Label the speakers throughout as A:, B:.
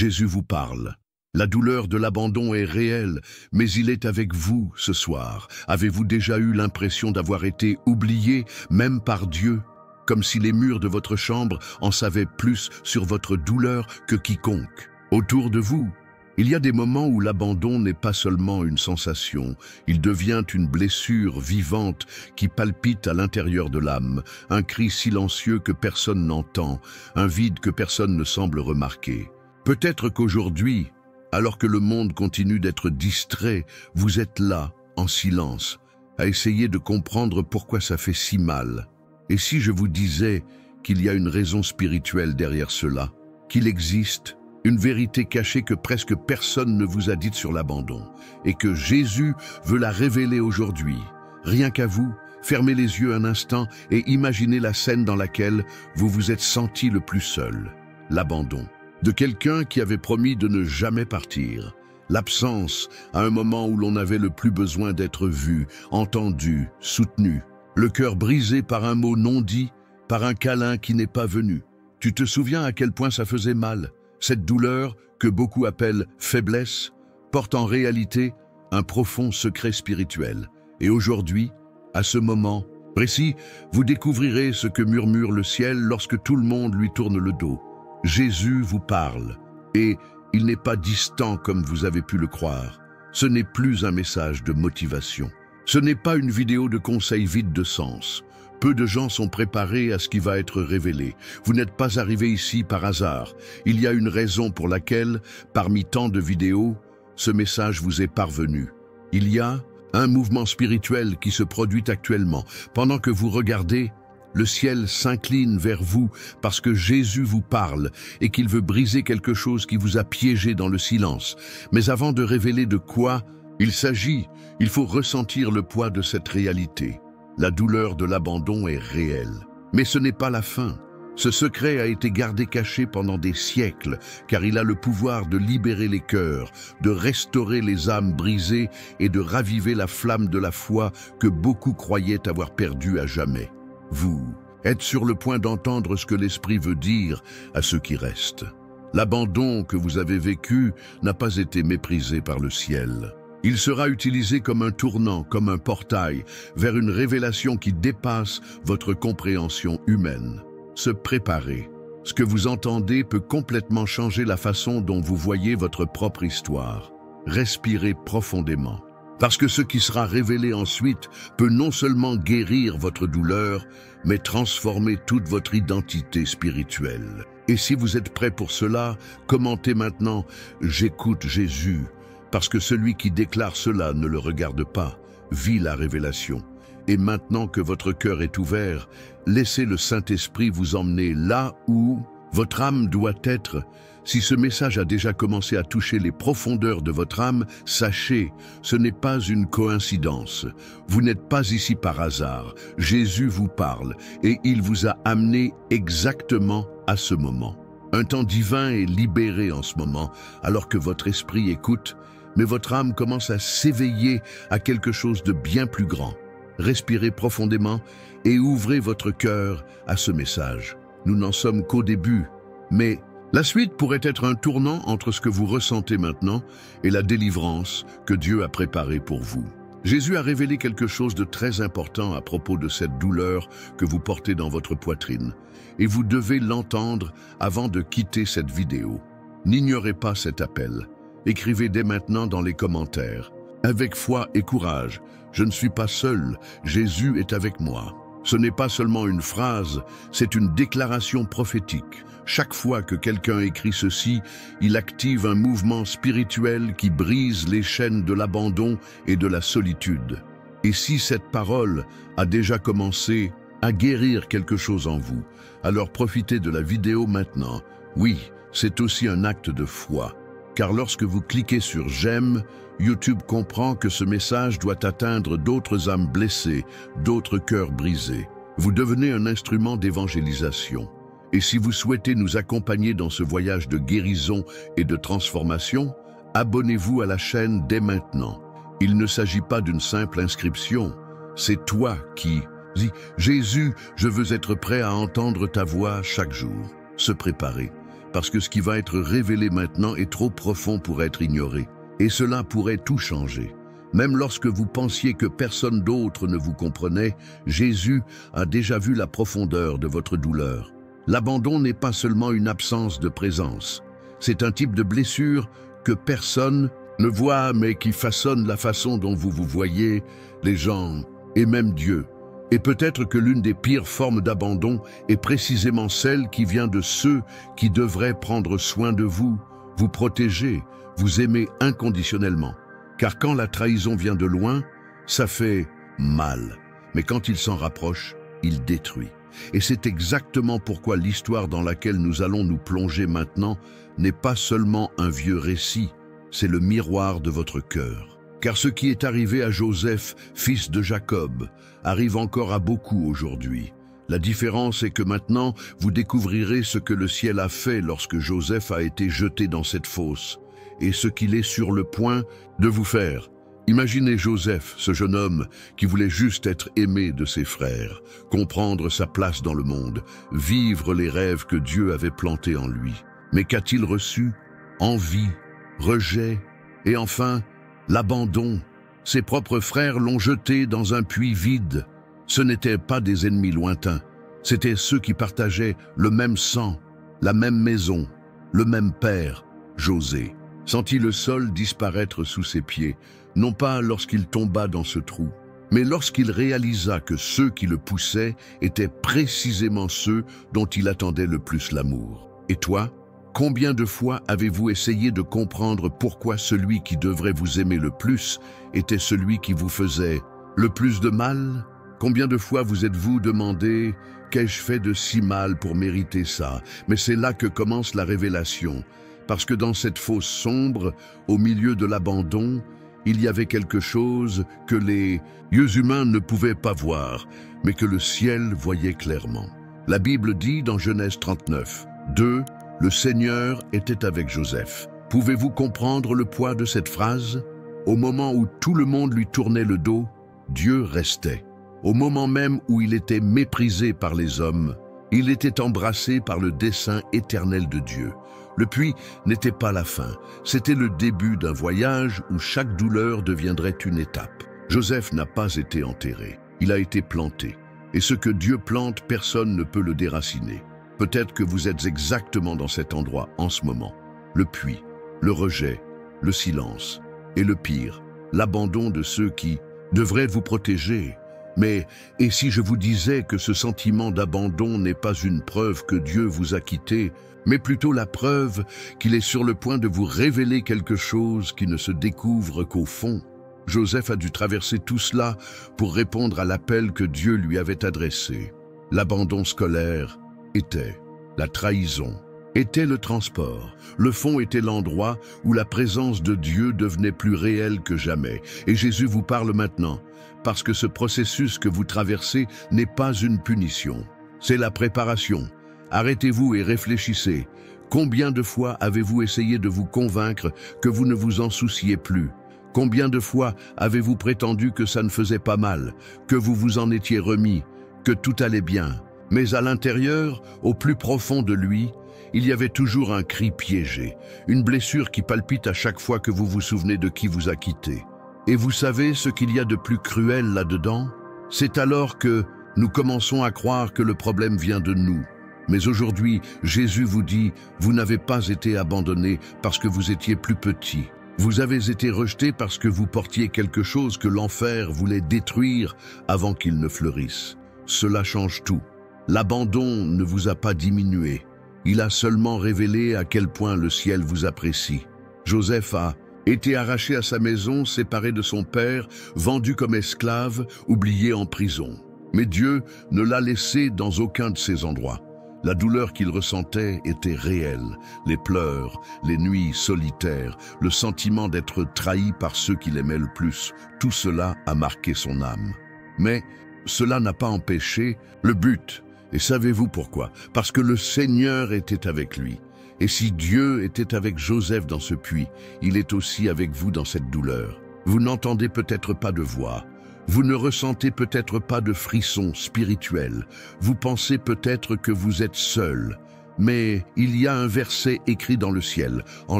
A: Jésus vous parle. La douleur de l'abandon est réelle, mais il est avec vous ce soir. Avez-vous déjà eu l'impression d'avoir été oublié, même par Dieu, comme si les murs de votre chambre en savaient plus sur votre douleur que quiconque? Autour de vous, il y a des moments où l'abandon n'est pas seulement une sensation, il devient une blessure vivante qui palpite à l'intérieur de l'âme, un cri silencieux que personne n'entend, un vide que personne ne semble remarquer. Peut-être qu'aujourd'hui, alors que le monde continue d'être distrait, vous êtes là, en silence, à essayer de comprendre pourquoi ça fait si mal. Et si je vous disais qu'il y a une raison spirituelle derrière cela, qu'il existe une vérité cachée que presque personne ne vous a dite sur l'abandon, et que Jésus veut la révéler aujourd'hui. Rien qu'à vous, fermez les yeux un instant et imaginez la scène dans laquelle vous vous êtes senti le plus seul. L'abandon de quelqu'un qui avait promis de ne jamais partir. L'absence à un moment où l'on avait le plus besoin d'être vu, entendu, soutenu. Le cœur brisé par un mot non dit, par un câlin qui n'est pas venu. Tu te souviens à quel point ça faisait mal? Cette douleur, que beaucoup appellent faiblesse, porte en réalité un profond secret spirituel. Et aujourd'hui, à ce moment précis, vous découvrirez ce que murmure le ciel lorsque tout le monde lui tourne le dos. Jésus vous parle, et il n'est pas distant comme vous avez pu le croire. Ce n'est plus un message de motivation. Ce n'est pas une vidéo de conseils vide de sens. Peu de gens sont préparés à ce qui va être révélé. Vous n'êtes pas arrivé ici par hasard. Il y a une raison pour laquelle, parmi tant de vidéos, ce message vous est parvenu. Il y a un mouvement spirituel qui se produit actuellement. Pendant que vous regardez, le ciel s'incline vers vous parce que Jésus vous parle et qu'il veut briser quelque chose qui vous a piégé dans le silence. Mais avant de révéler de quoi il s'agit, il faut ressentir le poids de cette réalité. La douleur de l'abandon est réelle. Mais ce n'est pas la fin. Ce secret a été gardé caché pendant des siècles, car il a le pouvoir de libérer les cœurs, de restaurer les âmes brisées et de raviver la flamme de la foi que beaucoup croyaient avoir perdue à jamais. Vous êtes sur le point d'entendre ce que l'Esprit veut dire à ceux qui restent. L'abandon que vous avez vécu n'a pas été méprisé par le ciel. Il sera utilisé comme un tournant, comme un portail, vers une révélation qui dépasse votre compréhension humaine. Se préparer. Ce que vous entendez peut complètement changer la façon dont vous voyez votre propre histoire. Respirez profondément. Parce que ce qui sera révélé ensuite peut non seulement guérir votre douleur, mais transformer toute votre identité spirituelle. Et si vous êtes prêt pour cela, commentez maintenant « J'écoute Jésus », parce que celui qui déclare cela ne le regarde pas, vit la révélation. Et maintenant que votre cœur est ouvert, laissez le Saint-Esprit vous emmener là où votre âme doit être. Si ce message a déjà commencé à toucher les profondeurs de votre âme, sachez, ce n'est pas une coïncidence. Vous n'êtes pas ici par hasard. Jésus vous parle et il vous a amené exactement à ce moment. Un temps divin est libéré en ce moment, alors que votre esprit écoute, mais votre âme commence à s'éveiller à quelque chose de bien plus grand. Respirez profondément et ouvrez votre cœur à ce message. Nous n'en sommes qu'au début, mais la suite pourrait être un tournant entre ce que vous ressentez maintenant et la délivrance que Dieu a préparée pour vous. Jésus a révélé quelque chose de très important à propos de cette douleur que vous portez dans votre poitrine, et vous devez l'entendre avant de quitter cette vidéo. N'ignorez pas cet appel. Écrivez dès maintenant dans les commentaires. Avec foi et courage, je ne suis pas seul, Jésus est avec moi. Ce n'est pas seulement une phrase, c'est une déclaration prophétique. Chaque fois que quelqu'un écrit ceci, il active un mouvement spirituel qui brise les chaînes de l'abandon et de la solitude. Et si cette parole a déjà commencé à guérir quelque chose en vous, alors profitez de la vidéo maintenant. Oui, c'est aussi un acte de foi. Car lorsque vous cliquez sur « J'aime », YouTube comprend que ce message doit atteindre d'autres âmes blessées, d'autres cœurs brisés. Vous devenez un instrument d'évangélisation. Et si vous souhaitez nous accompagner dans ce voyage de guérison et de transformation, abonnez-vous à la chaîne dès maintenant. Il ne s'agit pas d'une simple inscription, c'est toi qui dis « Jésus, je veux être prêt à entendre ta voix chaque jour ». Se préparer. parce que ce qui va être révélé maintenant est trop profond pour être ignoré. Et cela pourrait tout changer. Même lorsque vous pensiez que personne d'autre ne vous comprenait, Jésus a déjà vu la profondeur de votre douleur. L'abandon n'est pas seulement une absence de présence. C'est un type de blessure que personne ne voit, mais qui façonne la façon dont vous vous voyez, les gens et même Dieu. Et peut-être que l'une des pires formes d'abandon est précisément celle qui vient de ceux qui devraient prendre soin de vous, vous protéger, vous aimer inconditionnellement. Car quand la trahison vient de loin, ça fait mal. Mais quand il s'en rapproche, il détruit. Et c'est exactement pourquoi l'histoire dans laquelle nous allons nous plonger maintenant n'est pas seulement un vieux récit, c'est le miroir de votre cœur. Car ce qui est arrivé à Joseph, fils de Jacob, arrive encore à beaucoup aujourd'hui. La différence est que maintenant, vous découvrirez ce que le ciel a fait lorsque Joseph a été jeté dans cette fosse, et ce qu'il est sur le point de vous faire. Imaginez Joseph, ce jeune homme qui voulait juste être aimé de ses frères, comprendre sa place dans le monde, vivre les rêves que Dieu avait plantés en lui. Mais qu'a-t-il reçu? Envie, rejet et enfin l'abandon. Ses propres frères l'ont jeté dans un puits vide. Ce n'étaient pas des ennemis lointains, c'étaient ceux qui partageaient le même sang, la même maison, le même père, José. Sentit le sol disparaître sous ses pieds, non pas lorsqu'il tomba dans ce trou, mais lorsqu'il réalisa que ceux qui le poussaient étaient précisément ceux dont il attendait le plus l'amour. Et toi, combien de fois avez-vous essayé de comprendre pourquoi celui qui devrait vous aimer le plus était celui qui vous faisait le plus de mal? Combien de fois vous êtes-vous demandé « Qu'ai-je fait de si mal pour mériter ça ?» Mais c'est là que commence la révélation. Parce que dans cette fosse sombre, au milieu de l'abandon, il y avait quelque chose que les yeux humains ne pouvaient pas voir, mais que le ciel voyait clairement. La Bible dit dans Genèse 39, 2, « Le Seigneur était avec Joseph ». Pouvez-vous comprendre le poids de cette phrase? Au moment où tout le monde lui tournait le dos, Dieu restait. Au moment même où il était méprisé par les hommes, il était embrassé par le dessein éternel de Dieu. Le puits n'était pas la fin, c'était le début d'un voyage où chaque douleur deviendrait une étape. Joseph n'a pas été enterré, il a été planté. Et ce que Dieu plante, personne ne peut le déraciner. Peut-être que vous êtes exactement dans cet endroit en ce moment. Le puits, le rejet, le silence et le pire, l'abandon de ceux qui devraient vous protéger. Mais, et si je vous disais que ce sentiment d'abandon n'est pas une preuve que Dieu vous a quitté, mais plutôt la preuve qu'il est sur le point de vous révéler quelque chose qui ne se découvre qu'au fond? Joseph a dû traverser tout cela pour répondre à l'appel que Dieu lui avait adressé. L'abandon scolaire était la trahison, était le transport. Le fond était l'endroit où la présence de Dieu devenait plus réelle que jamais. Et Jésus vous parle maintenant, parce que ce processus que vous traversez n'est pas une punition, c'est la préparation. Arrêtez-vous et réfléchissez. Combien de fois avez-vous essayé de vous convaincre que vous ne vous en souciez plus? Combien de fois avez-vous prétendu que ça ne faisait pas mal, que vous vous en étiez remis, que tout allait bien? Mais à l'intérieur, au plus profond de lui, il y avait toujours un cri piégé, une blessure qui palpite à chaque fois que vous vous souvenez de qui vous a quitté. Et vous savez ce qu'il y a de plus cruel là-dedans? C'est alors que nous commençons à croire que le problème vient de nous. Mais aujourd'hui, Jésus vous dit, vous n'avez pas été abandonné parce que vous étiez plus petit. Vous avez été rejeté parce que vous portiez quelque chose que l'enfer voulait détruire avant qu'il ne fleurisse. Cela change tout. L'abandon ne vous a pas diminué. Il a seulement révélé à quel point le ciel vous apprécie. Joseph a été arraché à sa maison, séparé de son père, vendu comme esclave, oublié en prison. Mais Dieu ne l'a laissé dans aucun de ces endroits. La douleur qu'il ressentait était réelle, les pleurs, les nuits solitaires, le sentiment d'être trahi par ceux qu'il aimait le plus, tout cela a marqué son âme. Mais cela n'a pas empêché le but. Et savez-vous pourquoi? Parce que le Seigneur était avec lui. Et si Dieu était avec Joseph dans ce puits, il est aussi avec vous dans cette douleur. Vous n'entendez peut-être pas de voix. Vous ne ressentez peut-être pas de frissons spirituels. Vous pensez peut-être que vous êtes seul. Mais il y a un verset écrit dans le ciel, en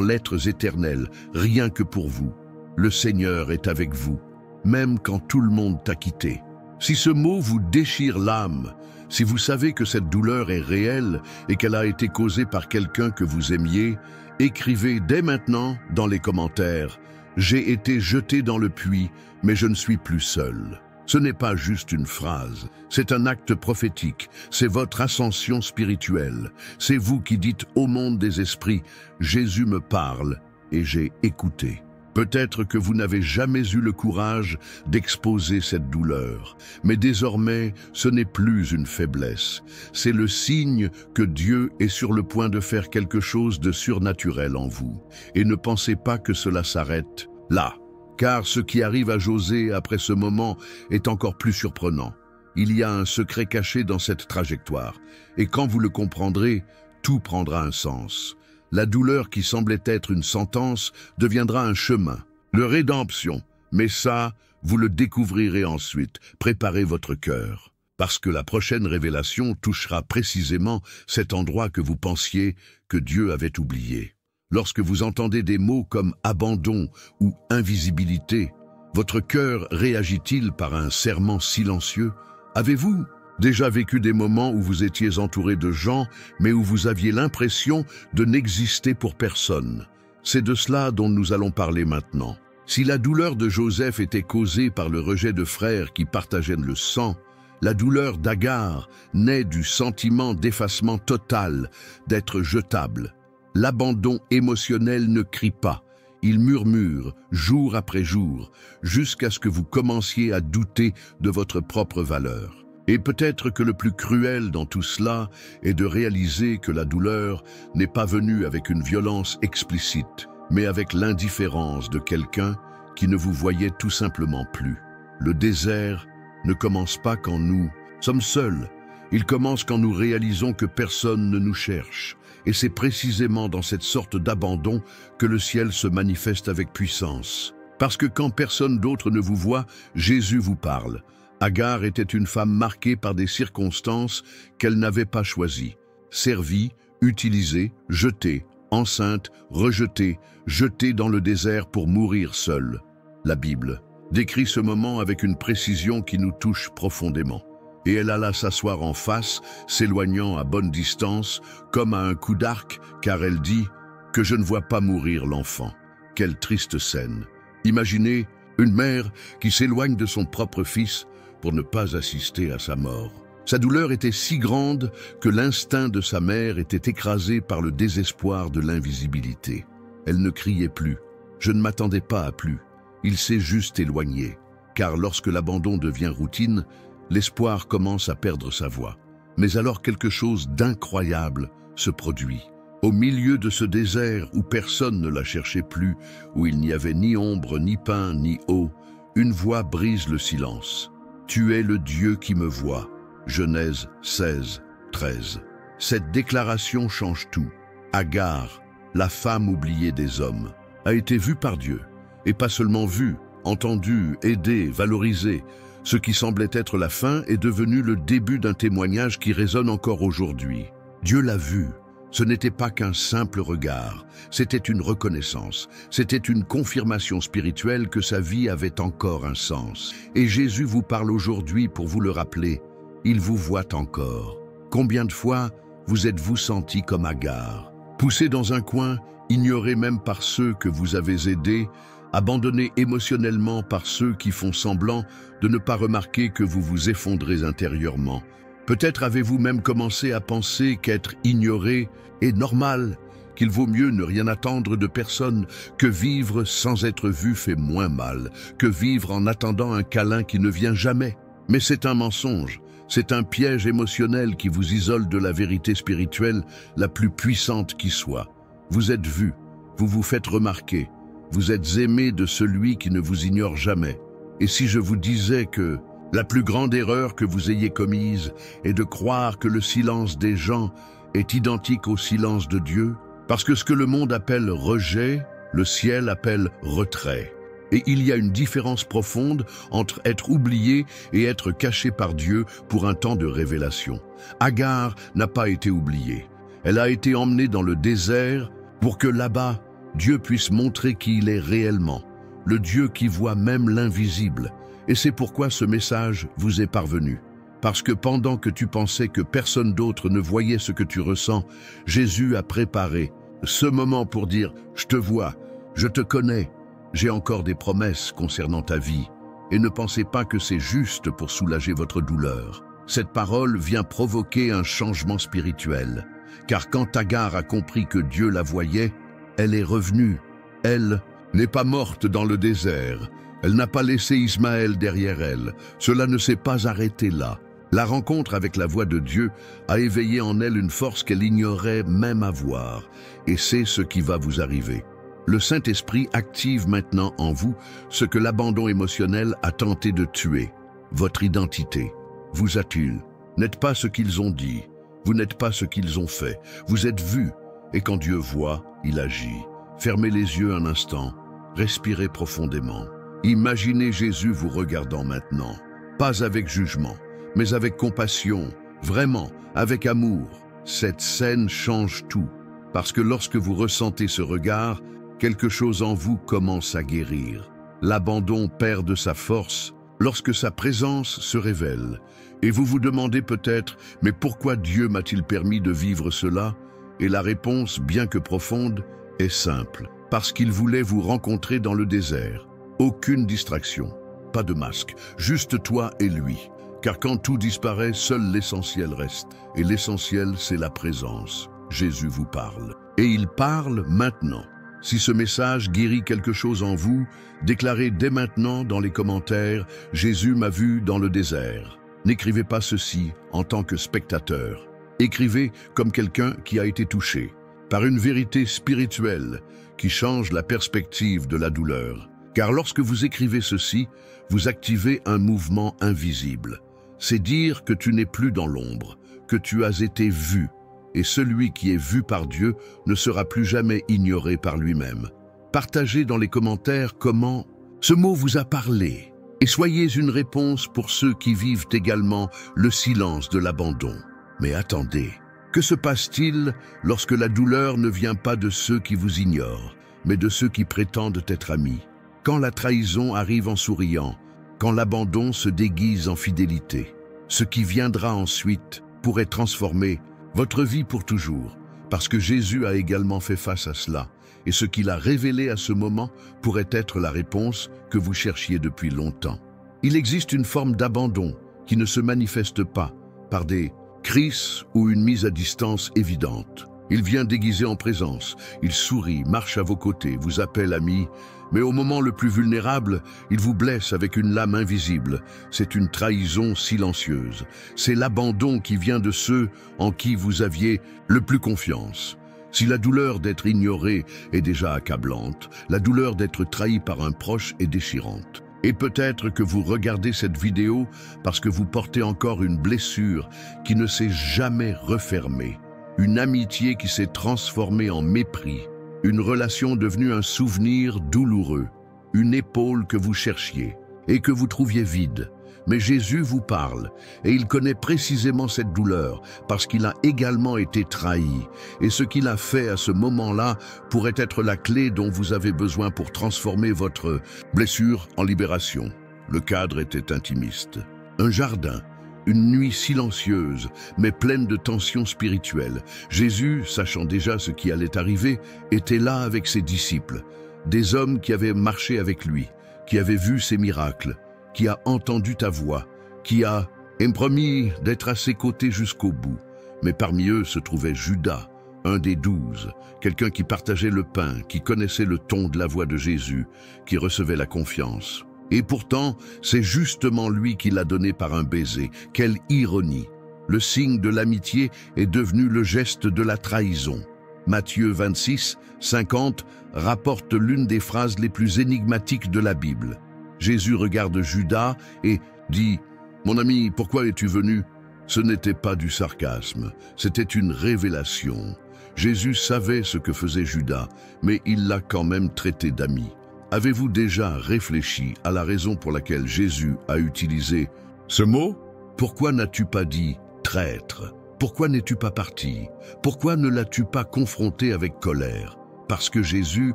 A: lettres éternelles, rien que pour vous. Le Seigneur est avec vous, même quand tout le monde t'a quitté. Si ce mot vous déchire l'âme, si vous savez que cette douleur est réelle et qu'elle a été causée par quelqu'un que vous aimiez, écrivez dès maintenant dans les commentaires « J'ai été jeté dans le puits, mais je ne suis plus seul ». Ce n'est pas juste une phrase, c'est un acte prophétique, c'est votre ascension spirituelle. C'est vous qui dites au monde des esprits « Jésus me parle et j'ai écouté ». Peut-être que vous n'avez jamais eu le courage d'exposer cette douleur, mais désormais, ce n'est plus une faiblesse. C'est le signe que Dieu est sur le point de faire quelque chose de surnaturel en vous. Et ne pensez pas que cela s'arrête là, car ce qui arrive à José après ce moment est encore plus surprenant. Il y a un secret caché dans cette trajectoire, et quand vous le comprendrez, tout prendra un sens. La douleur qui semblait être une sentence deviendra un chemin, le rédemption. Mais ça, vous le découvrirez ensuite. Préparez votre cœur, parce que la prochaine révélation touchera précisément cet endroit que vous pensiez que Dieu avait oublié. Lorsque vous entendez des mots comme abandon ou invisibilité, votre cœur réagit-il par un serrement silencieux? Avez-vous déjà vécu des moments où vous étiez entouré de gens, mais où vous aviez l'impression de n'exister pour personne? C'est de cela dont nous allons parler maintenant. Si la douleur de Joseph était causée par le rejet de frères qui partageaient le sang, la douleur d'Agar naît du sentiment d'effacement total, d'être jetable. L'abandon émotionnel ne crie pas, il murmure jour après jour, jusqu'à ce que vous commenciez à douter de votre propre valeur. Et peut-être que le plus cruel dans tout cela est de réaliser que la douleur n'est pas venue avec une violence explicite, mais avec l'indifférence de quelqu'un qui ne vous voyait tout simplement plus. Le désert ne commence pas quand nous sommes seuls, il commence quand nous réalisons que personne ne nous cherche. Et c'est précisément dans cette sorte d'abandon que le ciel se manifeste avec puissance. Parce que quand personne d'autre ne vous voit, Jésus vous parle. Agar était une femme marquée par des circonstances qu'elle n'avait pas choisies. Servie, utilisée, jetée, enceinte, rejetée, jetée dans le désert pour mourir seule. La Bible décrit ce moment avec une précision qui nous touche profondément. Et elle alla s'asseoir en face, s'éloignant à bonne distance, comme à un coup d'arc, car elle dit « que je ne vois pas mourir l'enfant ». Quelle triste scène. Imaginez une mère qui s'éloigne de son propre fils pour ne pas assister à sa mort. Sa douleur était si grande que l'instinct de sa mère était écrasé par le désespoir de l'invisibilité. Elle ne criait plus. Je ne m'attendais pas à plus. Il s'est juste éloigné, car lorsque l'abandon devient routine, l'espoir commence à perdre sa voix. Mais alors quelque chose d'incroyable se produit. Au milieu de ce désert où personne ne la cherchait plus, où il n'y avait ni ombre, ni pain, ni eau, une voix brise le silence. « Tu es le Dieu qui me voit ». Genèse 16, 13. Cette déclaration change tout. Agar, la femme oubliée des hommes, a été vue par Dieu. Et pas seulement vue, entendue, aidée, valorisée. Ce qui semblait être la fin est devenu le début d'un témoignage qui résonne encore aujourd'hui. Dieu l'a vue. Ce n'était pas qu'un simple regard, c'était une reconnaissance, c'était une confirmation spirituelle que sa vie avait encore un sens. Et Jésus vous parle aujourd'hui pour vous le rappeler. Il vous voit encore. Combien de fois vous êtes-vous senti comme Agar, poussé dans un coin, ignoré même par ceux que vous avez aidés, abandonné émotionnellement par ceux qui font semblant de ne pas remarquer que vous vous effondrez intérieurement. Peut-être avez-vous même commencé à penser qu'être ignoré est normal, qu'il vaut mieux ne rien attendre de personne, que vivre sans être vu fait moins mal, que vivre en attendant un câlin qui ne vient jamais. Mais c'est un mensonge, c'est un piège émotionnel qui vous isole de la vérité spirituelle la plus puissante qui soit. Vous êtes vu, vous vous faites remarquer, vous êtes aimé de celui qui ne vous ignore jamais. Et si je vous disais que la plus grande erreur que vous ayez commise est de croire que le silence des gens est identique au silence de Dieu, parce que ce que le monde appelle rejet, le ciel appelle retrait. Et il y a une différence profonde entre être oublié et être caché par Dieu pour un temps de révélation. Agar n'a pas été oubliée. Elle a été emmenée dans le désert pour que là-bas, Dieu puisse montrer qui il est réellement, le Dieu qui voit même l'invisible. Et c'est pourquoi ce message vous est parvenu. Parce que pendant que tu pensais que personne d'autre ne voyait ce que tu ressens, Jésus a préparé ce moment pour dire « Je te vois, je te connais, j'ai encore des promesses concernant ta vie. » Et ne pensez pas que c'est juste pour soulager votre douleur. Cette parole vient provoquer un changement spirituel. Car quand Agar a compris que Dieu la voyait, elle est revenue. Elle n'est pas morte dans le désert. Elle n'a pas laissé Ismaël derrière elle. Cela ne s'est pas arrêté là. La rencontre avec la voix de Dieu a éveillé en elle une force qu'elle ignorait même avoir. Et c'est ce qui va vous arriver. Le Saint-Esprit active maintenant en vous ce que l'abandon émotionnel a tenté de tuer. Votre identité. Vous a-t-il? N'êtes pas ce qu'ils ont dit. Vous n'êtes pas ce qu'ils ont fait. Vous êtes vu. Et quand Dieu voit, il agit. Fermez les yeux un instant. Respirez profondément. Imaginez Jésus vous regardant maintenant. Pas avec jugement, mais avec compassion. Vraiment, avec amour. Cette scène change tout. Parce que lorsque vous ressentez ce regard, quelque chose en vous commence à guérir. L'abandon perd de sa force lorsque sa présence se révèle. Et vous vous demandez peut-être, mais pourquoi Dieu m'a-t-il permis de vivre cela? Et la réponse, bien que profonde, est simple. Parce qu'il voulait vous rencontrer dans le désert. Aucune distraction, pas de masque, juste toi et lui. Car quand tout disparaît, seul l'essentiel reste. Et l'essentiel, c'est la présence. Jésus vous parle. Et il parle maintenant. Si ce message guérit quelque chose en vous, déclarez dès maintenant dans les commentaires « Jésus m'a vu dans le désert ». N'écrivez pas ceci en tant que spectateur. Écrivez comme quelqu'un qui a été touché par une vérité spirituelle qui change la perspective de la douleur. Car lorsque vous écrivez ceci, vous activez un mouvement invisible. C'est dire que tu n'es plus dans l'ombre, que tu as été vu. Et celui qui est vu par Dieu ne sera plus jamais ignoré par lui-même. Partagez dans les commentaires comment ce mot vous a parlé. Et soyez une réponse pour ceux qui vivent également le silence de l'abandon. Mais attendez, que se passe-t-il lorsque la douleur ne vient pas de ceux qui vous ignorent, mais de ceux qui prétendent être amis? Quand la trahison arrive en souriant, quand l'abandon se déguise en fidélité, ce qui viendra ensuite pourrait transformer votre vie pour toujours, parce que Jésus a également fait face à cela, et ce qu'il a révélé à ce moment pourrait être la réponse que vous cherchiez depuis longtemps. Il existe une forme d'abandon qui ne se manifeste pas par des crises ou une mise à distance évidente. Il vient déguisé en présence, il sourit, marche à vos côtés, vous appelle ami, mais au moment le plus vulnérable, il vous blesse avec une lame invisible. C'est une trahison silencieuse. C'est l'abandon qui vient de ceux en qui vous aviez le plus confiance. Si la douleur d'être ignoré est déjà accablante, la douleur d'être trahi par un proche est déchirante. Et peut-être que vous regardez cette vidéo parce que vous portez encore une blessure qui ne s'est jamais refermée. Une amitié qui s'est transformée en mépris. Une relation devenue un souvenir douloureux, une épaule que vous cherchiez et que vous trouviez vide. Mais Jésus vous parle et il connaît précisément cette douleur parce qu'il a également été trahi. Et ce qu'il a fait à ce moment-là pourrait être la clé dont vous avez besoin pour transformer votre blessure en libération. Le cadre était intimiste. Un jardin. Une nuit silencieuse, mais pleine de tensions spirituelles. Jésus, sachant déjà ce qui allait arriver, était là avec ses disciples, des hommes qui avaient marché avec lui, qui avaient vu ses miracles, qui a entendu ta voix, qui a promis d'être à ses côtés jusqu'au bout. Mais parmi eux se trouvait Judas, un des 12, quelqu'un qui partageait le pain, qui connaissait le ton de la voix de Jésus, qui recevait la confiance. Et pourtant, c'est justement lui qui l'a donné par un baiser. Quelle ironie! Le signe de l'amitié est devenu le geste de la trahison. Matthieu 26, 50 rapporte l'une des phrases les plus énigmatiques de la Bible. Jésus regarde Judas et dit « Mon ami, pourquoi es-tu venu ?» Ce n'était pas du sarcasme, c'était une révélation. Jésus savait ce que faisait Judas, mais il l'a quand même traité d'ami. Avez-vous déjà réfléchi à la raison pour laquelle Jésus a utilisé ce mot? Pourquoi n'as-tu pas dit « traître » ? Pourquoi n'es-tu pas parti? Pourquoi ne l'as-tu pas confronté avec colère? Parce que Jésus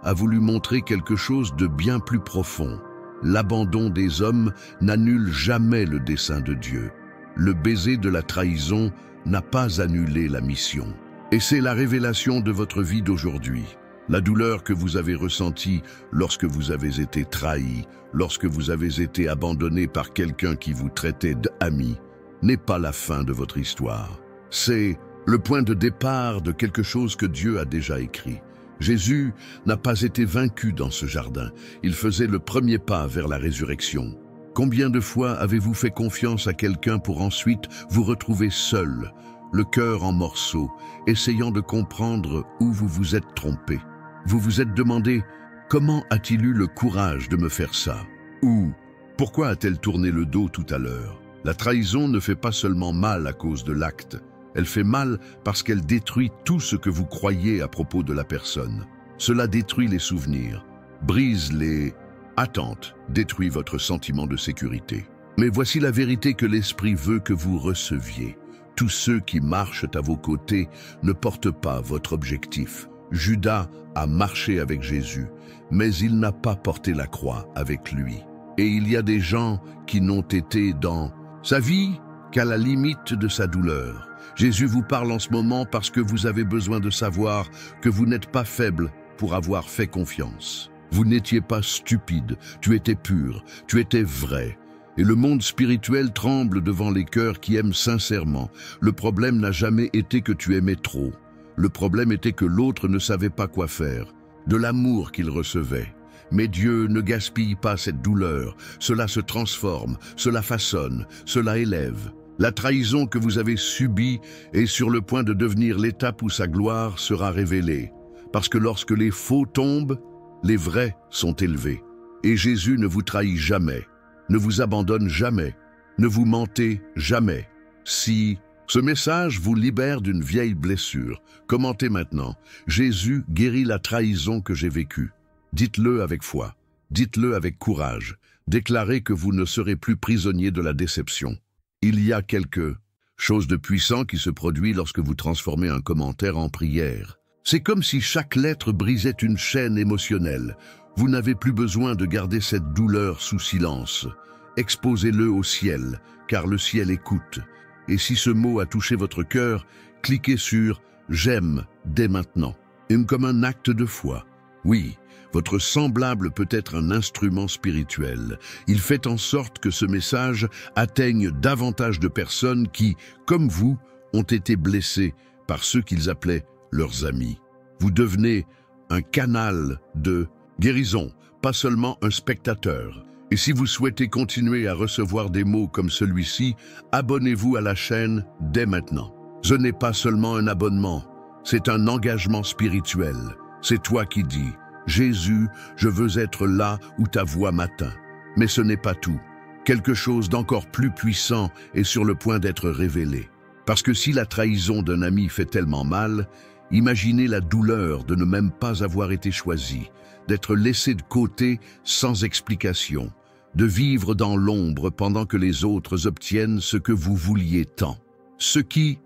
A: a voulu montrer quelque chose de bien plus profond. L'abandon des hommes n'annule jamais le dessein de Dieu. Le baiser de la trahison n'a pas annulé la mission. Et c'est la révélation de votre vie d'aujourd'hui. La douleur que vous avez ressentie lorsque vous avez été trahi, lorsque vous avez été abandonné par quelqu'un qui vous traitait d'ami, n'est pas la fin de votre histoire. C'est le point de départ de quelque chose que Dieu a déjà écrit. Jésus n'a pas été vaincu dans ce jardin. Il faisait le premier pas vers la résurrection. Combien de fois avez-vous fait confiance à quelqu'un pour ensuite vous retrouver seul, le cœur en morceaux, essayant de comprendre où vous vous êtes trompé? Vous vous êtes demandé « Comment a-t-il eu le courage de me faire ça ?» Ou « Pourquoi a-t-elle tourné le dos tout à l'heure ?» La trahison ne fait pas seulement mal à cause de l'acte. Elle fait mal parce qu'elle détruit tout ce que vous croyez à propos de la personne. Cela détruit les souvenirs, brise les attentes, détruit votre sentiment de sécurité. Mais voici la vérité que l'Esprit veut que vous receviez. Tous ceux qui marchent à vos côtés ne portent pas votre objectif. Judas a marché avec Jésus, mais il n'a pas porté la croix avec lui. Et il y a des gens qui n'ont été dans sa vie qu'à la limite de sa douleur. Jésus vous parle en ce moment parce que vous avez besoin de savoir que vous n'êtes pas faible pour avoir fait confiance. Vous n'étiez pas stupide, tu étais pur, tu étais vrai. Et le monde spirituel tremble devant les cœurs qui aiment sincèrement. Le problème n'a jamais été que tu aimais trop. Le problème était que l'autre ne savait pas quoi faire, de l'amour qu'il recevait. Mais Dieu ne gaspille pas cette douleur. Cela se transforme, cela façonne, cela élève. La trahison que vous avez subie est sur le point de devenir l'étape où sa gloire sera révélée. Parce que lorsque les faux tombent, les vrais sont élevés. Et Jésus ne vous trahit jamais, ne vous abandonne jamais, ne vous mentez jamais. Si ce message vous libère d'une vieille blessure, commentez maintenant « Jésus guérit la trahison que j'ai vécue ». Dites-le avec foi, dites-le avec courage, déclarez que vous ne serez plus prisonnier de la déception. Il y a quelque chose de puissant qui se produit lorsque vous transformez un commentaire en prière. C'est comme si chaque lettre brisait une chaîne émotionnelle. Vous n'avez plus besoin de garder cette douleur sous silence. Exposez-le au ciel, car le ciel écoute. Et si ce mot a touché votre cœur, cliquez sur « J'aime » dès maintenant. Et comme un acte de foi. Oui, votre semblable peut être un instrument spirituel. Il fait en sorte que ce message atteigne davantage de personnes qui, comme vous, ont été blessées par ceux qu'ils appelaient leurs amis. Vous devenez un canal de guérison, pas seulement un spectateur. Et si vous souhaitez continuer à recevoir des mots comme celui-ci, abonnez-vous à la chaîne dès maintenant. Ce n'est pas seulement un abonnement, c'est un engagement spirituel. C'est toi qui dis « Jésus, je veux être là où ta voix m'atteint ». Mais ce n'est pas tout. Quelque chose d'encore plus puissant est sur le point d'être révélé. Parce que si la trahison d'un ami fait tellement mal, imaginez la douleur de ne même pas avoir été choisi, d'être laissé de côté sans explication, de vivre dans l'ombre pendant que les autres obtiennent ce que vous vouliez tant. Ce qui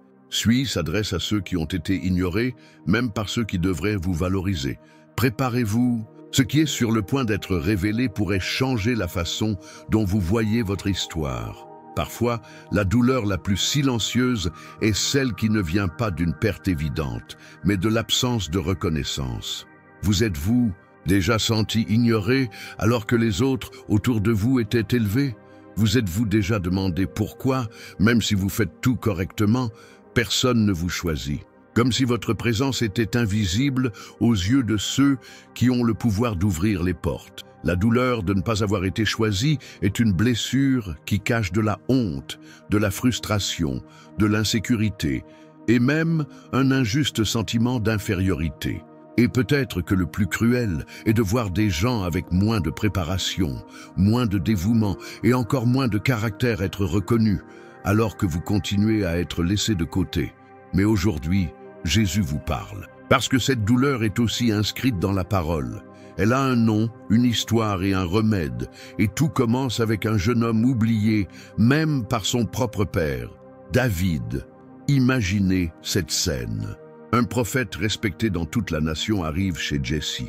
A: s'adresse à ceux qui ont été ignorés, même par ceux qui devraient vous valoriser. Préparez-vous. Ce qui est sur le point d'être révélé pourrait changer la façon dont vous voyez votre histoire. Parfois, la douleur la plus silencieuse est celle qui ne vient pas d'une perte évidente, mais de l'absence de reconnaissance. Vous êtes-vous déjà senti ignoré alors que les autres autour de vous étaient élevés? Vous êtes-vous déjà demandé pourquoi, même si vous faites tout correctement, personne ne vous choisit? Comme si votre présence était invisible aux yeux de ceux qui ont le pouvoir d'ouvrir les portes. La douleur de ne pas avoir été choisi est une blessure qui cache de la honte, de la frustration, de l'insécurité et même un injuste sentiment d'infériorité. Et peut-être que le plus cruel est de voir des gens avec moins de préparation, moins de dévouement et encore moins de caractère être reconnus, alors que vous continuez à être laissés de côté. Mais aujourd'hui, Jésus vous parle, parce que cette douleur est aussi inscrite dans la parole. Elle a un nom, une histoire et un remède, et tout commence avec un jeune homme oublié, même par son propre père, David. Imaginez cette scène. Un prophète respecté dans toute la nation arrive chez Jesse.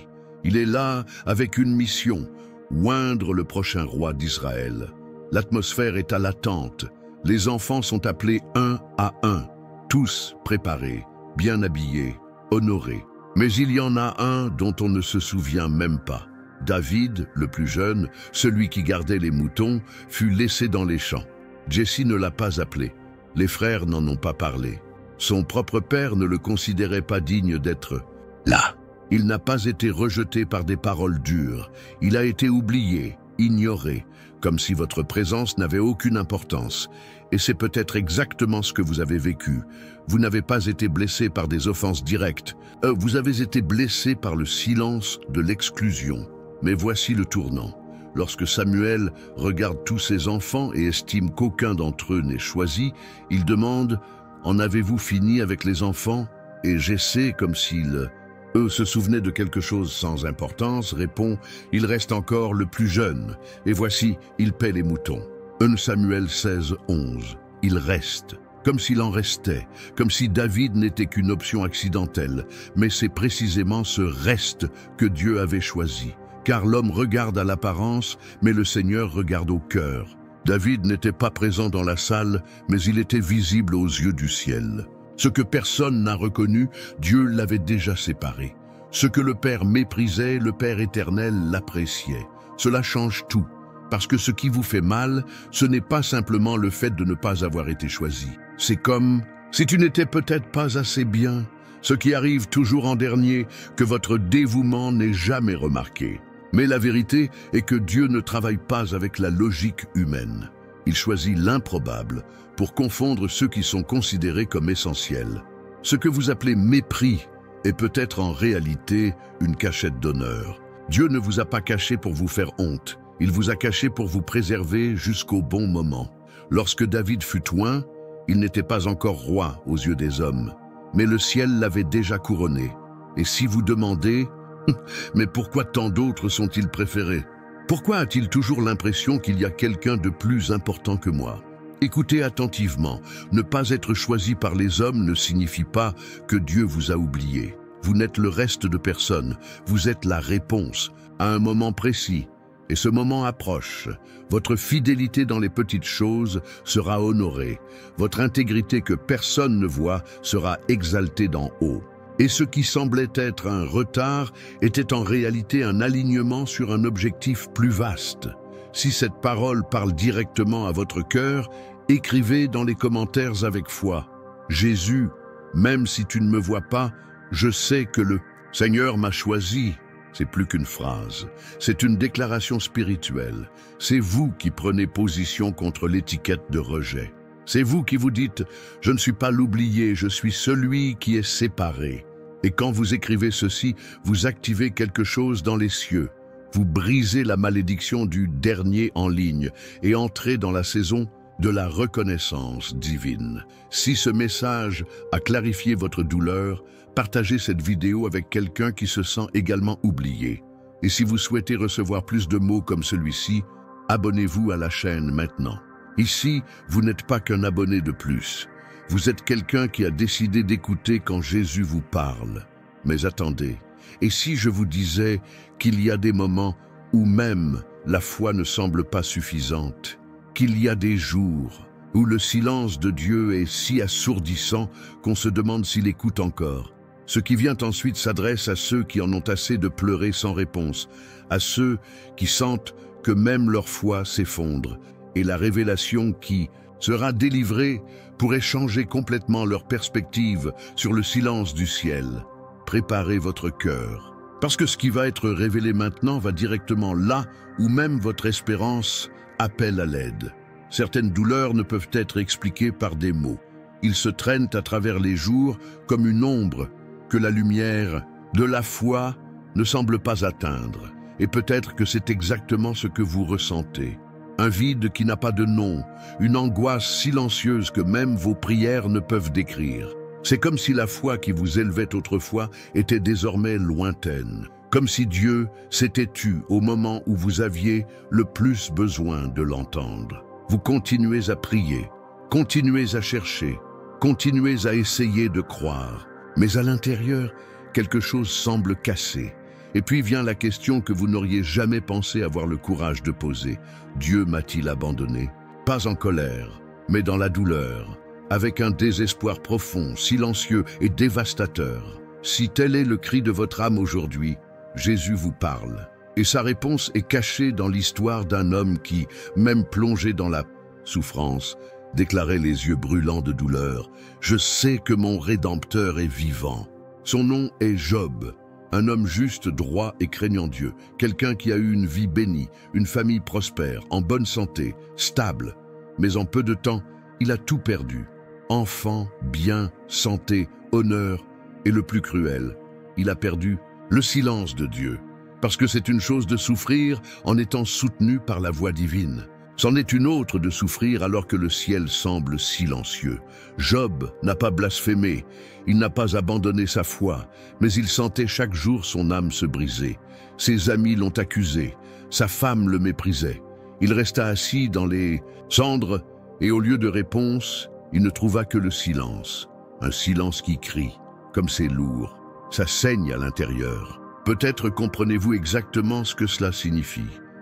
A: Il est là avec une mission, oindre le prochain roi d'Israël. L'atmosphère est à l'attente. Les enfants sont appelés un à un, tous préparés, bien habillés, honorés. Mais il y en a un dont on ne se souvient même pas. David, le plus jeune, celui qui gardait les moutons, fut laissé dans les champs. Jesse ne l'a pas appelé. Les frères n'en ont pas parlé. Son propre père ne le considérait pas digne d'être là. Il n'a pas été rejeté par des paroles dures. Il a été oublié, ignoré, comme si votre présence n'avait aucune importance. Et c'est peut-être exactement ce que vous avez vécu. Vous n'avez pas été blessé par des offenses directes. Vous avez été blessé par le silence de l'exclusion. Mais voici le tournant. Lorsque Samuel regarde tous ses enfants et estime qu'aucun d'entre eux n'est choisi, il demande « En avez-vous fini avec les enfants ?» Et Jessé, comme s'il, eux, se souvenaient de quelque chose sans importance, répond « Il reste encore le plus jeune, et voici, il paie les moutons. » 1 Samuel 16, 11. Il reste, comme s'il en restait, comme si David n'était qu'une option accidentelle, mais c'est précisément ce reste que Dieu avait choisi. Car l'homme regarde à l'apparence, mais le Seigneur regarde au cœur. David n'était pas présent dans la salle, mais il était visible aux yeux du ciel. Ce que personne n'a reconnu, Dieu l'avait déjà séparé. Ce que le Père méprisait, le Père éternel l'appréciait. Cela change tout, parce que ce qui vous fait mal, ce n'est pas simplement le fait de ne pas avoir été choisi. C'est comme si tu n'étais peut-être pas assez bien, ce qui arrive toujours en dernier, que votre dévouement n'est jamais remarqué. Mais la vérité est que Dieu ne travaille pas avec la logique humaine. Il choisit l'improbable pour confondre ceux qui sont considérés comme essentiels. Ce que vous appelez mépris est peut-être en réalité une cachette d'honneur. Dieu ne vous a pas caché pour vous faire honte. Il vous a caché pour vous préserver jusqu'au bon moment. Lorsque David fut oint, il n'était pas encore roi aux yeux des hommes, mais le ciel l'avait déjà couronné. Et si vous demandez « Mais pourquoi tant d'autres sont-ils préférés? Pourquoi a-t-il toujours l'impression qu'il y a quelqu'un de plus important que moi ?» Écoutez attentivement. Ne pas être choisi par les hommes ne signifie pas que Dieu vous a oublié. Vous n'êtes le reste de personne. Vous êtes la réponse à un moment précis. Et ce moment approche. Votre fidélité dans les petites choses sera honorée. Votre intégrité que personne ne voit sera exaltée d'en haut. Et ce qui semblait être un retard était en réalité un alignement sur un objectif plus vaste. Si cette parole parle directement à votre cœur, écrivez dans les commentaires avec foi. Jésus, même si tu ne me vois pas, je sais que le Seigneur m'a choisi. C'est plus qu'une phrase, c'est une déclaration spirituelle. C'est vous qui prenez position contre l'étiquette de rejet. C'est vous qui vous dites « Je ne suis pas l'oublié, je suis celui qui est séparé ». Et quand vous écrivez ceci, vous activez quelque chose dans les cieux. Vous brisez la malédiction du dernier en ligne et entrez dans la saison de la reconnaissance divine. Si ce message a clarifié votre douleur, partagez cette vidéo avec quelqu'un qui se sent également oublié. Et si vous souhaitez recevoir plus de mots comme celui-ci, abonnez-vous à la chaîne maintenant. Ici, vous n'êtes pas qu'un abonné de plus. Vous êtes quelqu'un qui a décidé d'écouter quand Jésus vous parle. Mais attendez, et si je vous disais qu'il y a des moments où même la foi ne semble pas suffisante, qu'il y a des jours où le silence de Dieu est si assourdissant qu'on se demande s'il écoute encore. Ce qui vient ensuite s'adresse à ceux qui en ont assez de pleurer sans réponse, à ceux qui sentent que même leur foi s'effondre, et la révélation qui sera délivrée pourrait changer complètement leur perspective sur le silence du ciel. Préparez votre cœur, parce que ce qui va être révélé maintenant va directement là où même votre espérance appelle à l'aide. Certaines douleurs ne peuvent être expliquées par des mots. Ils se traînent à travers les jours comme une ombre que la lumière de la foi ne semble pas atteindre. Et peut-être que c'est exactement ce que vous ressentez. Un vide qui n'a pas de nom, une angoisse silencieuse que même vos prières ne peuvent décrire. C'est comme si la foi qui vous élevait autrefois était désormais lointaine, comme si Dieu s'était tu au moment où vous aviez le plus besoin de l'entendre. Vous continuez à prier, continuez à chercher, Continuez à essayer de croire, mais à l'intérieur, quelque chose semble cassé. Et puis vient la question que vous n'auriez jamais pensé avoir le courage de poser. Dieu m'a-t-il abandonné? Pas en colère, mais dans la douleur, avec un désespoir profond, silencieux et dévastateur. Si tel est le cri de votre âme aujourd'hui, Jésus vous parle. Et sa réponse est cachée dans l'histoire d'un homme qui, même plongé dans la souffrance, déclarait les yeux brûlants de douleur: « Je sais que mon Rédempteur est vivant. » Son nom est Job, un homme juste, droit et craignant Dieu, quelqu'un qui a eu une vie bénie, une famille prospère, en bonne santé, stable. Mais en peu de temps, il a tout perdu. Enfants, biens, santé, honneur, et le plus cruel, il a perdu le silence de Dieu. Parce que c'est une chose de souffrir en étant soutenu par la voix divine. C'en est une autre de souffrir alors que le ciel semble silencieux. Job n'a pas blasphémé, il n'a pas abandonné sa foi, mais il sentait chaque jour son âme se briser. Ses amis l'ont accusé, sa femme le méprisait. Il resta assis dans les cendres et au lieu de réponse, il ne trouva que le silence. Un silence qui crie, comme c'est lourd, ça saigne à l'intérieur. Peut-être comprenez-vous exactement ce que cela signifie.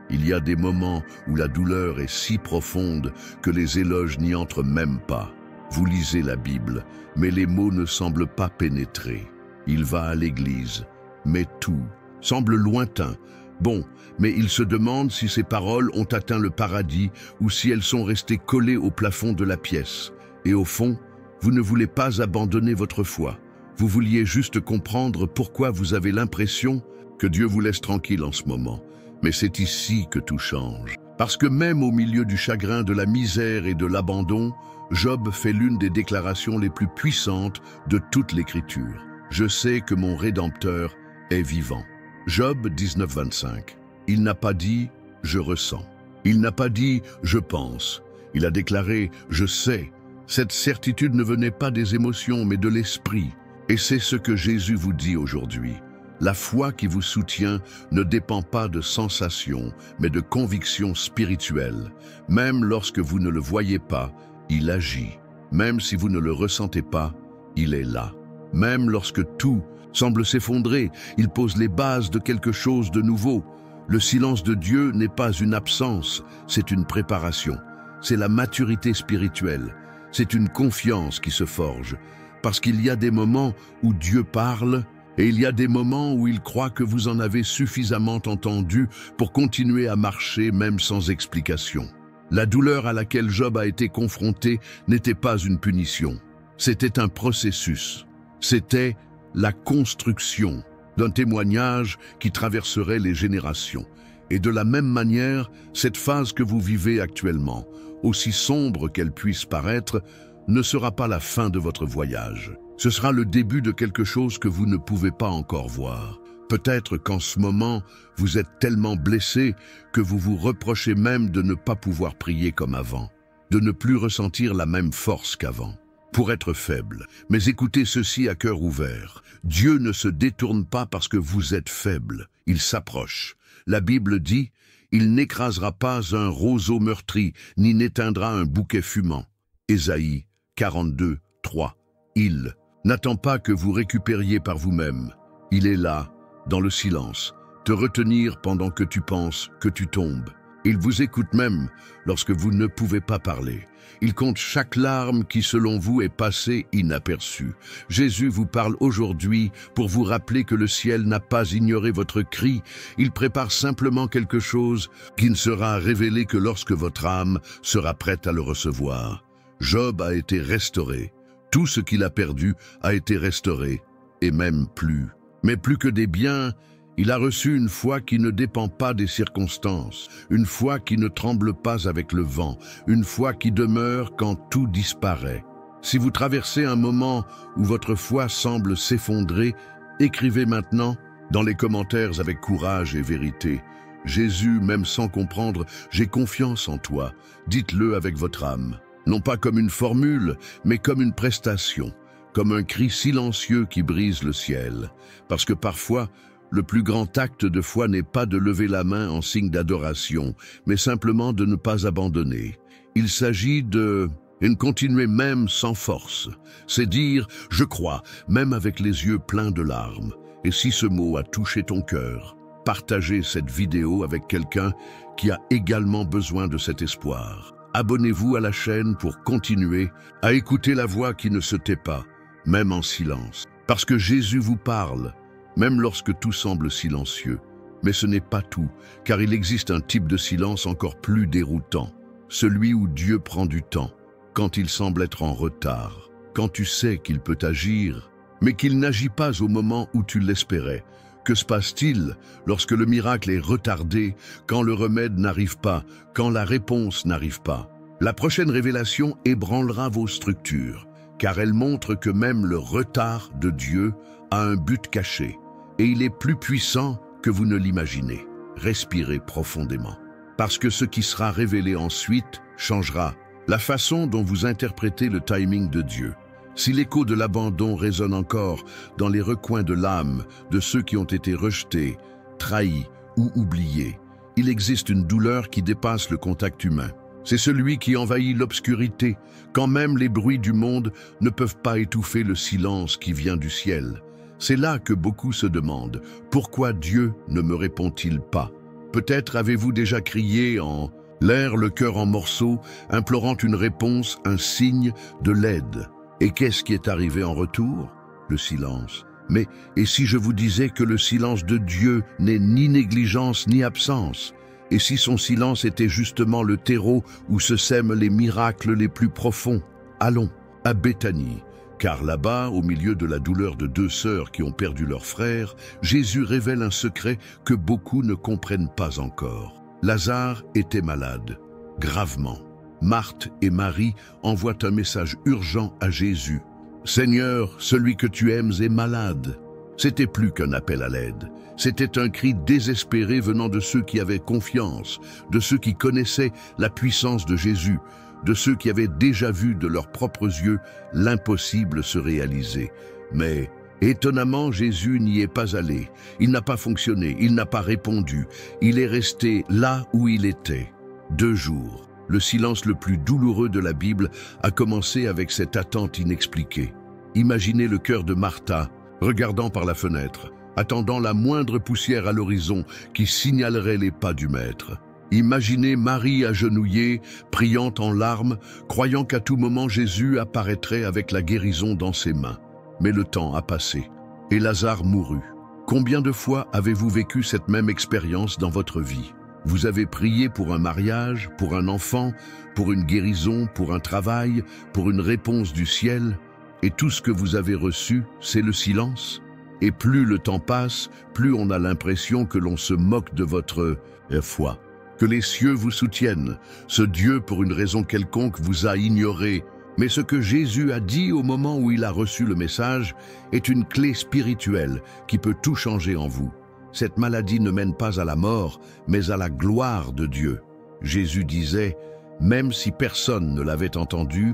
A: Il y a des moments où la douleur est si profonde que les éloges n'y entrent même pas. Vous lisez la Bible, mais les mots ne semblent pas pénétrer. Il va à l'église, mais tout semble lointain. Bon, mais il se demande si ces paroles ont atteint le paradis ou si elles sont restées collées au plafond de la pièce. Et au fond, vous ne voulez pas abandonner votre foi. Vous vouliez juste comprendre pourquoi vous avez l'impression que Dieu vous laisse tranquille en ce moment. Mais c'est ici que tout change. Parce que même au milieu du chagrin, de la misère et de l'abandon, Job fait l'une des déclarations les plus puissantes de toute l'Écriture. « Je sais que mon Rédempteur est vivant. » Job 19:25. Il n'a pas dit « je ressens ». Il n'a pas dit « je pense ». Il a déclaré « je sais ». Cette certitude ne venait pas des émotions, mais de l'esprit. Et c'est ce que Jésus vous dit aujourd'hui. La foi qui vous soutient ne dépend pas de sensations, mais de convictions spirituelles. Même lorsque vous ne le voyez pas, il agit. Même si vous ne le ressentez pas, il est là. Même lorsque tout semble s'effondrer, il pose les bases de quelque chose de nouveau. Le silence de Dieu n'est pas une absence, c'est une préparation. C'est la maturité spirituelle. C'est une confiance qui se forge. Parce qu'il y a des moments où Dieu parle, et il y a des moments où il croit que vous en avez suffisamment entendu pour continuer à marcher même sans explication. La douleur à laquelle Job a été confronté n'était pas une punition. C'était un processus. C'était la construction d'un témoignage qui traverserait les générations. Et de la même manière, cette phase que vous vivez actuellement, aussi sombre qu'elle puisse paraître, ne sera pas la fin de votre voyage. Ce sera le début de quelque chose que vous ne pouvez pas encore voir. Peut-être qu'en ce moment, vous êtes tellement blessé que vous vous reprochez même de ne pas pouvoir prier comme avant, de ne plus ressentir la même force qu'avant. Pour être faible, mais écoutez ceci à cœur ouvert. Dieu ne se détourne pas parce que vous êtes faible, il s'approche. La Bible dit « Il n'écrasera pas un roseau meurtri, ni n'éteindra un bouquet fumant ». Ésaïe 42, 3. Il n'attend pas que vous récupériez par vous-même. Il est là, dans le silence, te retenir pendant que tu penses que tu tombes. Il vous écoute même lorsque vous ne pouvez pas parler. Il compte chaque larme qui, selon vous, est passée inaperçue. Jésus vous parle aujourd'hui pour vous rappeler que le ciel n'a pas ignoré votre cri. Il prépare simplement quelque chose qui ne sera révélé que lorsque votre âme sera prête à le recevoir. Job a été restauré. Tout ce qu'il a perdu a été restauré, et même plus. Mais plus que des biens, il a reçu une foi qui ne dépend pas des circonstances, une foi qui ne tremble pas avec le vent, une foi qui demeure quand tout disparaît. Si vous traversez un moment où votre foi semble s'effondrer, écrivez maintenant dans les commentaires avec courage et vérité. Jésus, même sans comprendre, j'ai confiance en toi. Dites-le avec votre âme. Non pas comme une formule, mais comme une prestation, comme un cri silencieux qui brise le ciel. Parce que parfois, le plus grand acte de foi n'est pas de lever la main en signe d'adoration, mais simplement de ne pas abandonner. Il s'agit de et ne continuer même sans force. C'est dire « je crois », même avec les yeux pleins de larmes. Et si ce mot a touché ton cœur, partagez cette vidéo avec quelqu'un qui a également besoin de cet espoir. Abonnez-vous à la chaîne pour continuer à écouter la voix qui ne se tait pas, même en silence. Parce que Jésus vous parle, même lorsque tout semble silencieux. Mais ce n'est pas tout, car il existe un type de silence encore plus déroutant, celui où Dieu prend du temps, quand il semble être en retard, quand tu sais qu'il peut agir, mais qu'il n'agit pas au moment où tu l'espérais. Que se passe-t-il lorsque le miracle est retardé, quand le remède n'arrive pas, quand la réponse n'arrive pas? La prochaine révélation ébranlera vos structures, car elle montre que même le retard de Dieu a un but caché, et il est plus puissant que vous ne l'imaginez. Respirez profondément, parce que ce qui sera révélé ensuite changera la façon dont vous interprétez le timing de Dieu. Si l'écho de l'abandon résonne encore dans les recoins de l'âme de ceux qui ont été rejetés, trahis ou oubliés, il existe une douleur qui dépasse le contact humain. C'est celui qui envahit l'obscurité, quand même les bruits du monde ne peuvent pas étouffer le silence qui vient du ciel. C'est là que beaucoup se demandent « Pourquoi Dieu ne me répond-il pas ?» Peut-être avez-vous déjà crié en l'air, le cœur en morceaux, implorant une réponse, un signe de l'aide. Et qu'est-ce qui est arrivé en retour? Le silence. Mais et si je vous disais que le silence de Dieu n'est ni négligence ni absence? Et si son silence était justement le terreau où se sèment les miracles les plus profonds? Allons à Béthanie, car là-bas, au milieu de la douleur de deux sœurs qui ont perdu leur frère, Jésus révèle un secret que beaucoup ne comprennent pas encore. Lazare était malade, gravement. Marthe et Marie envoient un message urgent à Jésus. « Seigneur, celui que tu aimes est malade. » C'était plus qu'un appel à l'aide. C'était un cri désespéré venant de ceux qui avaient confiance, de ceux qui connaissaient la puissance de Jésus, de ceux qui avaient déjà vu de leurs propres yeux l'impossible se réaliser. Mais étonnamment, Jésus n'y est pas allé. Il n'a pas fonctionné, il n'a pas répondu. Il est resté là où il était. 2 jours. Le silence le plus douloureux de la Bible a commencé avec cette attente inexpliquée. Imaginez le cœur de Martha, regardant par la fenêtre, attendant la moindre poussière à l'horizon qui signalerait les pas du Maître. Imaginez Marie agenouillée, priant en larmes, croyant qu'à tout moment Jésus apparaîtrait avec la guérison dans ses mains. Mais le temps a passé, et Lazare mourut. Combien de fois avez-vous vécu cette même expérience dans votre vie? Vous avez prié pour un mariage, pour un enfant, pour une guérison, pour un travail, pour une réponse du ciel, et tout ce que vous avez reçu, c'est le silence. Et plus le temps passe, plus on a l'impression que l'on se moque de votre foi, que les cieux vous soutiennent. Ce Dieu, pour une raison quelconque, vous a ignoré. Mais ce que Jésus a dit au moment où il a reçu le message est une clé spirituelle qui peut tout changer en vous. Cette maladie ne mène pas à la mort, mais à la gloire de Dieu. Jésus disait, même si personne ne l'avait entendu,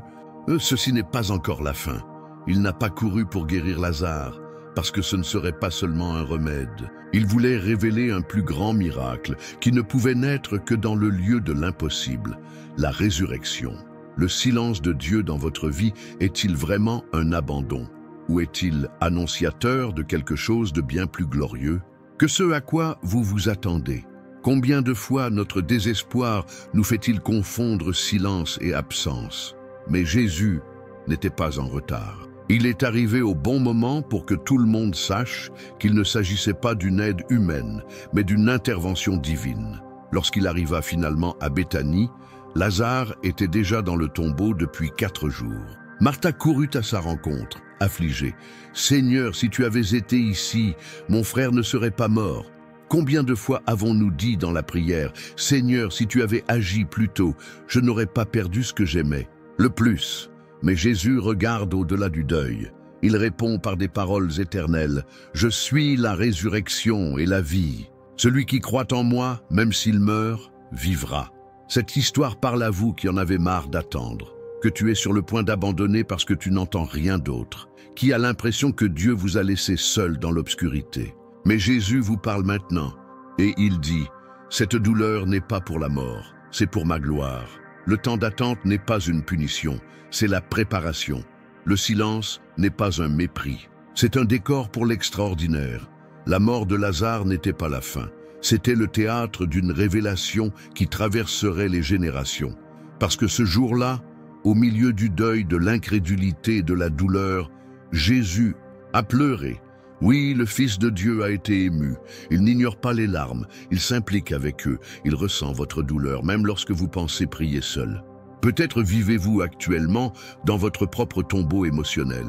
A: ceci n'est pas encore la fin. Il n'a pas couru pour guérir Lazare, parce que ce ne serait pas seulement un remède. Il voulait révéler un plus grand miracle, qui ne pouvait naître que dans le lieu de l'impossible, la résurrection. Le silence de Dieu dans votre vie est-il vraiment un abandon? Ou est-il annonciateur de quelque chose de bien plus glorieux que ce à quoi vous vous attendez? Combien de fois notre désespoir nous fait-il confondre silence et absence? Mais Jésus n'était pas en retard. Il est arrivé au bon moment pour que tout le monde sache qu'il ne s'agissait pas d'une aide humaine, mais d'une intervention divine. Lorsqu'il arriva finalement à Béthanie, Lazare était déjà dans le tombeau depuis 4 jours. Martha courut à sa rencontre, affligée. « Seigneur, si tu avais été ici, mon frère ne serait pas mort. » Combien de fois avons-nous dit dans la prière, « Seigneur, si tu avais agi plus tôt, je n'aurais pas perdu ce que j'aimais. » Le plus. Mais Jésus regarde au-delà du deuil. Il répond par des paroles éternelles, « Je suis la résurrection et la vie. Celui qui croit en moi, même s'il meurt, vivra. » Cette histoire parle à vous qui en avez marre d'attendre, que tu es sur le point d'abandonner parce que tu n'entends rien d'autre, qui a l'impression que Dieu vous a laissé seul dans l'obscurité. Mais Jésus vous parle maintenant, et il dit, « Cette douleur n'est pas pour la mort, c'est pour ma gloire. » Le temps d'attente n'est pas une punition, c'est la préparation. Le silence n'est pas un mépris. C'est un décor pour l'extraordinaire. La mort de Lazare n'était pas la fin. C'était le théâtre d'une révélation qui traverserait les générations. Parce que ce jour-là, au milieu du deuil, de l'incrédulité et de la douleur, Jésus a pleuré. Oui, le Fils de Dieu a été ému. Il n'ignore pas les larmes, il s'implique avec eux, il ressent votre douleur, même lorsque vous pensez prier seul. Peut-être vivez-vous actuellement dans votre propre tombeau émotionnel.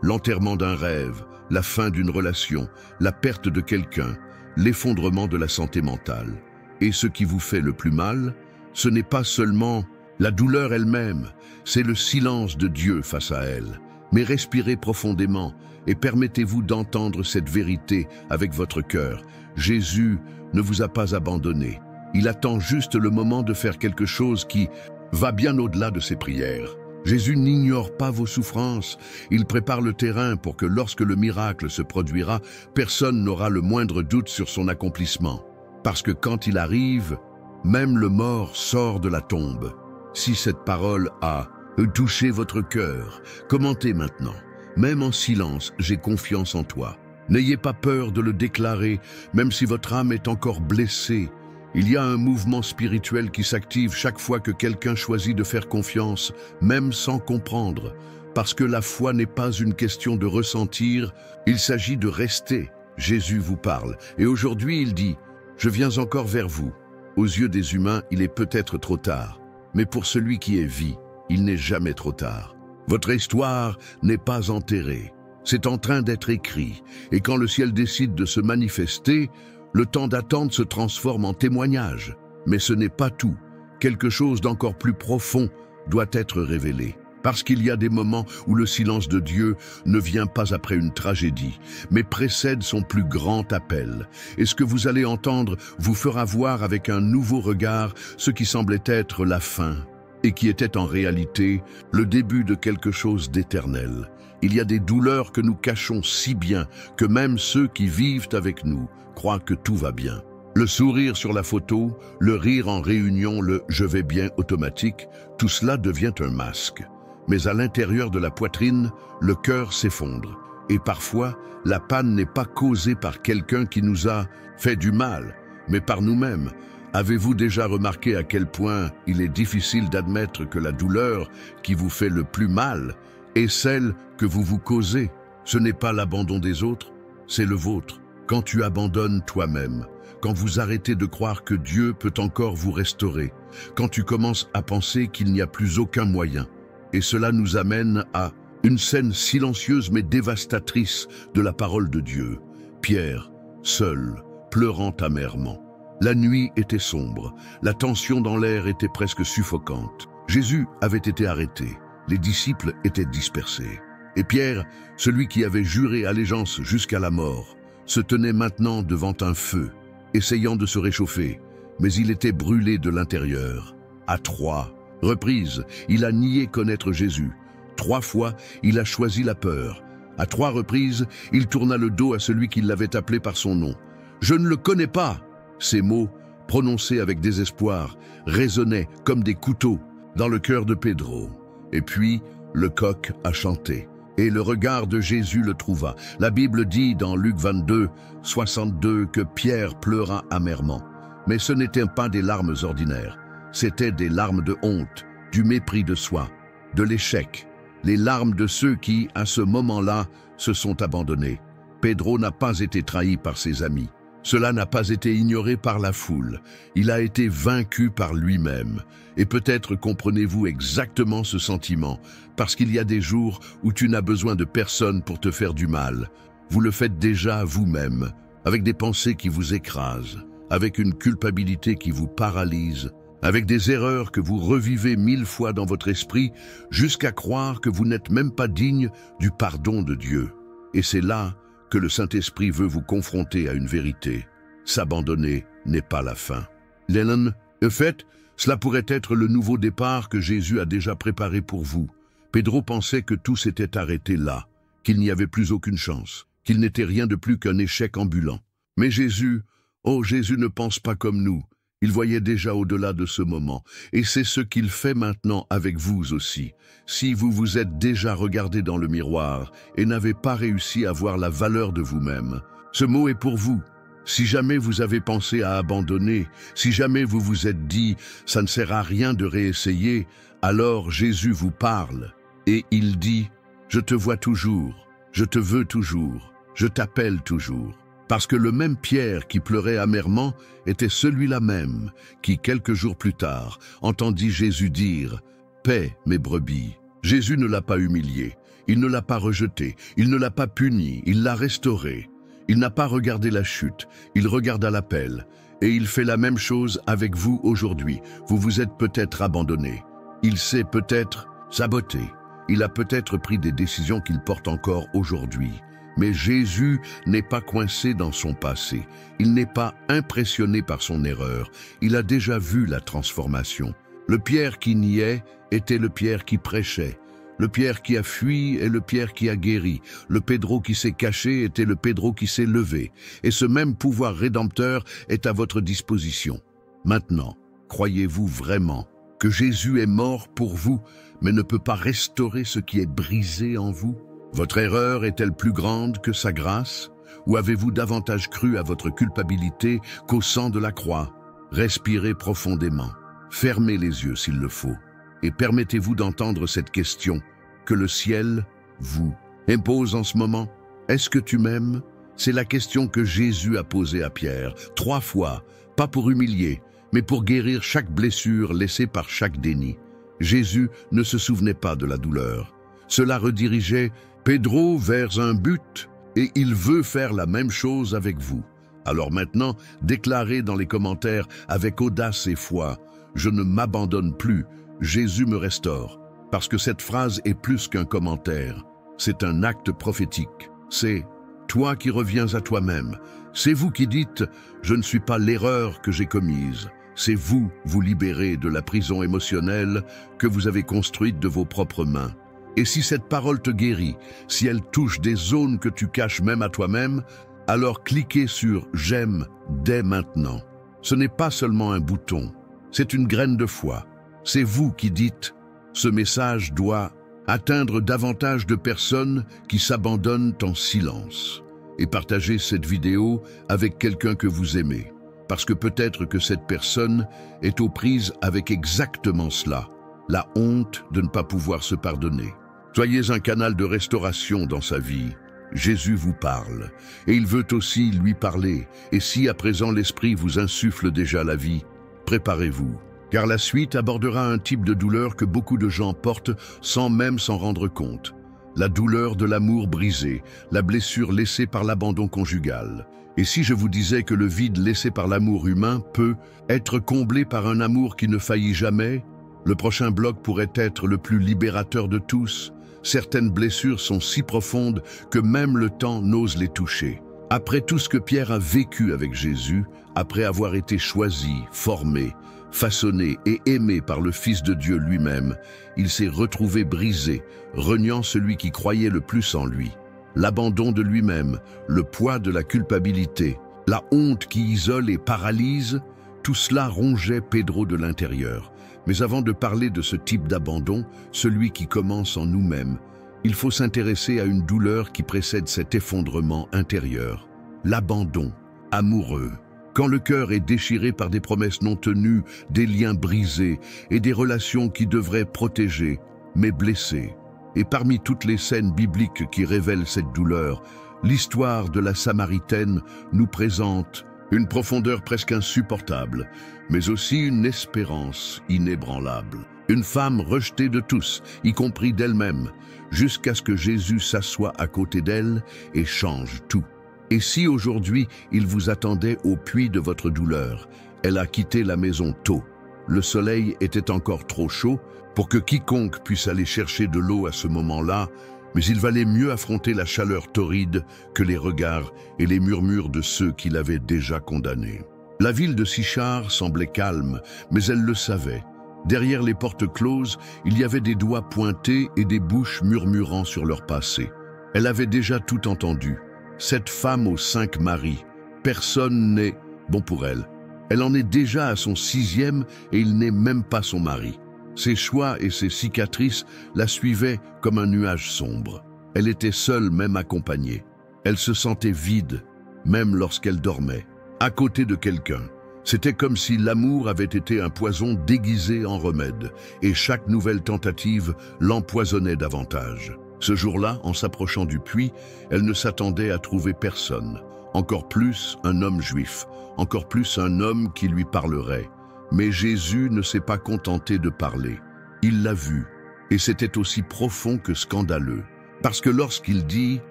A: L'enterrement d'un rêve, la fin d'une relation, la perte de quelqu'un, l'effondrement de la santé mentale. Et ce qui vous fait le plus mal, ce n'est pas seulement la douleur elle-même, c'est le silence de Dieu face à elle. Mais respirez profondément et permettez-vous d'entendre cette vérité avec votre cœur. Jésus ne vous a pas abandonné. Il attend juste le moment de faire quelque chose qui va bien au-delà de ses prières. Jésus n'ignore pas vos souffrances. Il prépare le terrain pour que lorsque le miracle se produira, personne n'aura le moindre doute sur son accomplissement. Parce que quand il arrive, même le mort sort de la tombe. Si cette parole a touché votre cœur, commentez maintenant. Même en silence, j'ai confiance en toi. N'ayez pas peur de le déclarer, même si votre âme est encore blessée. Il y a un mouvement spirituel qui s'active chaque fois que quelqu'un choisit de faire confiance, même sans comprendre. Parce que la foi n'est pas une question de ressentir, il s'agit de rester. Jésus vous parle, et aujourd'hui il dit « Je viens encore vers vous ». Aux yeux des humains, il est peut-être trop tard, mais pour celui qui est vie, il n'est jamais trop tard. Votre histoire n'est pas enterrée, c'est en train d'être écrit, et quand le ciel décide de se manifester, le temps d'attente se transforme en témoignage. Mais ce n'est pas tout. Quelque chose d'encore plus profond doit être révélé. Parce qu'il y a des moments où le silence de Dieu ne vient pas après une tragédie, mais précède son plus grand appel. Et ce que vous allez entendre vous fera voir avec un nouveau regard ce qui semblait être la fin, et qui était en réalité le début de quelque chose d'éternel. Il y a des douleurs que nous cachons si bien que même ceux qui vivent avec nous croient que tout va bien. Le sourire sur la photo, le rire en réunion, le « je vais bien » automatique, tout cela devient un masque. Mais à l'intérieur de la poitrine, le cœur s'effondre. Et parfois, la panne n'est pas causée par quelqu'un qui nous a fait du mal, mais par nous-mêmes. Avez-vous déjà remarqué à quel point il est difficile d'admettre que la douleur qui vous fait le plus mal est celle que vous vous causez? Ce n'est pas l'abandon des autres, c'est le vôtre. Quand tu abandonnes toi-même, quand vous arrêtez de croire que Dieu peut encore vous restaurer, quand tu commences à penser qu'il n'y a plus aucun moyen. Et cela nous amène à une scène silencieuse mais dévastatrice de la parole de Dieu. Pierre, seul, pleurant amèrement. La nuit était sombre, la tension dans l'air était presque suffocante. Jésus avait été arrêté, les disciples étaient dispersés. Et Pierre, celui qui avait juré allégeance jusqu'à la mort, se tenait maintenant devant un feu, essayant de se réchauffer, mais il était brûlé de l'intérieur. À 3 reprises, il a nié connaître Jésus. 3 fois, il a choisi la peur. À 3 reprises, il tourna le dos à celui qui l'avait appelé par son nom. « Je ne le connais pas !» Ces mots, prononcés avec désespoir, résonnaient comme des couteaux dans le cœur de Pedro. Et puis, le coq a chanté. Et le regard de Jésus le trouva. La Bible dit dans Luc 22, 62 que Pierre pleura amèrement. Mais ce n'étaient pas des larmes ordinaires. C'étaient des larmes de honte, du mépris de soi, de l'échec. Les larmes de ceux qui, à ce moment-là, se sont abandonnés. Pedro n'a pas été trahi par ses amis. Cela n'a pas été ignoré par la foule. Il a été vaincu par lui-même. Et peut-être comprenez-vous exactement ce sentiment, parce qu'il y a des jours où tu n'as besoin de personne pour te faire du mal. Vous le faites déjà vous-même, avec des pensées qui vous écrasent, avec une culpabilité qui vous paralyse, avec des erreurs que vous revivez 1000 fois dans votre esprit, jusqu'à croire que vous n'êtes même pas digne du pardon de Dieu. Et c'est là que le Saint-Esprit veut vous confronter à une vérité. S'abandonner n'est pas la fin. Lennon, de fait, cela pourrait être le nouveau départ que Jésus a déjà préparé pour vous. Pedro pensait que tout s'était arrêté là, qu'il n'y avait plus aucune chance, qu'il n'était rien de plus qu'un échec ambulant. Mais Jésus, oh Jésus ne pense pas comme nous. Il voyait déjà au-delà de ce moment, et c'est ce qu'il fait maintenant avec vous aussi. Si vous vous êtes déjà regardé dans le miroir et n'avez pas réussi à voir la valeur de vous-même, ce mot est pour vous. Si jamais vous avez pensé à abandonner, si jamais vous vous êtes dit « ça ne sert à rien de réessayer », alors Jésus vous parle et il dit « je te vois toujours, je te veux toujours, je t'appelle toujours ». Parce que le même Pierre qui pleurait amèrement était celui-là même qui, quelques jours plus tard, entendit Jésus dire « Paix, mes brebis ». Jésus ne l'a pas humilié, il ne l'a pas rejeté, il ne l'a pas puni, il l'a restauré. Il n'a pas regardé la chute, il regarda l'appel. Et il fait la même chose avec vous aujourd'hui. Vous vous êtes peut-être abandonné. Il s'est peut-être saboté. Il a peut-être pris des décisions qu'il porte encore aujourd'hui. Mais Jésus n'est pas coincé dans son passé. Il n'est pas impressionné par son erreur. Il a déjà vu la transformation. Le Pierre qui niait était le Pierre qui prêchait. Le Pierre qui a fui est le Pierre qui a guéri. Le Pédro qui s'est caché était le Pédro qui s'est levé. Et ce même pouvoir rédempteur est à votre disposition. Maintenant, croyez-vous vraiment que Jésus est mort pour vous, mais ne peut pas restaurer ce qui est brisé en vous? Votre erreur est-elle plus grande que sa grâce? Ou avez-vous davantage cru à votre culpabilité qu'au sang de la croix? Respirez profondément. Fermez les yeux s'il le faut. Et permettez-vous d'entendre cette question que le ciel vous impose en ce moment. Est-ce que tu m'aimes? C'est la question que Jésus a posée à Pierre, 3 fois, pas pour humilier, mais pour guérir chaque blessure laissée par chaque déni. Jésus ne se souvenait pas de la douleur. Cela redirigeait Pédro vers un but, et il veut faire la même chose avec vous. Alors maintenant, déclarez dans les commentaires avec audace et foi, « Je ne m'abandonne plus, Jésus me restaure », parce que cette phrase est plus qu'un commentaire, c'est un acte prophétique. C'est toi qui reviens à toi-même. C'est vous qui dites « Je ne suis pas l'erreur que j'ai commise ». C'est vous, vous libérez de la prison émotionnelle que vous avez construite de vos propres mains. Et si cette parole te guérit, si elle touche des zones que tu caches même à toi-même, alors cliquez sur « J'aime » dès maintenant. Ce n'est pas seulement un bouton, c'est une graine de foi. C'est vous qui dites « Ce message doit atteindre davantage de personnes qui s'abandonnent en silence » et partagez cette vidéo avec quelqu'un que vous aimez, parce que peut-être que cette personne est aux prises avec exactement cela, la honte de ne pas pouvoir se pardonner. Soyez un canal de restauration dans sa vie. Jésus vous parle, et il veut aussi lui parler, et si à présent l'Esprit vous insuffle déjà la vie, préparez-vous. Car la suite abordera un type de douleur que beaucoup de gens portent sans même s'en rendre compte. La douleur de l'amour brisé, la blessure laissée par l'abandon conjugal. Et si je vous disais que le vide laissé par l'amour humain peut être comblé par un amour qui ne faillit jamais, le prochain bloc pourrait être le plus libérateur de tous. Certaines blessures sont si profondes que même le temps n'ose les toucher. Après tout ce que Pierre a vécu avec Jésus, après avoir été choisi, formé, façonné et aimé par le Fils de Dieu lui-même, il s'est retrouvé brisé, reniant celui qui croyait le plus en lui. L'abandon de lui-même, le poids de la culpabilité, la honte qui isole et paralyse, tout cela rongeait Pédro de l'intérieur. Mais avant de parler de ce type d'abandon, celui qui commence en nous-mêmes, il faut s'intéresser à une douleur qui précède cet effondrement intérieur. L'abandon, amoureux. Quand le cœur est déchiré par des promesses non tenues, des liens brisés et des relations qui devraient protéger, mais blessées. Et parmi toutes les scènes bibliques qui révèlent cette douleur, l'histoire de la Samaritaine nous présente une profondeur presque insupportable, mais aussi une espérance inébranlable. Une femme rejetée de tous, y compris d'elle-même, jusqu'à ce que Jésus s'assoie à côté d'elle et change tout. Et si aujourd'hui il vous attendait au puits de votre douleur, elle a quitté la maison tôt. Le soleil était encore trop chaud pour que quiconque puisse aller chercher de l'eau à ce moment-là, mais il valait mieux affronter la chaleur torride que les regards et les murmures de ceux qui l'avaient déjà condamné. La ville de Sichar semblait calme, mais elle le savait. Derrière les portes closes, il y avait des doigts pointés et des bouches murmurant sur leur passé. Elle avait déjà tout entendu. Cette femme aux 5 maris, personne n'est bon pour elle. Elle en est déjà à son 6e et il n'est même pas son mari. Ses choix et ses cicatrices la suivaient comme un nuage sombre. Elle était seule, même accompagnée. Elle se sentait vide, même lorsqu'elle dormait, à côté de quelqu'un. C'était comme si l'amour avait été un poison déguisé en remède, et chaque nouvelle tentative l'empoisonnait davantage. Ce jour-là, en s'approchant du puits, elle ne s'attendait à trouver personne. Encore plus un homme juif, encore plus un homme qui lui parlerait. Mais Jésus ne s'est pas contenté de parler. Il l'a vu, et c'était aussi profond que scandaleux. Parce que lorsqu'il dit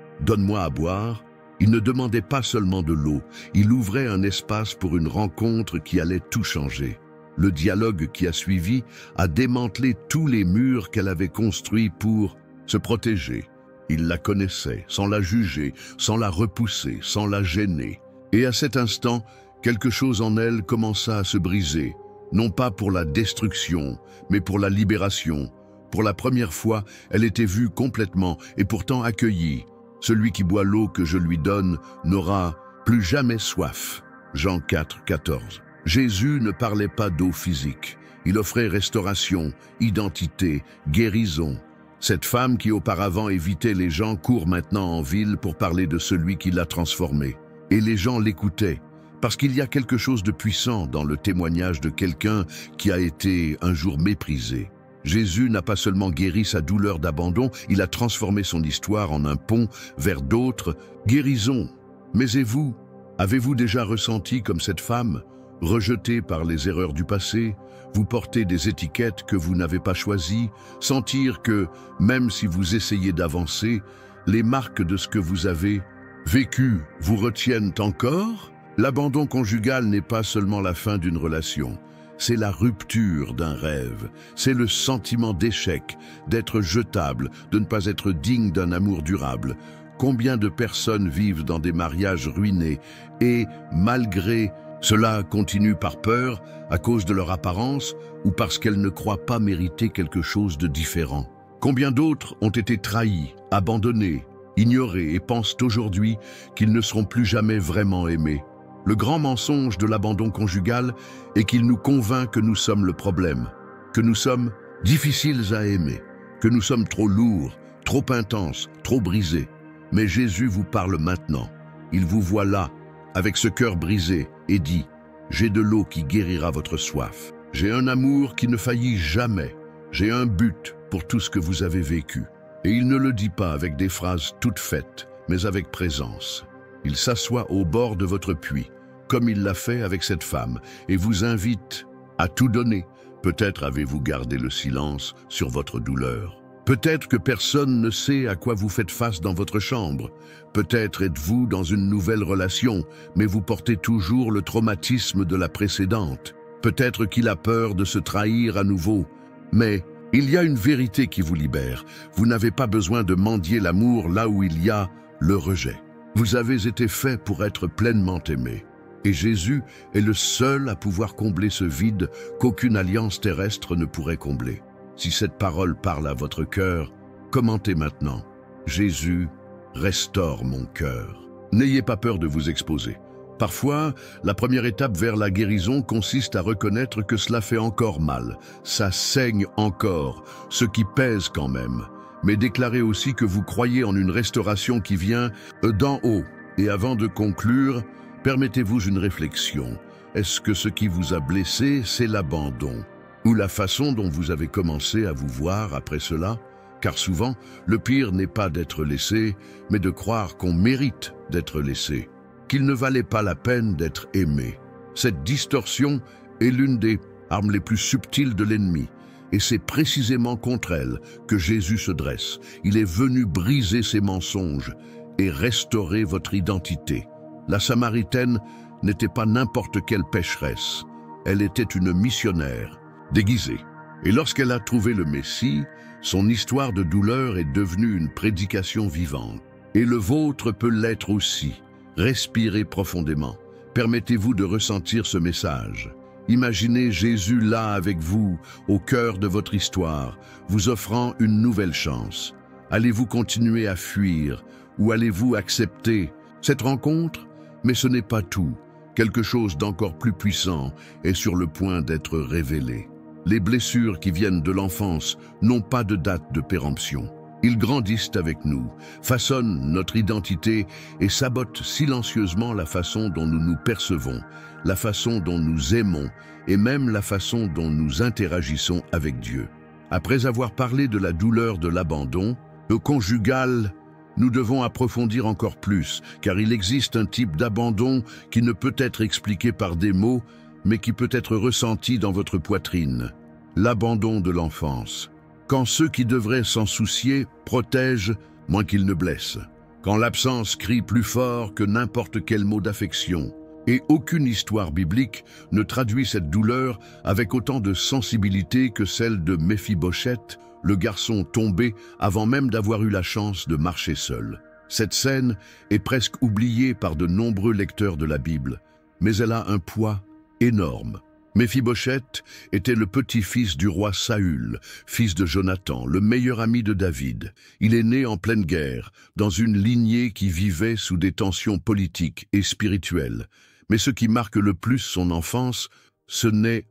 A: « Donne-moi à boire », il ne demandait pas seulement de l'eau, il ouvrait un espace pour une rencontre qui allait tout changer. Le dialogue qui a suivi a démantelé tous les murs qu'elle avait construits pour se protéger. Il la connaissait, sans la juger, sans la repousser, sans la gêner. Et à cet instant, quelque chose en elle commença à se briser, non pas pour la destruction, mais pour la libération. Pour la première fois, elle était vue complètement et pourtant accueillie. Celui qui boit l'eau que je lui donne n'aura plus jamais soif. Jean 4, 14. Jésus ne parlait pas d'eau physique. Il offrait restauration, identité, guérison. Cette femme qui auparavant évitait les gens court maintenant en ville pour parler de celui qui l'a transformée. Et les gens l'écoutaient, parce qu'il y a quelque chose de puissant dans le témoignage de quelqu'un qui a été un jour méprisé. Jésus n'a pas seulement guéri sa douleur d'abandon, il a transformé son histoire en un pont vers d'autres guérisons. Mais et vous, avez-vous déjà ressenti comme cette femme, rejetée par les erreurs du passé, vous porter des étiquettes que vous n'avez pas choisies, sentir que, même si vous essayez d'avancer, les marques de ce que vous avez vécu vous retiennent encore? L'abandon conjugal n'est pas seulement la fin d'une relation. C'est la rupture d'un rêve, c'est le sentiment d'échec, d'être jetable, de ne pas être digne d'un amour durable. Combien de personnes vivent dans des mariages ruinés et, malgré cela, continuent par peur, à cause de leur apparence ou parce qu'elles ne croient pas mériter quelque chose de différent? Combien d'autres ont été trahis, abandonnés, ignorés et pensent aujourd'hui qu'ils ne seront plus jamais vraiment aimés? Le grand mensonge de l'abandon conjugal est qu'il nous convainc que nous sommes le problème, que nous sommes difficiles à aimer, que nous sommes trop lourds, trop intenses, trop brisés. Mais Jésus vous parle maintenant. Il vous voit là, avec ce cœur brisé, et dit « J'ai de l'eau qui guérira votre soif. J'ai un amour qui ne faillit jamais. J'ai un but pour tout ce que vous avez vécu. » Et il ne le dit pas avec des phrases toutes faites, mais avec présence. Il s'assoit au bord de votre puits, comme il l'a fait avec cette femme, et vous invite à tout donner. Peut-être avez-vous gardé le silence sur votre douleur. Peut-être que personne ne sait à quoi vous faites face dans votre chambre. Peut-être êtes-vous dans une nouvelle relation, mais vous portez toujours le traumatisme de la précédente. Peut-être qu'il a peur de se trahir à nouveau. Mais il y a une vérité qui vous libère. Vous n'avez pas besoin de mendier l'amour là où il y a le rejet. Vous avez été fait pour être pleinement aimé. Et Jésus est le seul à pouvoir combler ce vide qu'aucune alliance terrestre ne pourrait combler. Si cette parole parle à votre cœur, commentez maintenant. Jésus, restaure mon cœur. N'ayez pas peur de vous exposer. Parfois, la première étape vers la guérison consiste à reconnaître que cela fait encore mal. Ça saigne encore, ce qui pèse quand même. Mais déclarez aussi que vous croyez en une restauration qui vient d'en haut. Et avant de conclure, permettez-vous une réflexion. Est-ce que ce qui vous a blessé, c'est l'abandon? Ou la façon dont vous avez commencé à vous voir après cela? Car souvent, le pire n'est pas d'être laissé, mais de croire qu'on mérite d'être laissé, qu'il ne valait pas la peine d'être aimé. Cette distorsion est l'une des armes les plus subtiles de l'ennemi. Et c'est précisément contre elle que Jésus se dresse. Il est venu briser ces mensonges et restaurer votre identité. La Samaritaine n'était pas n'importe quelle pécheresse. Elle était une missionnaire, déguisée. Et lorsqu'elle a trouvé le Messie, son histoire de douleur est devenue une prédication vivante. Et le vôtre peut l'être aussi. Respirez profondément. Permettez-vous de ressentir ce message. Imaginez Jésus là avec vous, au cœur de votre histoire, vous offrant une nouvelle chance. Allez-vous continuer à fuir ou allez-vous accepter cette rencontre? Mais ce n'est pas tout, Quelque chose d'encore plus puissant est sur le point d'être révélé. Les blessures qui viennent de l'enfance n'ont pas de date de péremption. Ils grandissent avec nous, façonnent notre identité et sabotent silencieusement la façon dont nous nous percevons, la façon dont nous aimons et même la façon dont nous interagissons avec Dieu. Après avoir parlé de la douleur de l'abandon, au conjugal, nous devons approfondir encore plus, car il existe un type d'abandon qui ne peut être expliqué par des mots, mais qui peut être ressenti dans votre poitrine. L'abandon de l'enfance. Quand ceux qui devraient s'en soucier protègent moins qu'ils ne blessent. Quand l'absence crie plus fort que n'importe quel mot d'affection. Et aucune histoire biblique ne traduit cette douleur avec autant de sensibilité que celle de Méphibosheth, le garçon tombé avant même d'avoir eu la chance de marcher seul. Cette scène est presque oubliée par de nombreux lecteurs de la Bible, mais elle a un poids énorme. Méphibosheth était le petit-fils du roi Saül, fils de Jonathan, le meilleur ami de David. Il est né en pleine guerre, dans une lignée qui vivait sous des tensions politiques et spirituelles. Mais ce qui marque le plus son enfance, ce n'est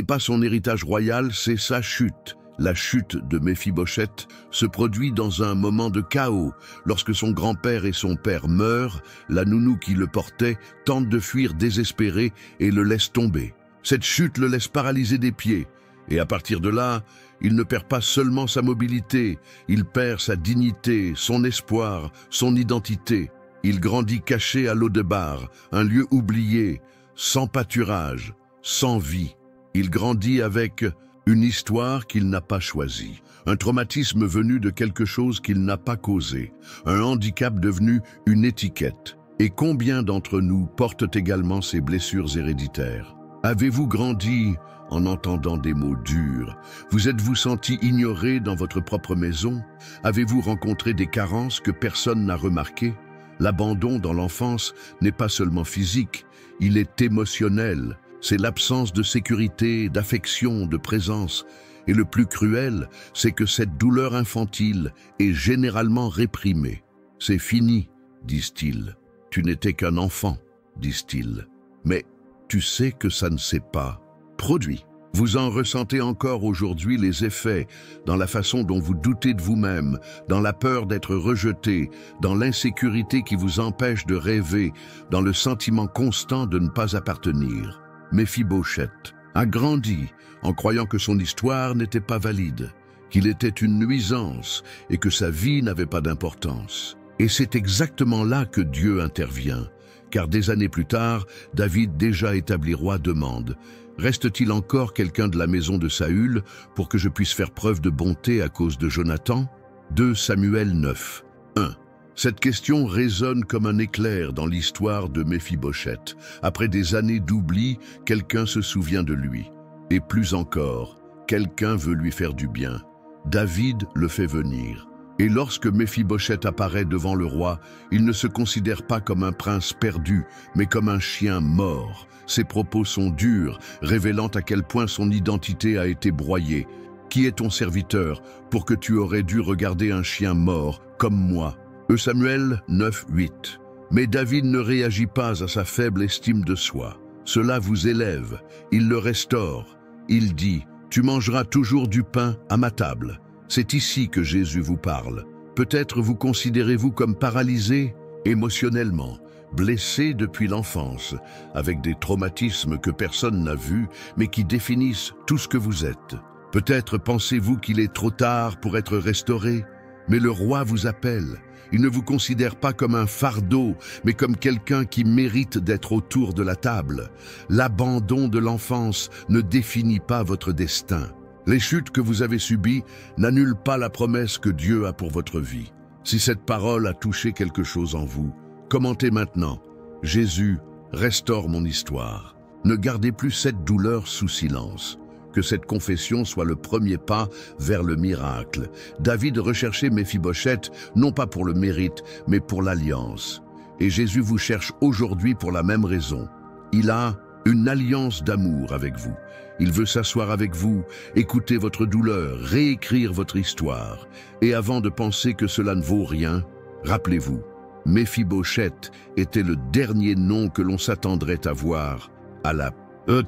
A: pas son héritage royal, c'est sa chute. La chute de Méphibosheth se produit dans un moment de chaos. Lorsque son grand-père et son père meurent, la nounou qui le portait tente de fuir désespérée et le laisse tomber. Cette chute le laisse paralysé des pieds. Et à partir de là, il ne perd pas seulement sa mobilité, il perd sa dignité, son espoir, son identité. Il grandit caché à Lo-debar, un lieu oublié, sans pâturage, sans vie. Il grandit avec une histoire qu'il n'a pas choisie, un traumatisme venu de quelque chose qu'il n'a pas causé, un handicap devenu une étiquette. Et combien d'entre nous portent également ces blessures héréditaires? Avez-vous grandi en entendant des mots durs? Vous êtes-vous senti ignoré dans votre propre maison? Avez-vous rencontré des carences que personne n'a remarquées? L'abandon dans l'enfance n'est pas seulement physique, il est émotionnel. C'est l'absence de sécurité, d'affection, de présence. Et le plus cruel, c'est que cette douleur infantile est généralement réprimée. C'est fini, disent-ils. Tu n'étais qu'un enfant, disent-ils. Mais tu sais que ça ne s'est pas produit. Vous en ressentez encore aujourd'hui les effets, dans la façon dont vous doutez de vous-même, dans la peur d'être rejeté, dans l'insécurité qui vous empêche de rêver, dans le sentiment constant de ne pas appartenir. Méphibosheth a grandi en croyant que son histoire n'était pas valide, qu'il était une nuisance et que sa vie n'avait pas d'importance. Et c'est exactement là que Dieu intervient, car des années plus tard, David, déjà établi roi, demande « Reste-t-il encore quelqu'un de la maison de Saül pour que je puisse faire preuve de bonté à cause de Jonathan » 2 Samuel 9, 1. Cette question résonne comme un éclair dans l'histoire de Méphibosheth. Après des années d'oubli, quelqu'un se souvient de lui. Et plus encore, quelqu'un veut lui faire du bien. David le fait venir. Et lorsque Méphibosheth apparaît devant le roi, il ne se considère pas comme un prince perdu, mais comme un chien mort. Ses propos sont durs, révélant à quel point son identité a été broyée. Qui est ton serviteur pour que tu aurais dû regarder un chien mort comme moi? 2 Samuel 9, 8. Mais David ne réagit pas à sa faible estime de soi. Cela vous élève, il le restaure. Il dit, tu mangeras toujours du pain à ma table. C'est ici que Jésus vous parle. Peut-être vous considérez-vous comme paralysé émotionnellement, blessé depuis l'enfance, avec des traumatismes que personne n'a vus, mais qui définissent tout ce que vous êtes. Peut-être pensez-vous qu'il est trop tard pour être restauré, mais le roi vous appelle. Il ne vous considère pas comme un fardeau, mais comme quelqu'un qui mérite d'être autour de la table. L'abandon de l'enfance ne définit pas votre destin. Les chutes que vous avez subies n'annulent pas la promesse que Dieu a pour votre vie. Si cette parole a touché quelque chose en vous, commentez maintenant. Jésus, restaure mon histoire. Ne gardez plus cette douleur sous silence. Que cette confession soit le premier pas vers le miracle. David recherchait Méphibosheth, non pas pour le mérite, mais pour l'alliance. Et Jésus vous cherche aujourd'hui pour la même raison. Il a une alliance d'amour avec vous. Il veut s'asseoir avec vous, écouter votre douleur, réécrire votre histoire. Et avant de penser que cela ne vaut rien, rappelez-vous, Méphibosheth était le dernier nom que l'on s'attendrait à voir à la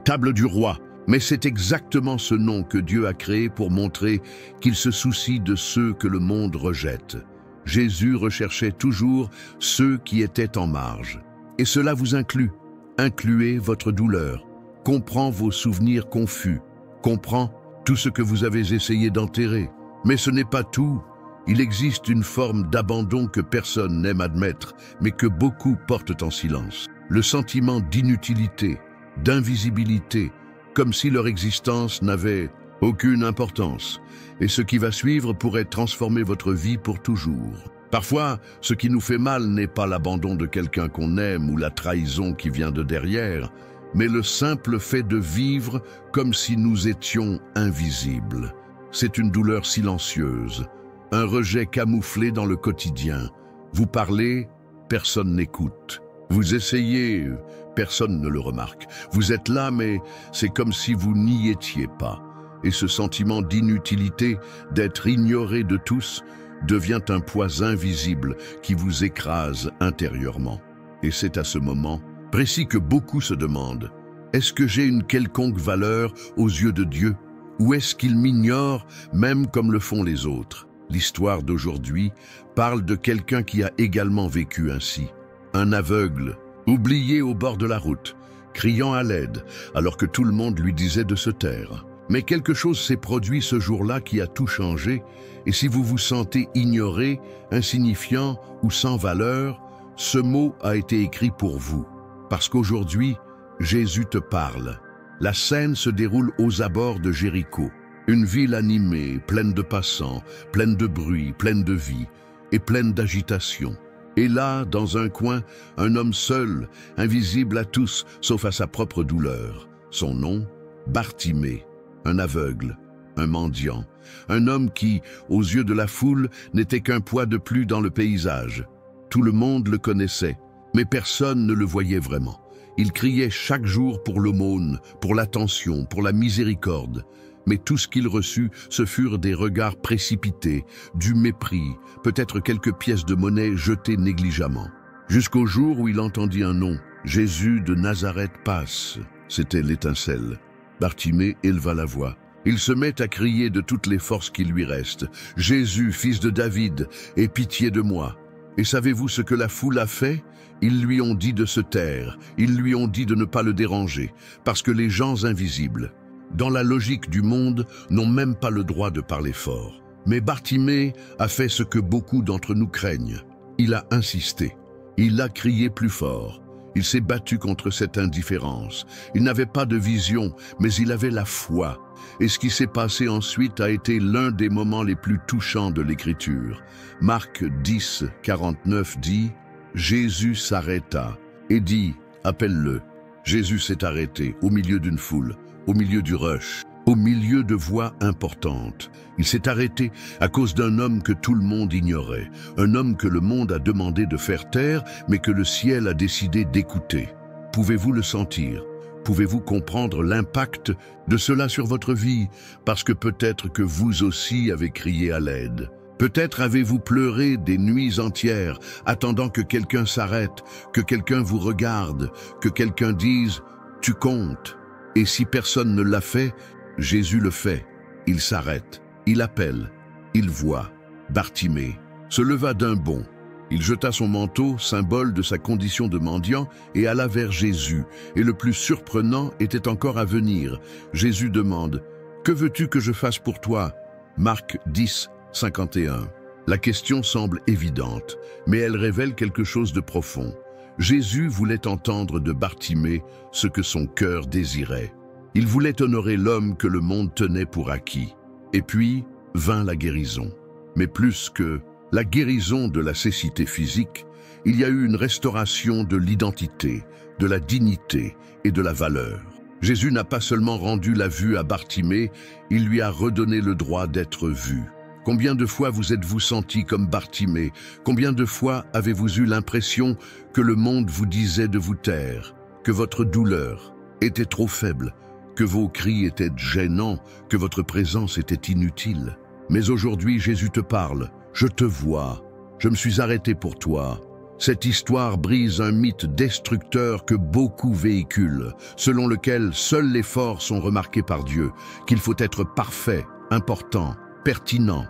A: table du roi. Mais c'est exactement ce nom que Dieu a créé pour montrer qu'il se soucie de ceux que le monde rejette. Jésus recherchait toujours ceux qui étaient en marge. Et cela vous inclut. Incluez votre douleur. Comprends vos souvenirs confus. Comprends tout ce que vous avez essayé d'enterrer. Mais ce n'est pas tout. Il existe une forme d'abandon que personne n'aime admettre, mais que beaucoup portent en silence. Le sentiment d'inutilité, d'invisibilité, comme si leur existence n'avait aucune importance. Et ce qui va suivre pourrait transformer votre vie pour toujours. Parfois, ce qui nous fait mal n'est pas l'abandon de quelqu'un qu'on aime ou la trahison qui vient de derrière, mais le simple fait de vivre comme si nous étions invisibles. C'est une douleur silencieuse, un rejet camouflé dans le quotidien. Vous parlez, personne n'écoute. Vous essayez, personne ne le remarque. Vous êtes là, mais c'est comme si vous n'y étiez pas. Et ce sentiment d'inutilité, d'être ignoré de tous, devient un poids invisible qui vous écrase intérieurement. Et c'est à ce moment précis que beaucoup se demandent, est-ce que j'ai une quelconque valeur aux yeux de Dieu? Ou est-ce qu'il m'ignore même comme le font les autres? L'histoire d'aujourd'hui parle de quelqu'un qui a également vécu ainsi. Un aveugle, oublié au bord de la route, criant à l'aide alors que tout le monde lui disait de se taire. Mais quelque chose s'est produit ce jour-là qui a tout changé, et si vous vous sentez ignoré, insignifiant ou sans valeur, ce mot a été écrit pour vous. Parce qu'aujourd'hui, Jésus te parle. La scène se déroule aux abords de Jéricho, une ville animée, pleine de passants, pleine de bruit, pleine de vie et pleine d'agitation. Et là, dans un coin, un homme seul, invisible à tous, sauf à sa propre douleur. Son nom, Bartimée, un aveugle, un mendiant, un homme qui, aux yeux de la foule, n'était qu'un poids de plus dans le paysage. Tout le monde le connaissait, mais personne ne le voyait vraiment. Il criait chaque jour pour l'aumône, pour l'attention, pour la miséricorde. Mais tout ce qu'il reçut, ce furent des regards précipités, du mépris, peut-être quelques pièces de monnaie jetées négligemment. Jusqu'au jour où il entendit un nom. Jésus de Nazareth passe. C'était l'étincelle. Bartimée éleva la voix. Il se met à crier de toutes les forces qui lui restent. « Jésus, fils de David, aie pitié de moi !» Et savez-vous ce que la foule a fait? Ils lui ont dit de se taire, ils lui ont dit de ne pas le déranger, parce que les gens invisibles, dans la logique du monde, n'ont même pas le droit de parler fort. Mais Bartimée a fait ce que beaucoup d'entre nous craignent. Il a insisté, il a crié plus fort. Il s'est battu contre cette indifférence. Il n'avait pas de vision, mais il avait la foi. Et ce qui s'est passé ensuite a été l'un des moments les plus touchants de l'Écriture. Marc 10, 49 dit « Jésus s'arrêta et dit « Appelle-le ». Jésus s'est arrêté au milieu d'une foule, au milieu du rush, au milieu de voix importantes. Il s'est arrêté à cause d'un homme que tout le monde ignorait, un homme que le monde a demandé de faire taire, mais que le ciel a décidé d'écouter. Pouvez-vous le sentir? Pouvez-vous comprendre l'impact de cela sur votre vie? Parce que peut-être que vous aussi avez crié à l'aide. Peut-être avez-vous pleuré des nuits entières, attendant que quelqu'un s'arrête, que quelqu'un vous regarde, que quelqu'un dise « tu comptes ». Et si personne ne l'a fait, Jésus le fait. Il s'arrête, il appelle, il voit. Bartimée se leva d'un bond. Il jeta son manteau, symbole de sa condition de mendiant, et alla vers Jésus. Et le plus surprenant était encore à venir. Jésus demande « Que veux-tu que je fasse pour toi ?» Marc 10, 51. La question semble évidente, mais elle révèle quelque chose de profond. Jésus voulait entendre de Bartimée ce que son cœur désirait. Il voulait honorer l'homme que le monde tenait pour acquis. Et puis vint la guérison. Mais plus que la guérison de la cécité physique, il y a eu une restauration de l'identité, de la dignité et de la valeur. Jésus n'a pas seulement rendu la vue à Bartimée, il lui a redonné le droit d'être vu. Combien de fois vous êtes-vous senti comme Bartimée? Combien de fois avez-vous eu l'impression que le monde vous disait de vous taire, que votre douleur était trop faible, que vos cris étaient gênants, que votre présence était inutile? Mais aujourd'hui, Jésus te parle. Je te vois. Je me suis arrêté pour toi. Cette histoire brise un mythe destructeur que beaucoup véhiculent, selon lequel seuls les forts sont remarqués par Dieu, qu'il faut être parfait, important, pertinent,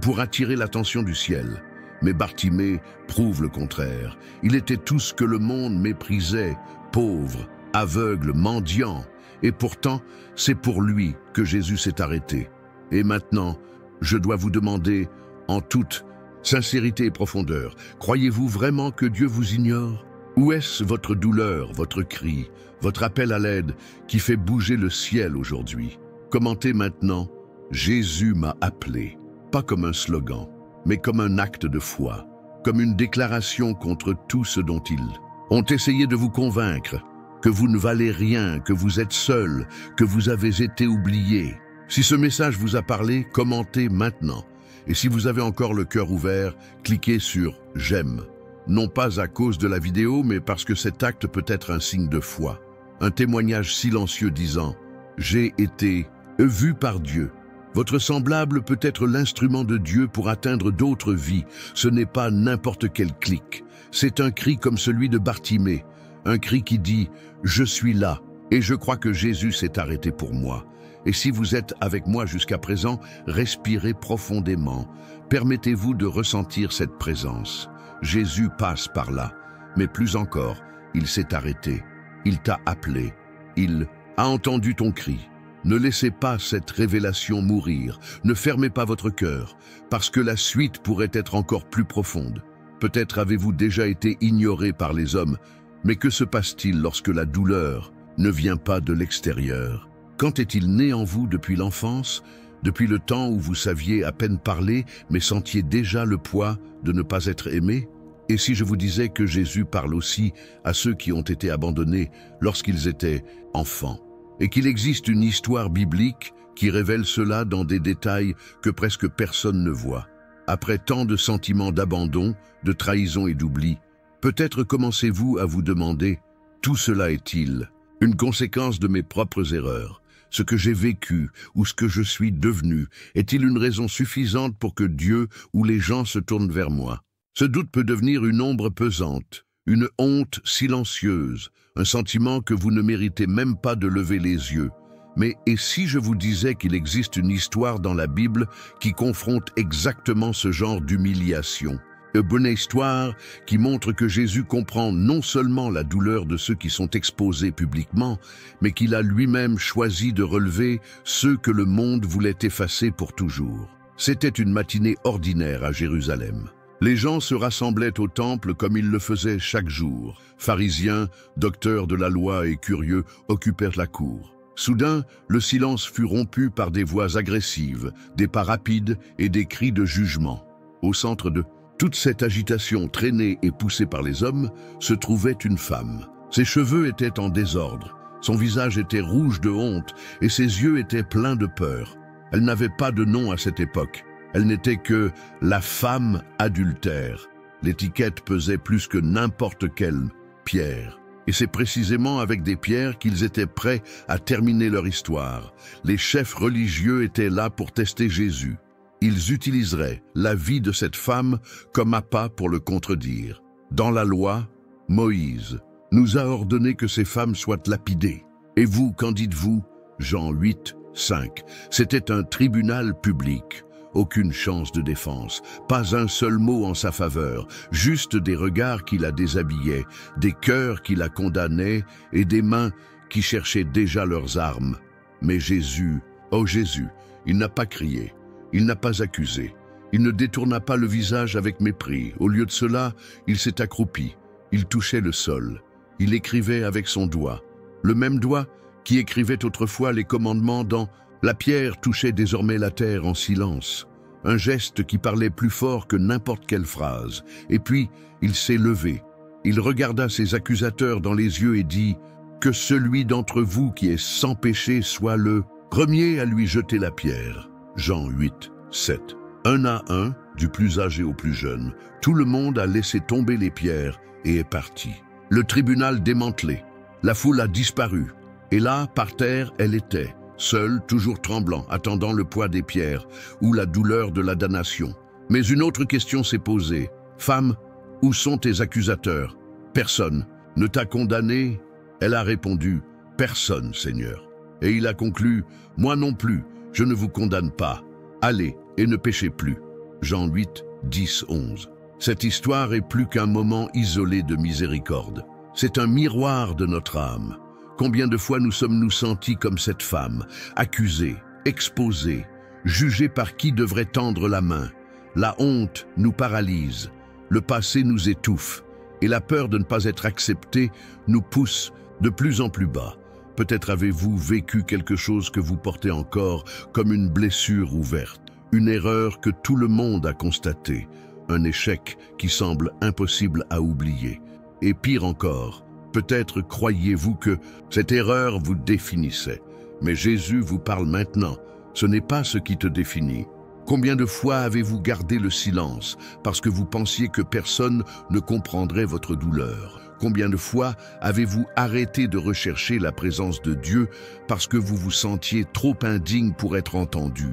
A: pour attirer l'attention du ciel. Mais Bartimée prouve le contraire. Il était tout ce que le monde méprisait, pauvre, aveugle, mendiant. Et pourtant, c'est pour lui que Jésus s'est arrêté. Et maintenant, je dois vous demander, en toute sincérité et profondeur, croyez-vous vraiment que Dieu vous ignore? Ou est-ce votre douleur, votre cri, votre appel à l'aide qui fait bouger le ciel aujourd'hui? Commentez maintenant, Jésus m'a appelé, pas comme un slogan, mais comme un acte de foi, comme une déclaration contre tout ce dont ils ont essayé de vous convaincre, que vous ne valez rien, que vous êtes seul, que vous avez été oublié. Si ce message vous a parlé, commentez maintenant. Et si vous avez encore le cœur ouvert, cliquez sur « J'aime ». Non pas à cause de la vidéo, mais parce que cet acte peut être un signe de foi. Un témoignage silencieux disant « J'ai été vu par Dieu ». Votre semblable peut être l'instrument de Dieu pour atteindre d'autres vies. Ce n'est pas n'importe quel clic. C'est un cri comme celui de Bartimée. Un cri qui dit « Je suis là et je crois que Jésus s'est arrêté pour moi ». Et si vous êtes avec moi jusqu'à présent, respirez profondément. Permettez-vous de ressentir cette présence. Jésus passe par là, mais plus encore, il s'est arrêté. Il t'a appelé. Il a entendu ton cri. Ne laissez pas cette révélation mourir. Ne fermez pas votre cœur, parce que la suite pourrait être encore plus profonde. Peut-être avez-vous déjà été ignoré par les hommes, mais que se passe-t-il lorsque la douleur ne vient pas de l'extérieur? Quand est-il né en vous depuis l'enfance, depuis le temps où vous saviez à peine parler, mais sentiez déjà le poids de ne pas être aimé? Et si je vous disais que Jésus parle aussi à ceux qui ont été abandonnés lorsqu'ils étaient enfants, et qu'il existe une histoire biblique qui révèle cela dans des détails que presque personne ne voit? Après tant de sentiments d'abandon, de trahison et d'oubli, peut-être commencez-vous à vous demander, tout cela est-il une conséquence de mes propres erreurs? Ce que j'ai vécu ou ce que je suis devenu, est-il une raison suffisante pour que Dieu ou les gens se tournent vers moi? Ce doute peut devenir une ombre pesante, une honte silencieuse, un sentiment que vous ne méritez même pas de lever les yeux. Mais et si je vous disais qu'il existe une histoire dans la Bible qui confronte exactement ce genre d'humiliation? Une bonne histoire qui montre que Jésus comprend non seulement la douleur de ceux qui sont exposés publiquement, mais qu'il a lui-même choisi de relever ceux que le monde voulait effacer pour toujours. C'était une matinée ordinaire à Jérusalem. Les gens se rassemblaient au temple comme ils le faisaient chaque jour. Pharisiens, docteurs de la loi et curieux occupèrent la cour. Soudain, le silence fut rompu par des voix agressives, des pas rapides et des cris de jugement. Au centre de toute cette agitation traînée et poussée par les hommes, se trouvait une femme. Ses cheveux étaient en désordre, son visage était rouge de honte et ses yeux étaient pleins de peur. Elle n'avait pas de nom à cette époque. Elle n'était que la femme adultère. L'étiquette pesait plus que n'importe quelle pierre. Et c'est précisément avec des pierres qu'ils étaient prêts à terminer leur histoire. Les chefs religieux étaient là pour tester Jésus. Ils utiliseraient la vie de cette femme comme appât pour le contredire. Dans la loi, Moïse nous a ordonné que ces femmes soient lapidées. Et vous, qu'en dites-vous? Jean 8, 5. C'était un tribunal public. Aucune chance de défense, pas un seul mot en sa faveur, juste des regards qui la déshabillaient, des cœurs qui la condamnaient et des mains qui cherchaient déjà leurs armes. Mais Jésus, oh Jésus, il n'a pas crié. Il n'a pas accusé. Il ne détourna pas le visage avec mépris. Au lieu de cela, il s'est accroupi. Il touchait le sol. Il écrivait avec son doigt. Le même doigt qui écrivait autrefois les commandements dans « La pierre touchait désormais la terre en silence ». Un geste qui parlait plus fort que n'importe quelle phrase. Et puis, il s'est levé. Il regarda ses accusateurs dans les yeux et dit « Que celui d'entre vous qui est sans péché soit le premier à lui jeter la pierre ». Jean 8, 7. Un à un, du plus âgé au plus jeune, tout le monde a laissé tomber les pierres et est parti. Le tribunal démantelé. La foule a disparu. Et là, par terre, elle était, seule, toujours tremblant, attendant le poids des pierres ou la douleur de la damnation. Mais une autre question s'est posée. « Femme, Où sont tes accusateurs? Personne ne t'a condamné? Elle a répondu, personne, Seigneur. Et il a conclu, moi non plus, je ne vous condamne pas. Allez et ne péchez plus. Jean 8, 10, 11. Cette histoire est plus qu'un moment isolé de miséricorde. C'est un miroir de notre âme. Combien de fois nous sommes-nous sentis comme cette femme, accusés, exposés, jugés par qui devrait tendre la main? La honte nous paralyse, le passé nous étouffe, et la peur de ne pas être accepté nous pousse de plus en plus bas. Peut-être avez-vous vécu quelque chose que vous portez encore comme une blessure ouverte, une erreur que tout le monde a constatée, un échec qui semble impossible à oublier. Et pire encore, peut-être croyez-vous que cette erreur vous définissait. Mais Jésus vous parle maintenant, ce n'est pas ce qui te définit. Combien de fois avez-vous gardé le silence parce que vous pensiez que personne ne comprendrait votre douleur? Combien de fois avez-vous arrêté de rechercher la présence de Dieu parce que vous vous sentiez trop indigne pour être entendu?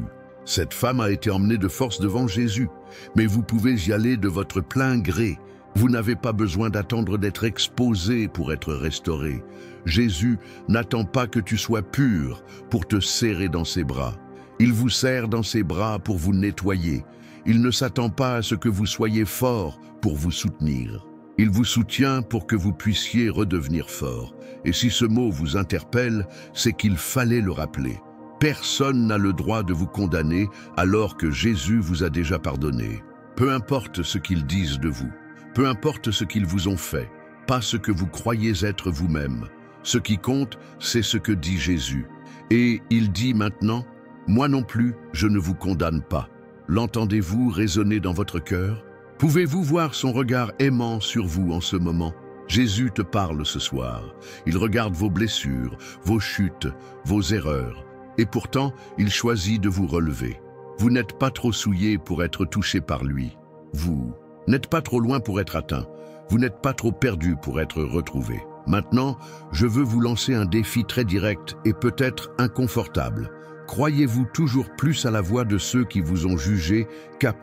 A: Cette femme a été emmenée de force devant Jésus, mais vous pouvez y aller de votre plein gré. Vous n'avez pas besoin d'attendre d'être exposé pour être restauré. Jésus n'attend pas que tu sois pur pour te serrer dans ses bras. Il vous serre dans ses bras pour vous nettoyer. Il ne s'attend pas à ce que vous soyez fort pour vous soutenir. Il vous soutient pour que vous puissiez redevenir fort. Et si ce mot vous interpelle, c'est qu'il fallait le rappeler. Personne n'a le droit de vous condamner alors que Jésus vous a déjà pardonné. Peu importe ce qu'ils disent de vous, peu importe ce qu'ils vous ont fait, pas ce que vous croyez être vous-même. Ce qui compte, c'est ce que dit Jésus. Et il dit maintenant, « Moi non plus, je ne vous condamne pas. » L'entendez-vous résonner dans votre cœur? Pouvez-vous voir son regard aimant sur vous en ce moment? Jésus te parle ce soir. Il regarde vos blessures, vos chutes, vos erreurs. Et pourtant, il choisit de vous relever. Vous n'êtes pas trop souillé pour être touché par lui. Vous n'êtes pas trop loin pour être atteint. Vous n'êtes pas trop perdu pour être retrouvé. Maintenant, je veux vous lancer un défi très direct et peut-être inconfortable. Croyez-vous toujours plus à la voix de ceux qui vous ont jugé qu'à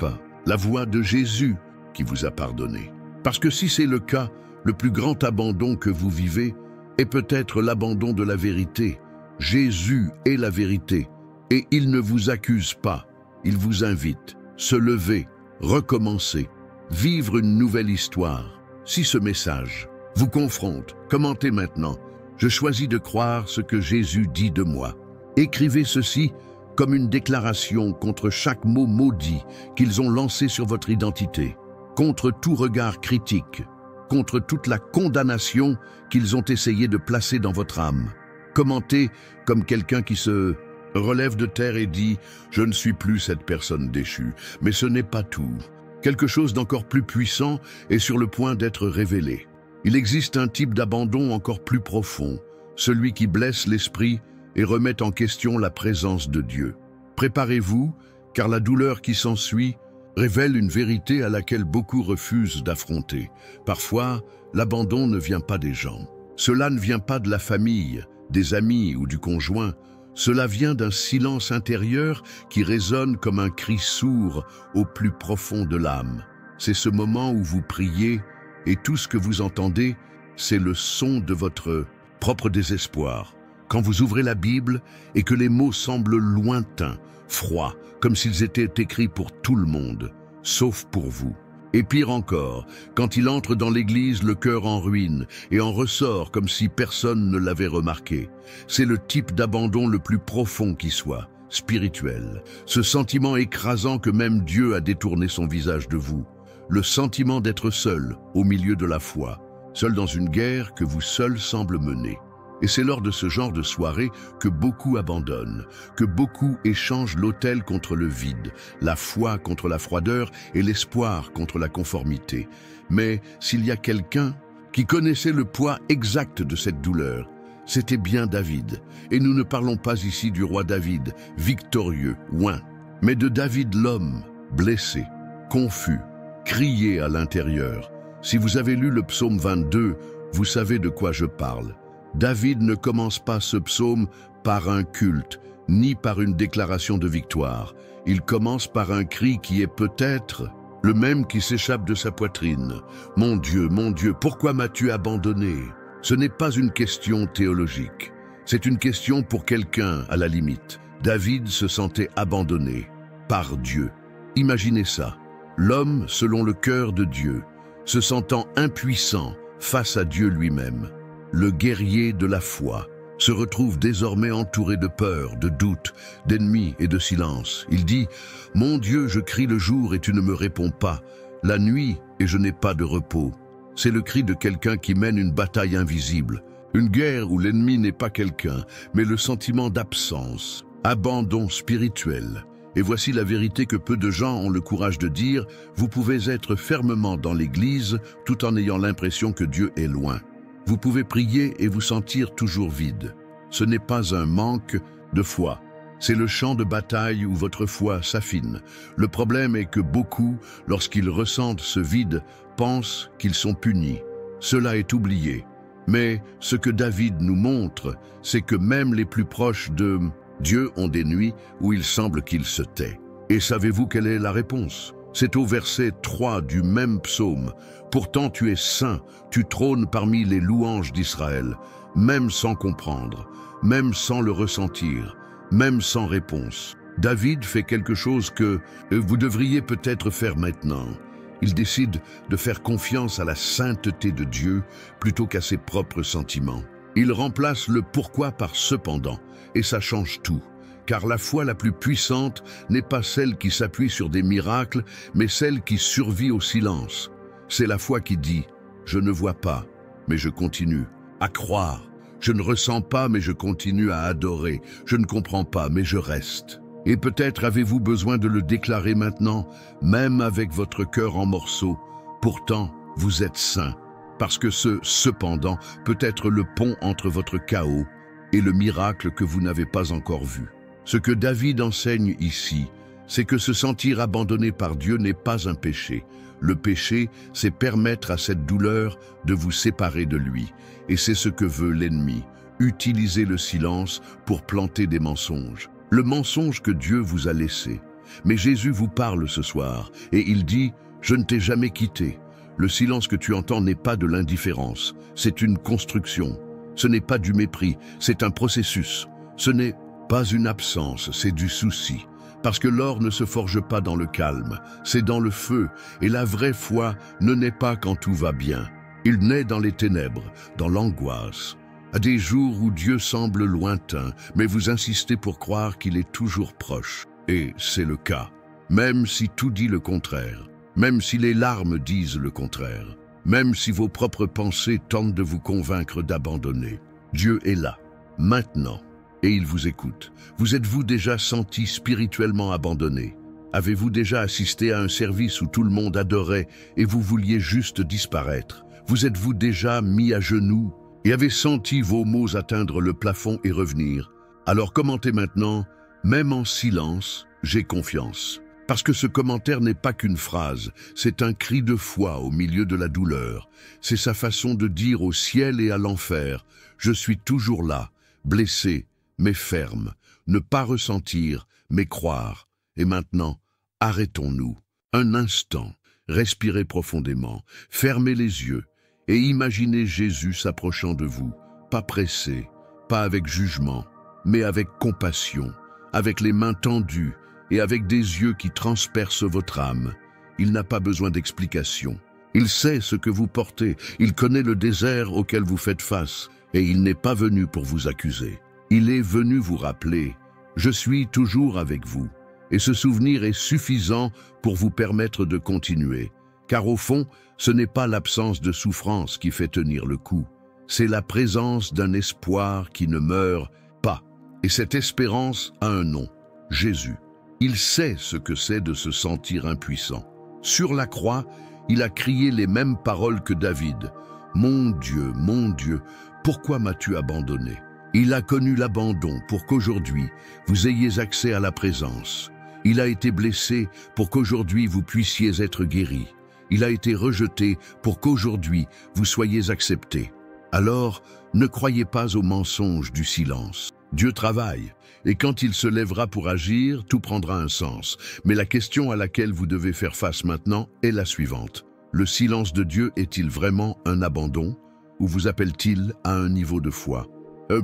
A: la voix de Jésus qui vous a pardonné? Parce que si c'est le cas, le plus grand abandon que vous vivez est peut-être l'abandon de la vérité. Jésus est la vérité et il ne vous accuse pas. Il vous invite, se lever, recommencer, vivre une nouvelle histoire. Si ce message vous confronte, commentez maintenant. Je choisis de croire ce que Jésus dit de moi. Écrivez ceci comme une déclaration contre chaque mot maudit qu'ils ont lancé sur votre identité, contre tout regard critique, contre toute la condamnation qu'ils ont essayé de placer dans votre âme. Commentez comme quelqu'un qui se relève de terre et dit « Je ne suis plus cette personne déchue ». Mais ce n'est pas tout. Quelque chose d'encore plus puissant est sur le point d'être révélé. Il existe un type d'abandon encore plus profond, celui qui blesse l'esprit et remet en question la présence de Dieu. Préparez-vous, car la douleur qui s'ensuit révèle une vérité à laquelle beaucoup refusent d'affronter. Parfois, l'abandon ne vient pas des gens. Cela ne vient pas de la famille, des amis ou du conjoint. Cela vient d'un silence intérieur qui résonne comme un cri sourd au plus profond de l'âme. C'est ce moment où vous priez et tout ce que vous entendez, c'est le son de votre propre désespoir. Quand vous ouvrez la Bible et que les mots semblent lointains, froids, comme s'ils étaient écrits pour tout le monde, sauf pour vous. Et pire encore, quand il entre dans l'église le cœur en ruine et en ressort comme si personne ne l'avait remarqué. C'est le type d'abandon le plus profond qui soit, spirituel. Ce sentiment écrasant que même Dieu a détourné son visage de vous. Le sentiment d'être seul au milieu de la foi, seul dans une guerre que vous seul semble mener. Et c'est lors de ce genre de soirée que beaucoup abandonnent, que beaucoup échangent l'autel contre le vide, la foi contre la froideur et l'espoir contre la conformité. Mais s'il y a quelqu'un qui connaissait le poids exact de cette douleur, c'était bien David. Et nous ne parlons pas ici du roi David, victorieux, oint, mais de David l'homme, blessé, confus, crié à l'intérieur. Si vous avez lu le psaume 22, vous savez de quoi je parle. David ne commence pas ce psaume par un culte, ni par une déclaration de victoire. Il commence par un cri qui est peut-être le même qui s'échappe de sa poitrine. Mon Dieu, pourquoi m'as-tu abandonné? Ce n'est pas une question théologique. C'est une question pour quelqu'un à la limite. David se sentait abandonné par Dieu. Imaginez ça. L'homme, selon le cœur de Dieu, se sentant impuissant face à Dieu lui-même. Le guerrier de la foi se retrouve désormais entouré de peur, de doute, d'ennemis et de silence. Il dit « Mon Dieu, je crie le jour et tu ne me réponds pas, la nuit et je n'ai pas de repos. » C'est le cri de quelqu'un qui mène une bataille invisible, une guerre où l'ennemi n'est pas quelqu'un, mais le sentiment d'absence, abandon spirituel. Et voici la vérité que peu de gens ont le courage de dire, vous pouvez être fermement dans l'église tout en ayant l'impression que Dieu est loin. Vous pouvez prier et vous sentir toujours vide. Ce n'est pas un manque de foi. C'est le champ de bataille où votre foi s'affine. Le problème est que beaucoup, lorsqu'ils ressentent ce vide, pensent qu'ils sont punis. Cela est oublié. Mais ce que David nous montre, c'est que même les plus proches de Dieu ont des nuits où il semble qu'il se tait. Et savez-vous quelle est la réponse? C'est au verset 3 du même psaume. « Pourtant tu es saint, tu trônes parmi les louanges d'Israël, même sans comprendre, même sans le ressentir, même sans réponse. » David fait quelque chose que vous devriez peut-être faire maintenant. Il décide de faire confiance à la sainteté de Dieu plutôt qu'à ses propres sentiments. Il remplace le « pourquoi » par « cependant » et ça change tout. Car la foi la plus puissante n'est pas celle qui s'appuie sur des miracles, mais celle qui survit au silence. C'est la foi qui dit « Je ne vois pas, mais je continue à croire. Je ne ressens pas, mais je continue à adorer. Je ne comprends pas, mais je reste. » Et peut-être avez-vous besoin de le déclarer maintenant, même avec votre cœur en morceaux. Pourtant, vous êtes saint, parce que ce « cependant » peut être le pont entre votre chaos et le miracle que vous n'avez pas encore vu. Ce que David enseigne ici, c'est que se sentir abandonné par Dieu n'est pas un péché. Le péché, c'est permettre à cette douleur de vous séparer de lui. Et c'est ce que veut l'ennemi, utiliser le silence pour planter des mensonges. Le mensonge que Dieu vous a laissé. Mais Jésus vous parle ce soir, et il dit « Je ne t'ai jamais quitté ». Le silence que tu entends n'est pas de l'indifférence, c'est une construction. Ce n'est pas du mépris, c'est un processus. Ce n'est pas une absence, c'est du souci. Parce que l'or ne se forge pas dans le calme, c'est dans le feu. Et la vraie foi ne naît pas quand tout va bien. Il naît dans les ténèbres, dans l'angoisse. À des jours où Dieu semble lointain, mais vous insistez pour croire qu'il est toujours proche. Et c'est le cas. Même si tout dit le contraire, même si les larmes disent le contraire, même si vos propres pensées tentent de vous convaincre d'abandonner, Dieu est là, maintenant. Et il vous écoute. Vous êtes-vous déjà senti spirituellement abandonné? Avez-vous déjà assisté à un service où tout le monde adorait et vous vouliez juste disparaître? Vous êtes-vous déjà mis à genoux et avez senti vos mots atteindre le plafond et revenir? Alors commentez maintenant, même en silence, j'ai confiance. Parce que ce commentaire n'est pas qu'une phrase, c'est un cri de foi au milieu de la douleur. C'est sa façon de dire au ciel et à l'enfer, je suis toujours là, blessé, mais ferme, ne pas ressentir, mais croire. Et maintenant, arrêtons-nous. Un instant, respirez profondément, fermez les yeux et imaginez Jésus s'approchant de vous, pas pressé, pas avec jugement, mais avec compassion, avec les mains tendues et avec des yeux qui transpercent votre âme. Il n'a pas besoin d'explication. Il sait ce que vous portez, il connaît le désert auquel vous faites face et il n'est pas venu pour vous accuser. Il est venu vous rappeler, je suis toujours avec vous. Et ce souvenir est suffisant pour vous permettre de continuer. Car au fond, ce n'est pas l'absence de souffrance qui fait tenir le coup. C'est la présence d'un espoir qui ne meurt pas. Et cette espérance a un nom, Jésus. Il sait ce que c'est de se sentir impuissant. Sur la croix, il a crié les mêmes paroles que David. « Mon Dieu, pourquoi m'as-tu abandonné ?» Il a connu l'abandon pour qu'aujourd'hui, vous ayez accès à la présence. Il a été blessé pour qu'aujourd'hui vous puissiez être guéri. Il a été rejeté pour qu'aujourd'hui vous soyez accepté. Alors, ne croyez pas aux mensonges du silence. Dieu travaille, et quand il se lèvera pour agir, tout prendra un sens. Mais la question à laquelle vous devez faire face maintenant est la suivante. Le silence de Dieu est-il vraiment un abandon, ou vous appelle-t-il à un niveau de foi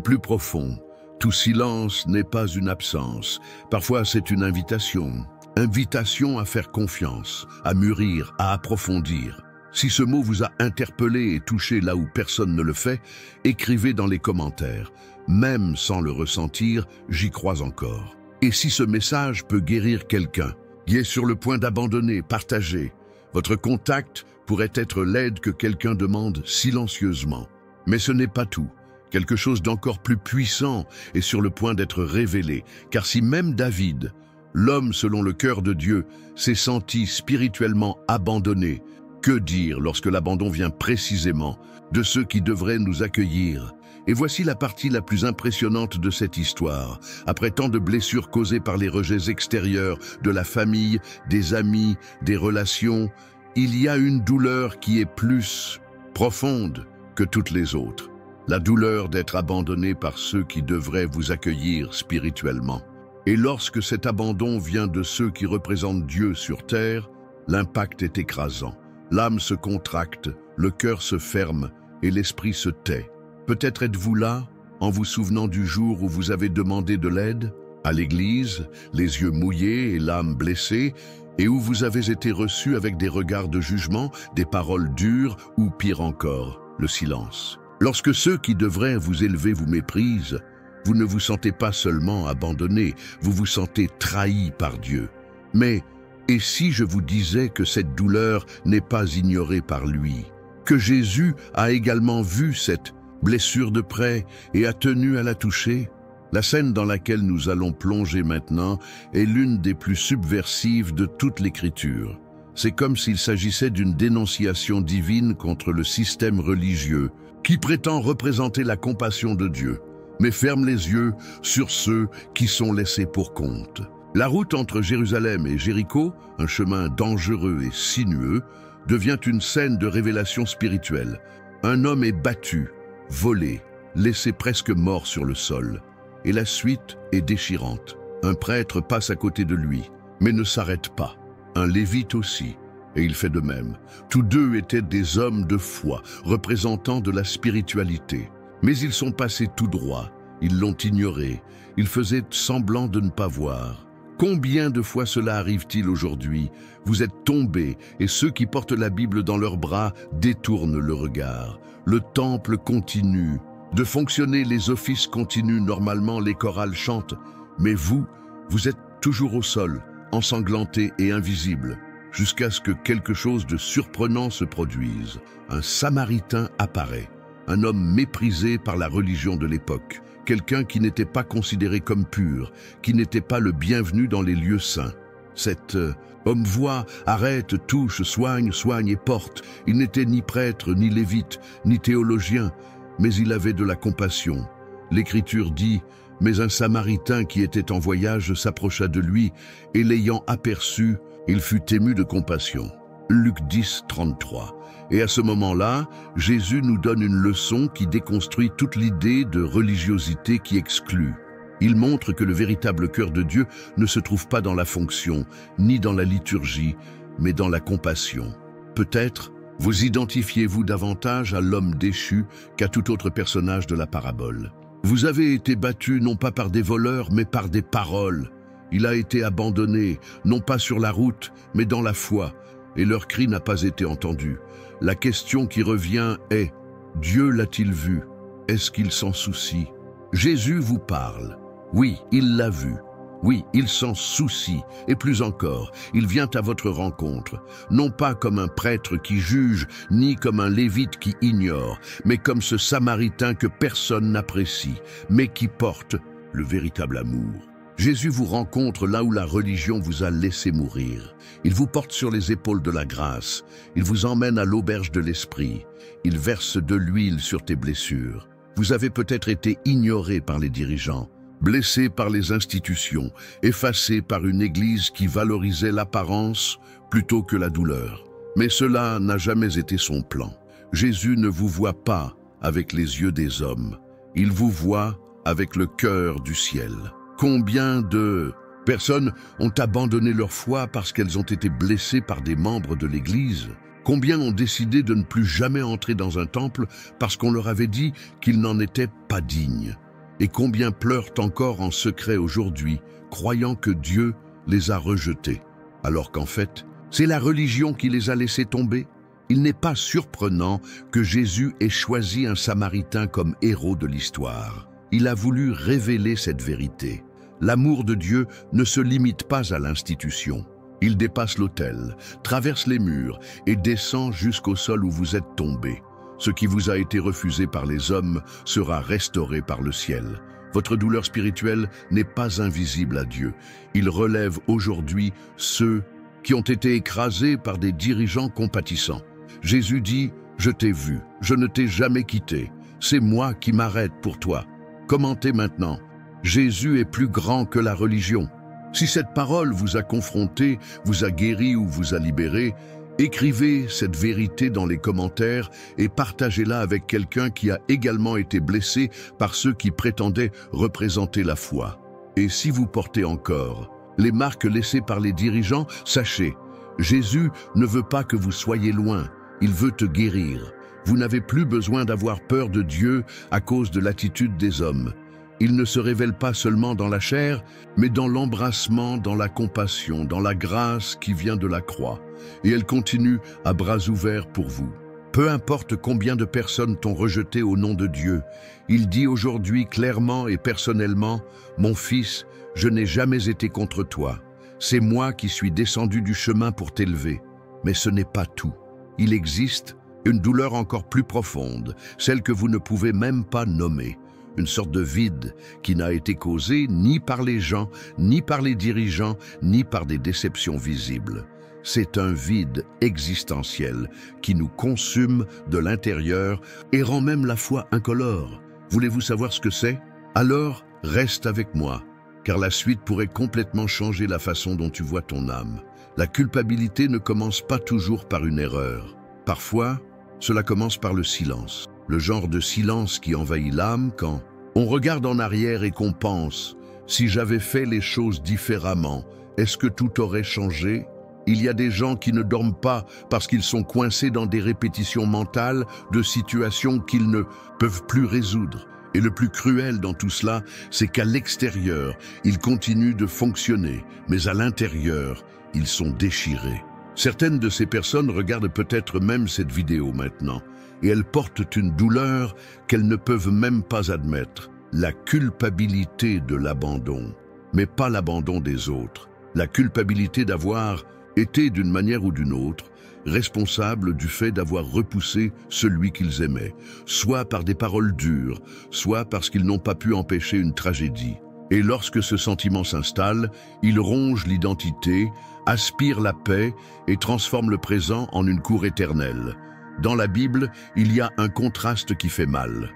A: plus profond? Tout silence n'est pas une absence. Parfois, c'est une invitation. Invitation à faire confiance, à mûrir, à approfondir. Si ce mot vous a interpellé et touché là où personne ne le fait, écrivez dans les commentaires. Même sans le ressentir, j'y crois encore. Et si ce message peut guérir quelqu'un qui est sur le point d'abandonner, partagez. Votre contact pourrait être l'aide que quelqu'un demande silencieusement. Mais ce n'est pas tout. Quelque chose d'encore plus puissant est sur le point d'être révélé. Car si même David, l'homme selon le cœur de Dieu, s'est senti spirituellement abandonné, que dire lorsque l'abandon vient précisément de ceux qui devraient nous accueillir? Et voici la partie la plus impressionnante de cette histoire. Après tant de blessures causées par les rejets extérieurs de la famille, des amis, des relations, il y a une douleur qui est plus profonde que toutes les autres. La douleur d'être abandonné par ceux qui devraient vous accueillir spirituellement. Et lorsque cet abandon vient de ceux qui représentent Dieu sur terre, l'impact est écrasant. L'âme se contracte, le cœur se ferme et l'esprit se tait. Peut-être êtes-vous là, en vous souvenant du jour où vous avez demandé de l'aide, à l'église, les yeux mouillés et l'âme blessée, et où vous avez été reçu avec des regards de jugement, des paroles dures ou pire encore, le silence. Lorsque ceux qui devraient vous élever vous méprisent, vous ne vous sentez pas seulement abandonné, vous vous sentez trahi par Dieu. Mais, et si je vous disais que cette douleur n'est pas ignorée par lui, que Jésus a également vu cette blessure de près et a tenu à la toucher? La scène dans laquelle nous allons plonger maintenant est l'une des plus subversives de toute l'Écriture. C'est comme s'il s'agissait d'une dénonciation divine contre le système religieux qui prétend représenter la compassion de Dieu, mais ferme les yeux sur ceux qui sont laissés pour compte. La route entre Jérusalem et Jéricho, un chemin dangereux et sinueux, devient une scène de révélation spirituelle. Un homme est battu, volé, laissé presque mort sur le sol. Et la suite est déchirante. Un prêtre passe à côté de lui, mais ne s'arrête pas. Un lévite aussi, et il fait de même. Tous deux étaient des hommes de foi, représentants de la spiritualité. Mais ils sont passés tout droit, ils l'ont ignoré, ils faisaient semblant de ne pas voir. Combien de fois cela arrive-t-il aujourd'hui? Vous êtes tombés, et ceux qui portent la Bible dans leurs bras détournent le regard. Le temple continue de fonctionner, les offices continuent normalement, les chorales chantent. Mais vous êtes toujours au sol, ensanglantés et invisibles, jusqu'à ce que quelque chose de surprenant se produise. Un Samaritain apparaît, un homme méprisé par la religion de l'époque, quelqu'un qui n'était pas considéré comme pur, qui n'était pas le bienvenu dans les lieux saints. Cet homme voit, arrête, touche, soigne et porte. Il n'était ni prêtre, ni lévite, ni théologien, mais il avait de la compassion. L'Écriture dit: « Mais un Samaritain qui était en voyage s'approcha de lui, et l'ayant aperçu, il fut ému de compassion. » Luc 10, 33. Et à ce moment-là, Jésus nous donne une leçon qui déconstruit toute l'idée de religiosité qui exclut. Il montre que le véritable cœur de Dieu ne se trouve pas dans la fonction, ni dans la liturgie, mais dans la compassion. Peut-être vous identifiez-vous davantage à l'homme déchu qu'à tout autre personnage de la parabole. Vous avez été battu non pas par des voleurs, mais par des paroles. Il a été abandonné, non pas sur la route, mais dans la foi, et leur cri n'a pas été entendu. La question qui revient est: Dieu l'a-t-il vu? Est-ce qu'il s'en soucie? Jésus vous parle. Oui, il l'a vu. Oui, il s'en soucie, et plus encore, il vient à votre rencontre, non pas comme un prêtre qui juge, ni comme un lévite qui ignore, mais comme ce Samaritain que personne n'apprécie, mais qui porte le véritable amour. Jésus vous rencontre là où la religion vous a laissé mourir. Il vous porte sur les épaules de la grâce, il vous emmène à l'auberge de l'esprit, il verse de l'huile sur tes blessures. Vous avez peut-être été ignoré par les dirigeants, blessé par les institutions, effacé par une église qui valorisait l'apparence plutôt que la douleur. Mais cela n'a jamais été son plan. Jésus ne vous voit pas avec les yeux des hommes. Il vous voit avec le cœur du ciel. Combien de personnes ont abandonné leur foi parce qu'elles ont été blessées par des membres de l'Église? Combien ont décidé de ne plus jamais entrer dans un temple parce qu'on leur avait dit qu'ils n'en étaient pas dignes? Et combien pleurent encore en secret aujourd'hui, croyant que Dieu les a rejetés, alors qu'en fait, c'est la religion qui les a laissés tomber? Il n'est pas surprenant que Jésus ait choisi un Samaritain comme héros de l'histoire. Il a voulu révéler cette vérité. L'amour de Dieu ne se limite pas à l'institution. Il dépasse l'autel, traverse les murs et descend jusqu'au sol où vous êtes tombé. Ce qui vous a été refusé par les hommes sera restauré par le ciel. Votre douleur spirituelle n'est pas invisible à Dieu. Il relève aujourd'hui ceux qui ont été écrasés par des dirigeants compatissants. Jésus dit « Je t'ai vu, je ne t'ai jamais quitté. C'est moi qui m'arrête pour toi. » Commentez maintenant. Jésus est plus grand que la religion. Si cette parole vous a confronté, vous a guéri ou vous a libéré, écrivez cette vérité dans les commentaires et partagez-la avec quelqu'un qui a également été blessé par ceux qui prétendaient représenter la foi. Et si vous portez encore les marques laissées par les dirigeants, sachez, Jésus ne veut pas que vous soyez loin, il veut te guérir. Vous n'avez plus besoin d'avoir peur de Dieu à cause de l'attitude des hommes. Il ne se révèle pas seulement dans la chair, mais dans l'embrassement, dans la compassion, dans la grâce qui vient de la croix. Et elle continue à bras ouverts pour vous. Peu importe combien de personnes t'ont rejeté au nom de Dieu, il dit aujourd'hui clairement et personnellement, « Mon fils, je n'ai jamais été contre toi. C'est moi qui suis descendu du chemin pour t'élever. » Mais ce n'est pas tout. Il existe une douleur encore plus profonde, celle que vous ne pouvez même pas nommer. Une sorte de vide qui n'a été causé ni par les gens, ni par les dirigeants, ni par des déceptions visibles. C'est un vide existentiel qui nous consume de l'intérieur et rend même la foi incolore. Voulez-vous savoir ce que c'est? Alors, reste avec moi, car la suite pourrait complètement changer la façon dont tu vois ton âme. La culpabilité ne commence pas toujours par une erreur. Parfois, cela commence par le silence. Le genre de silence qui envahit l'âme quand on regarde en arrière et qu'on pense « Si j'avais fait les choses différemment, est-ce que tout aurait changé ?» Il y a des gens qui ne dorment pas parce qu'ils sont coincés dans des répétitions mentales de situations qu'ils ne peuvent plus résoudre. Et le plus cruel dans tout cela, c'est qu'à l'extérieur, ils continuent de fonctionner, mais à l'intérieur, ils sont déchirés. Certaines de ces personnes regardent peut-être même cette vidéo maintenant, et elles portent une douleur qu'elles ne peuvent même pas admettre, la culpabilité de l'abandon, mais pas l'abandon des autres, la culpabilité d'avoir été d'une manière ou d'une autre responsables du fait d'avoir repoussé celui qu'ils aimaient, soit par des paroles dures, soit parce qu'ils n'ont pas pu empêcher une tragédie. Et lorsque ce sentiment s'installe, il ronge l'identité, aspire la paix et transforme le présent en une cour éternelle. Dans la Bible, il y a un contraste qui fait mal.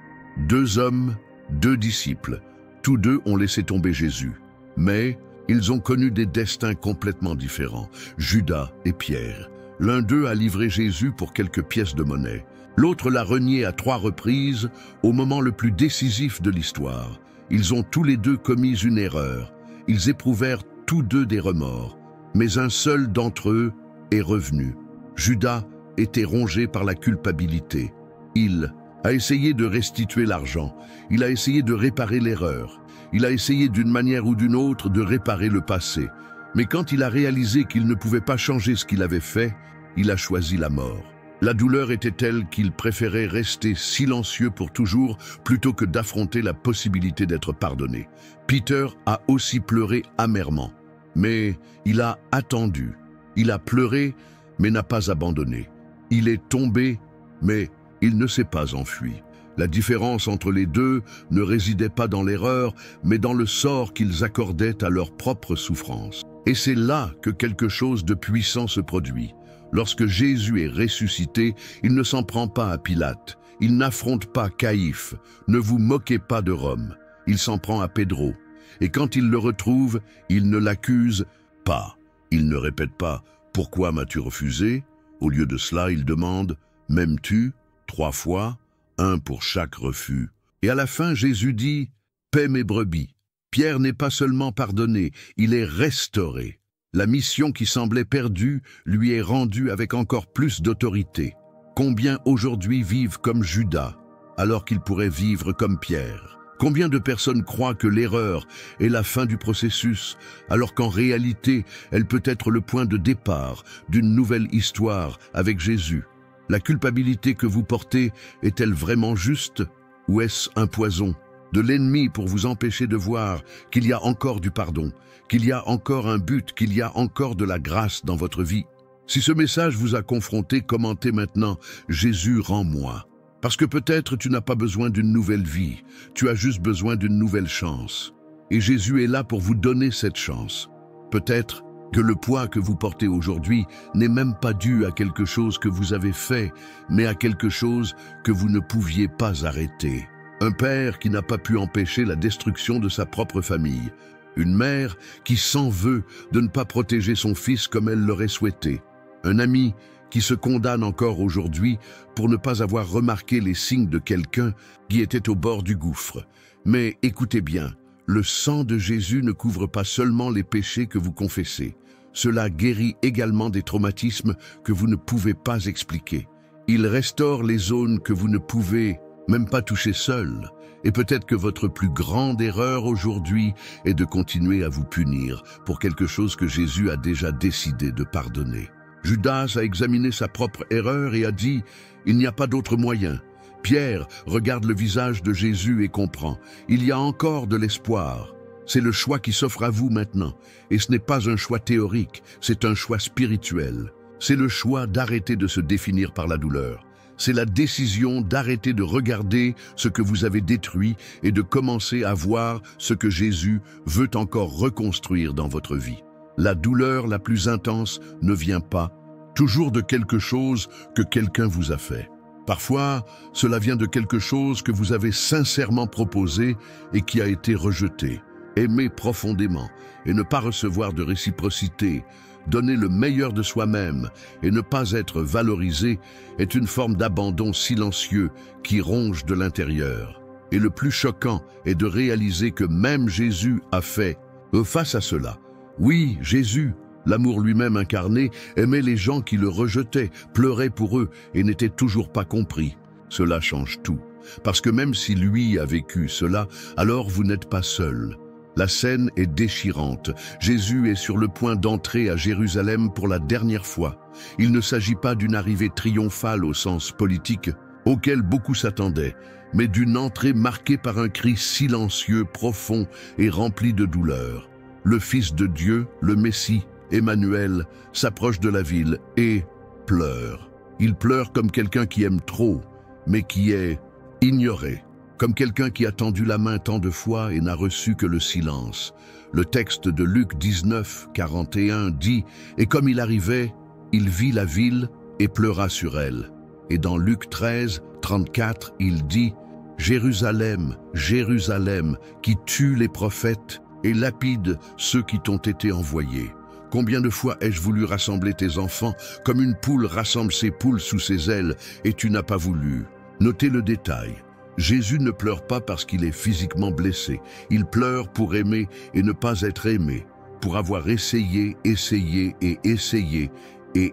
A: 2 hommes, 2 disciples, tous 2 ont laissé tomber Jésus. Mais ils ont connu des destins complètement différents, Judas et Pierre. L'un d'eux a livré Jésus pour quelques pièces de monnaie. L'autre l'a renié à 3 reprises, au moment le plus décisif de l'histoire. Ils ont tous les 2 commis une erreur. Ils éprouvèrent tous 2 des remords. Mais un seul d'entre eux est revenu. Judas était rongé par la culpabilité. Il a essayé de restituer l'argent. Il a essayé de réparer l'erreur. Il a essayé d'une manière ou d'une autre de réparer le passé. Mais quand il a réalisé qu'il ne pouvait pas changer ce qu'il avait fait, il a choisi la mort. La douleur était telle qu'il préférait rester silencieux pour toujours plutôt que d'affronter la possibilité d'être pardonné. Peter a aussi pleuré amèrement, mais il a attendu. Il a pleuré, mais n'a pas abandonné. Il est tombé, mais il ne s'est pas enfui. La différence entre les 2 ne résidait pas dans l'erreur, mais dans le sort qu'ils accordaient à leur propre souffrance. Et c'est là que quelque chose de puissant se produit. Lorsque Jésus est ressuscité, il ne s'en prend pas à Pilate. Il n'affronte pas Caïphe. Ne vous moquez pas de Rome. Il s'en prend à Pedro. Et quand il le retrouve, il ne l'accuse pas. Il ne répète pas « Pourquoi m'as-tu refusé ?» Au lieu de cela, il demande « M'aimes-tu » 3 fois, 1 pour chaque refus. Et à la fin, Jésus dit « paie mes brebis. Pierre n'est pas seulement pardonné, il est restauré. La mission qui semblait perdue lui est rendue avec encore plus d'autorité. Combien aujourd'hui vivent comme Judas, alors qu'ils pourraient vivre comme Pierre? Combien de personnes croient que l'erreur est la fin du processus, alors qu'en réalité, elle peut être le point de départ d'une nouvelle histoire avec Jésus? La culpabilité que vous portez est-elle vraiment juste, ou est-ce un poison de l'ennemi pour vous empêcher de voir qu'il y a encore du pardon, qu'il y a encore un but, qu'il y a encore de la grâce dans votre vie? Si ce message vous a confronté, commentez maintenant « Jésus, rends-moi ». Parce que peut-être tu n'as pas besoin d'une nouvelle vie, tu as juste besoin d'une nouvelle chance. Et Jésus est là pour vous donner cette chance. Peut-être que le poids que vous portez aujourd'hui n'est même pas dû à quelque chose que vous avez fait, mais à quelque chose que vous ne pouviez pas arrêter. Un père qui n'a pas pu empêcher la destruction de sa propre famille. Une mère qui s'en veut de ne pas protéger son fils comme elle l'aurait souhaité. Un ami qui se condamne encore aujourd'hui pour ne pas avoir remarqué les signes de quelqu'un qui était au bord du gouffre. Mais écoutez bien, le sang de Jésus ne couvre pas seulement les péchés que vous confessez. Cela guérit également des traumatismes que vous ne pouvez pas expliquer. Il restaure les zones que vous ne pouvez même pas toucher seul. Et peut-être que votre plus grande erreur aujourd'hui est de continuer à vous punir pour quelque chose que Jésus a déjà décidé de pardonner. Judas a examiné sa propre erreur et a dit « Il n'y a pas d'autre moyen ». Pierre regarde le visage de Jésus et comprend « Il y a encore de l'espoir ». C'est le choix qui s'offre à vous maintenant. Et ce n'est pas un choix théorique, c'est un choix spirituel. C'est le choix d'arrêter de se définir par la douleur. C'est la décision d'arrêter de regarder ce que vous avez détruit et de commencer à voir ce que Jésus veut encore reconstruire dans votre vie. La douleur la plus intense ne vient pas toujours de quelque chose que quelqu'un vous a fait. Parfois, cela vient de quelque chose que vous avez sincèrement proposé et qui a été rejeté. Aimer profondément et ne pas recevoir de réciprocité, donner le meilleur de soi-même et ne pas être valorisé est une forme d'abandon silencieux qui ronge de l'intérieur. Et le plus choquant est de réaliser que même Jésus a fait face à cela. Oui, Jésus, l'amour lui-même incarné, aimait les gens qui le rejetaient, pleurait pour eux et n'était toujours pas compris. Cela change tout, parce que même si lui a vécu cela, alors vous n'êtes pas seul. La scène est déchirante. Jésus est sur le point d'entrer à Jérusalem pour la dernière fois. Il ne s'agit pas d'une arrivée triomphale au sens politique, auquel beaucoup s'attendaient, mais d'une entrée marquée par un cri silencieux, profond et rempli de douleur. Le Fils de Dieu, le Messie, Emmanuel, s'approche de la ville et pleure. Il pleure comme quelqu'un qui aime trop, mais qui est ignoré. Comme quelqu'un qui a tendu la main tant de fois et n'a reçu que le silence. Le texte de Luc 19, 41 dit « Et comme il arrivait, il vit la ville et pleura sur elle. » Et dans Luc 13, 34, il dit « Jérusalem, Jérusalem, qui tue les prophètes et lapide ceux qui t'ont été envoyés. Combien de fois ai-je voulu rassembler tes enfants comme une poule rassemble ses poules sous ses ailes et tu n'as pas voulu. » Notez le détail. Jésus ne pleure pas parce qu'il est physiquement blessé. Il pleure pour aimer et ne pas être aimé, pour avoir essayé et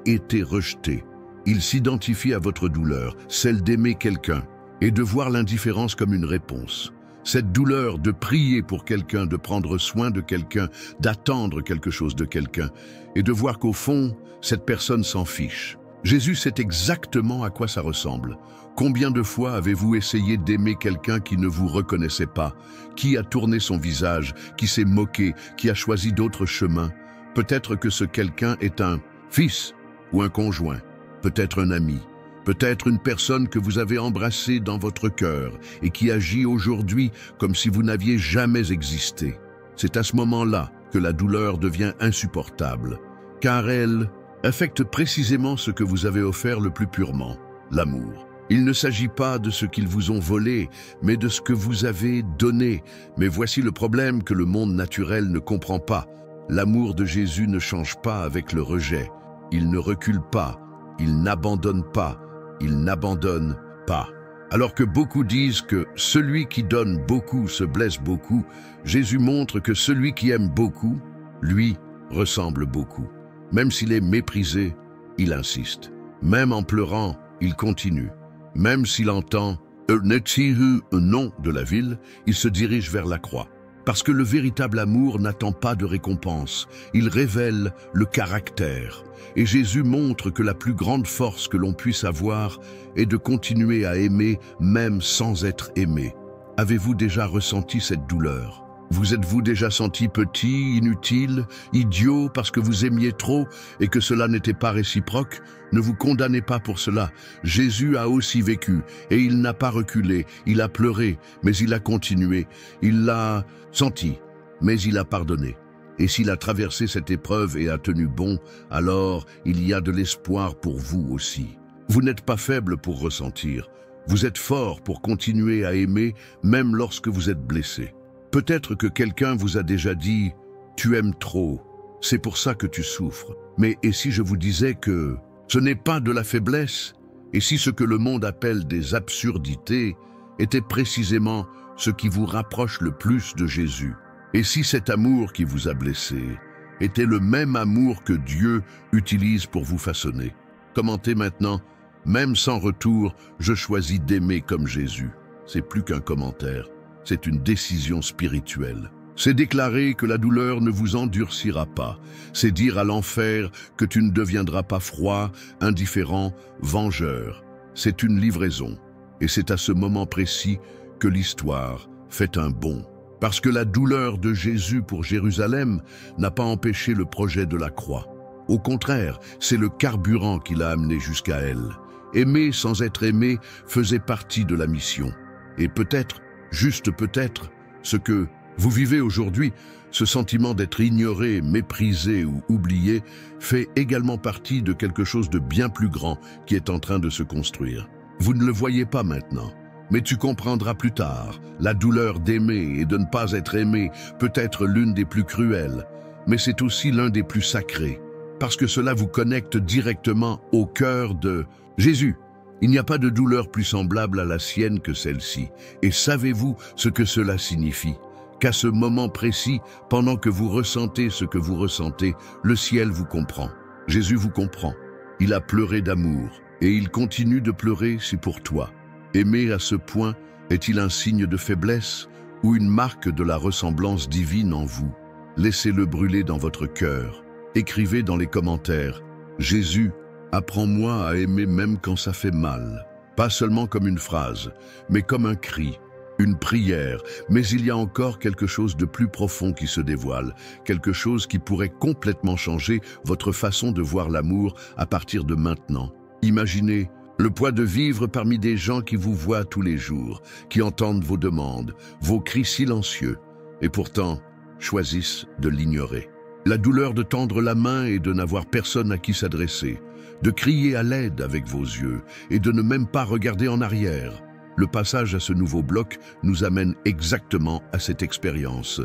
A: été rejeté. Il s'identifie à votre douleur, celle d'aimer quelqu'un, et de voir l'indifférence comme une réponse. Cette douleur de prier pour quelqu'un, de prendre soin de quelqu'un, d'attendre quelque chose de quelqu'un, et de voir qu'au fond, cette personne s'en fiche. Jésus sait exactement à quoi ça ressemble. Combien de fois avez-vous essayé d'aimer quelqu'un qui ne vous reconnaissait pas, qui a tourné son visage, qui s'est moqué, qui a choisi d'autres chemins? Peut-être que ce quelqu'un est un fils ou un conjoint, peut-être un ami, peut-être une personne que vous avez embrassée dans votre cœur et qui agit aujourd'hui comme si vous n'aviez jamais existé. C'est à ce moment-là que la douleur devient insupportable, car elle affecte précisément ce que vous avez offert le plus purement, l'amour. Il ne s'agit pas de ce qu'ils vous ont volé, mais de ce que vous avez donné. Mais voici le problème que le monde naturel ne comprend pas. L'amour de Jésus ne change pas avec le rejet. Il ne recule pas, il n'abandonne pas, il n'abandonne pas. Alors que beaucoup disent que celui qui donne beaucoup se blesse beaucoup, Jésus montre que celui qui aime beaucoup, lui, ressemble beaucoup. Même s'il est méprisé, il insiste. Même en pleurant, il continue. Même s'il entend un nom de la ville, il se dirige vers la croix. Parce que le véritable amour n'attend pas de récompense, il révèle le caractère. Et Jésus montre que la plus grande force que l'on puisse avoir est de continuer à aimer même sans être aimé. Avez-vous déjà ressenti cette douleur ? Vous êtes-vous déjà senti petit, inutile, idiot parce que vous aimiez trop et que cela n'était pas réciproque? Ne vous condamnez pas pour cela. Jésus a aussi vécu et il n'a pas reculé. Il a pleuré, mais il a continué. Il l'a senti, mais il a pardonné. Et s'il a traversé cette épreuve et a tenu bon, alors il y a de l'espoir pour vous aussi. Vous n'êtes pas faible pour ressentir. Vous êtes fort pour continuer à aimer même lorsque vous êtes blessé. Peut-être que quelqu'un vous a déjà dit « tu aimes trop, c'est pour ça que tu souffres ». Mais et si je vous disais que ce n'est pas de la faiblesse, et si ce que le monde appelle des absurdités était précisément ce qui vous rapproche le plus de Jésus? Et si cet amour qui vous a blessé était le même amour que Dieu utilise pour vous façonner? Commentez maintenant « Même sans retour, je choisis d'aimer comme Jésus ». C'est plus qu'un commentaire. C'est une décision spirituelle. C'est déclarer que la douleur ne vous endurcira pas. C'est dire à l'enfer que tu ne deviendras pas froid, indifférent, vengeur. C'est une livraison. Et c'est à ce moment précis que l'histoire fait un bond. Parce que la douleur de Jésus pour Jérusalem n'a pas empêché le projet de la croix. Au contraire, c'est le carburant qui l'a amené jusqu'à elle. Aimer sans être aimé faisait partie de la mission. Et peut-être, juste peut-être, ce que vous vivez aujourd'hui, ce sentiment d'être ignoré, méprisé ou oublié, fait également partie de quelque chose de bien plus grand qui est en train de se construire. Vous ne le voyez pas maintenant, mais tu comprendras plus tard. La douleur d'aimer et de ne pas être aimé peut être l'une des plus cruelles, mais c'est aussi l'un des plus sacrés, parce que cela vous connecte directement au cœur de Jésus. Il n'y a pas de douleur plus semblable à la sienne que celle-ci. Et savez-vous ce que cela signifie? Qu'à ce moment précis, pendant que vous ressentez ce que vous ressentez, le ciel vous comprend. Jésus vous comprend. Il a pleuré d'amour. Et il continue de pleurer, c'est pour toi. Aimer à ce point est-il un signe de faiblesse ou une marque de la ressemblance divine en vous? Laissez-le brûler dans votre cœur. Écrivez dans les commentaires « Jésus, apprends-moi à aimer même quand ça fait mal ». Pas seulement comme une phrase, mais comme un cri, une prière. Mais il y a encore quelque chose de plus profond qui se dévoile, quelque chose qui pourrait complètement changer votre façon de voir l'amour à partir de maintenant. Imaginez le poids de vivre parmi des gens qui vous voient tous les jours, qui entendent vos demandes, vos cris silencieux, et pourtant choisissent de l'ignorer. La douleur de tendre la main et de n'avoir personne à qui s'adresser, de crier à l'aide avec vos yeux et de ne même pas regarder en arrière. Le passage à ce nouveau bloc nous amène exactement à cette expérience,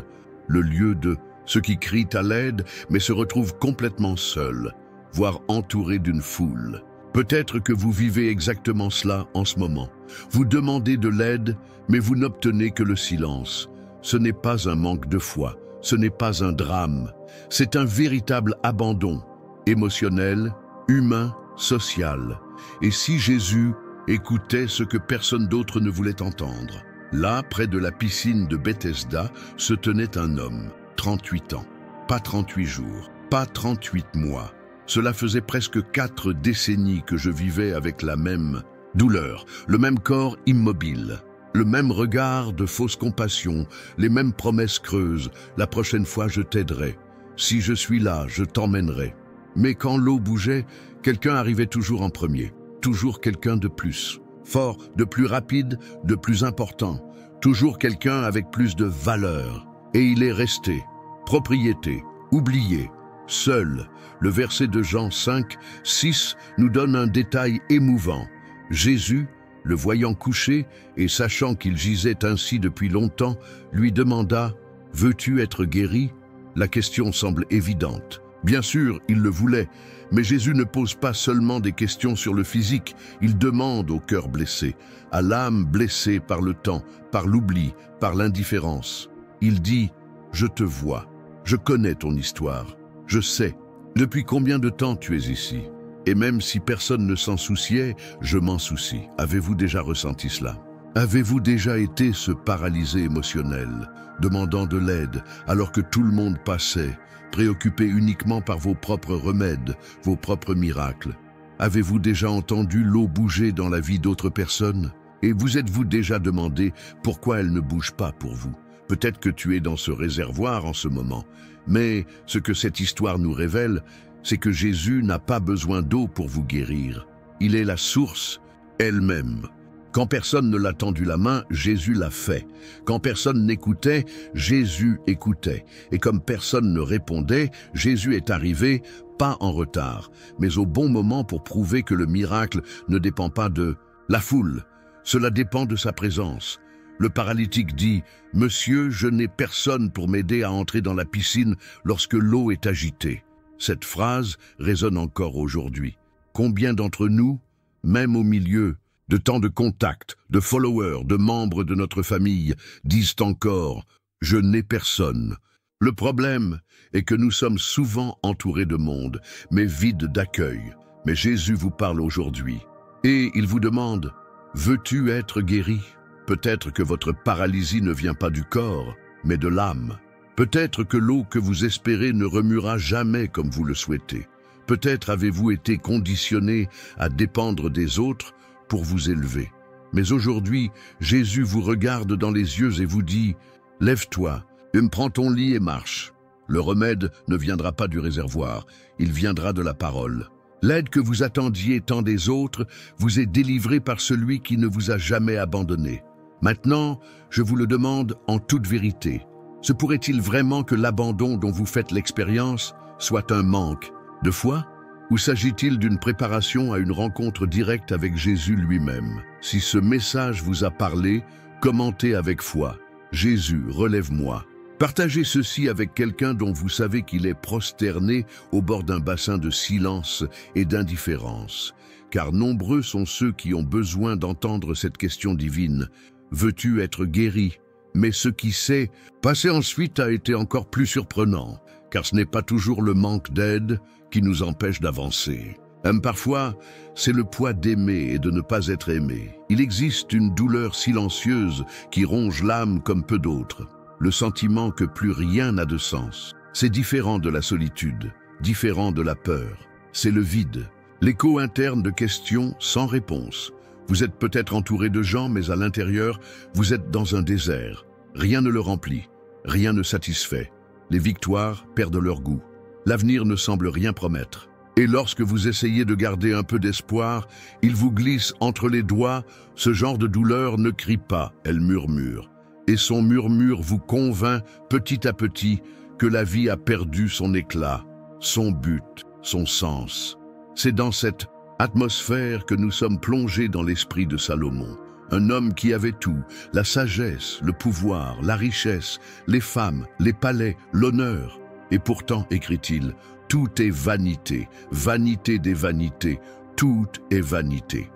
A: le lieu de ceux qui crient à l'aide mais se retrouvent complètement seuls, voire entourés d'une foule. Peut-être que vous vivez exactement cela en ce moment. Vous demandez de l'aide, mais vous n'obtenez que le silence. Ce n'est pas un manque de foi, ce n'est pas un drame. C'est un véritable abandon, émotionnel, humain, social. Et si Jésus écoutait ce que personne d'autre ne voulait entendre? Là, près de la piscine de Bethesda, se tenait un homme, 38 ans. Pas 38 jours, pas 38 mois. Cela faisait presque 4 décennies que je vivais avec la même douleur, le même corps immobile, le même regard de fausse compassion, les mêmes promesses creuses. La prochaine fois, je t'aiderai. Si je suis là, je t'emmènerai. Mais quand l'eau bougeait, quelqu'un arrivait toujours en premier. Toujours quelqu'un de plus. Fort, de plus rapide, de plus important. Toujours quelqu'un avec plus de valeur. Et il est resté. Propriété, oublié, seul. Le verset de Jean 5, 6 nous donne un détail émouvant. Jésus, le voyant couché et sachant qu'il gisait ainsi depuis longtemps, lui demanda « Veux-tu être guéri ?» La question semble évidente. Bien sûr, il le voulait, mais Jésus ne pose pas seulement des questions sur le physique, il demande au cœur blessé, à l'âme blessée par le temps, par l'oubli, par l'indifférence. Il dit « Je te vois, je connais ton histoire, je sais, depuis combien de temps tu es ici. Et même si personne ne s'en souciait, je m'en soucie. Avez-vous déjà ressenti cela? Avez-vous déjà été ce paralysé émotionnel, demandant de l'aide alors que tout le monde passait, préoccupé uniquement par vos propres remèdes, vos propres miracles? Avez-vous déjà entendu l'eau bouger dans la vie d'autres personnes? Et vous êtes-vous déjà demandé pourquoi elle ne bouge pas pour vous? Peut-être que tu es dans ce réservoir en ce moment, mais ce que cette histoire nous révèle, c'est que Jésus n'a pas besoin d'eau pour vous guérir. Il est la source elle-même. Quand personne ne l'a tendu la main, Jésus l'a fait. Quand personne n'écoutait, Jésus écoutait. Et comme personne ne répondait, Jésus est arrivé, pas en retard, mais au bon moment pour prouver que le miracle ne dépend pas de la foule. Cela dépend de sa présence. Le paralytique dit « Monsieur, je n'ai personne pour m'aider à entrer dans la piscine lorsque l'eau est agitée. » Cette phrase résonne encore aujourd'hui. Combien d'entre nous, même au milieu de tant de contacts, de followers, de membres de notre famille, disent encore « Je n'ai personne ». Le problème est que nous sommes souvent entourés de monde, mais vides d'accueil. Mais Jésus vous parle aujourd'hui. Et il vous demande « Veux-tu être guéri ?» Peut-être que votre paralysie ne vient pas du corps, mais de l'âme. Peut-être que l'eau que vous espérez ne remuera jamais comme vous le souhaitez. Peut-être avez-vous été conditionné à dépendre des autres pour vous élever. Mais aujourd'hui, Jésus vous regarde dans les yeux et vous dit « Lève-toi, prends ton lit et marche ». Le remède ne viendra pas du réservoir, il viendra de la parole. L'aide que vous attendiez tant des autres vous est délivrée par celui qui ne vous a jamais abandonné. Maintenant, je vous le demande en toute vérité. Se pourrait-il vraiment que l'abandon dont vous faites l'expérience soit un manque de foi? Ou s'agit-il d'une préparation à une rencontre directe avec Jésus lui-même? Si ce message vous a parlé, commentez avec foi. Jésus, relève-moi. Partagez ceci avec quelqu'un dont vous savez qu'il est prosterné au bord d'un bassin de silence et d'indifférence. Car nombreux sont ceux qui ont besoin d'entendre cette question divine. Veux-tu être guéri? Mais ce qui s'est passé ensuite a été encore plus surprenant, car ce n'est pas toujours le manque d'aide qui nous empêche d'avancer. Parfois, c'est le poids d'aimer et de ne pas être aimé. Il existe une douleur silencieuse qui ronge l'âme comme peu d'autres. Le sentiment que plus rien n'a de sens. C'est différent de la solitude, différent de la peur. C'est le vide, l'écho interne de questions sans réponse. Vous êtes peut-être entouré de gens, mais à l'intérieur, vous êtes dans un désert. Rien ne le remplit, rien ne satisfait. Les victoires perdent leur goût. L'avenir ne semble rien promettre. Et lorsque vous essayez de garder un peu d'espoir, il vous glisse entre les doigts. Ce genre de douleur ne crie pas, elle murmure. Et son murmure vous convainc petit à petit que la vie a perdu son éclat, son but, son sens. C'est dans cette atmosphère que nous sommes plongés dans l'esprit de Salomon. Un homme qui avait tout, la sagesse, le pouvoir, la richesse, les femmes, les palais, l'honneur. Et pourtant, écrit-il, tout est vanité, vanité des vanités, tout est vanité.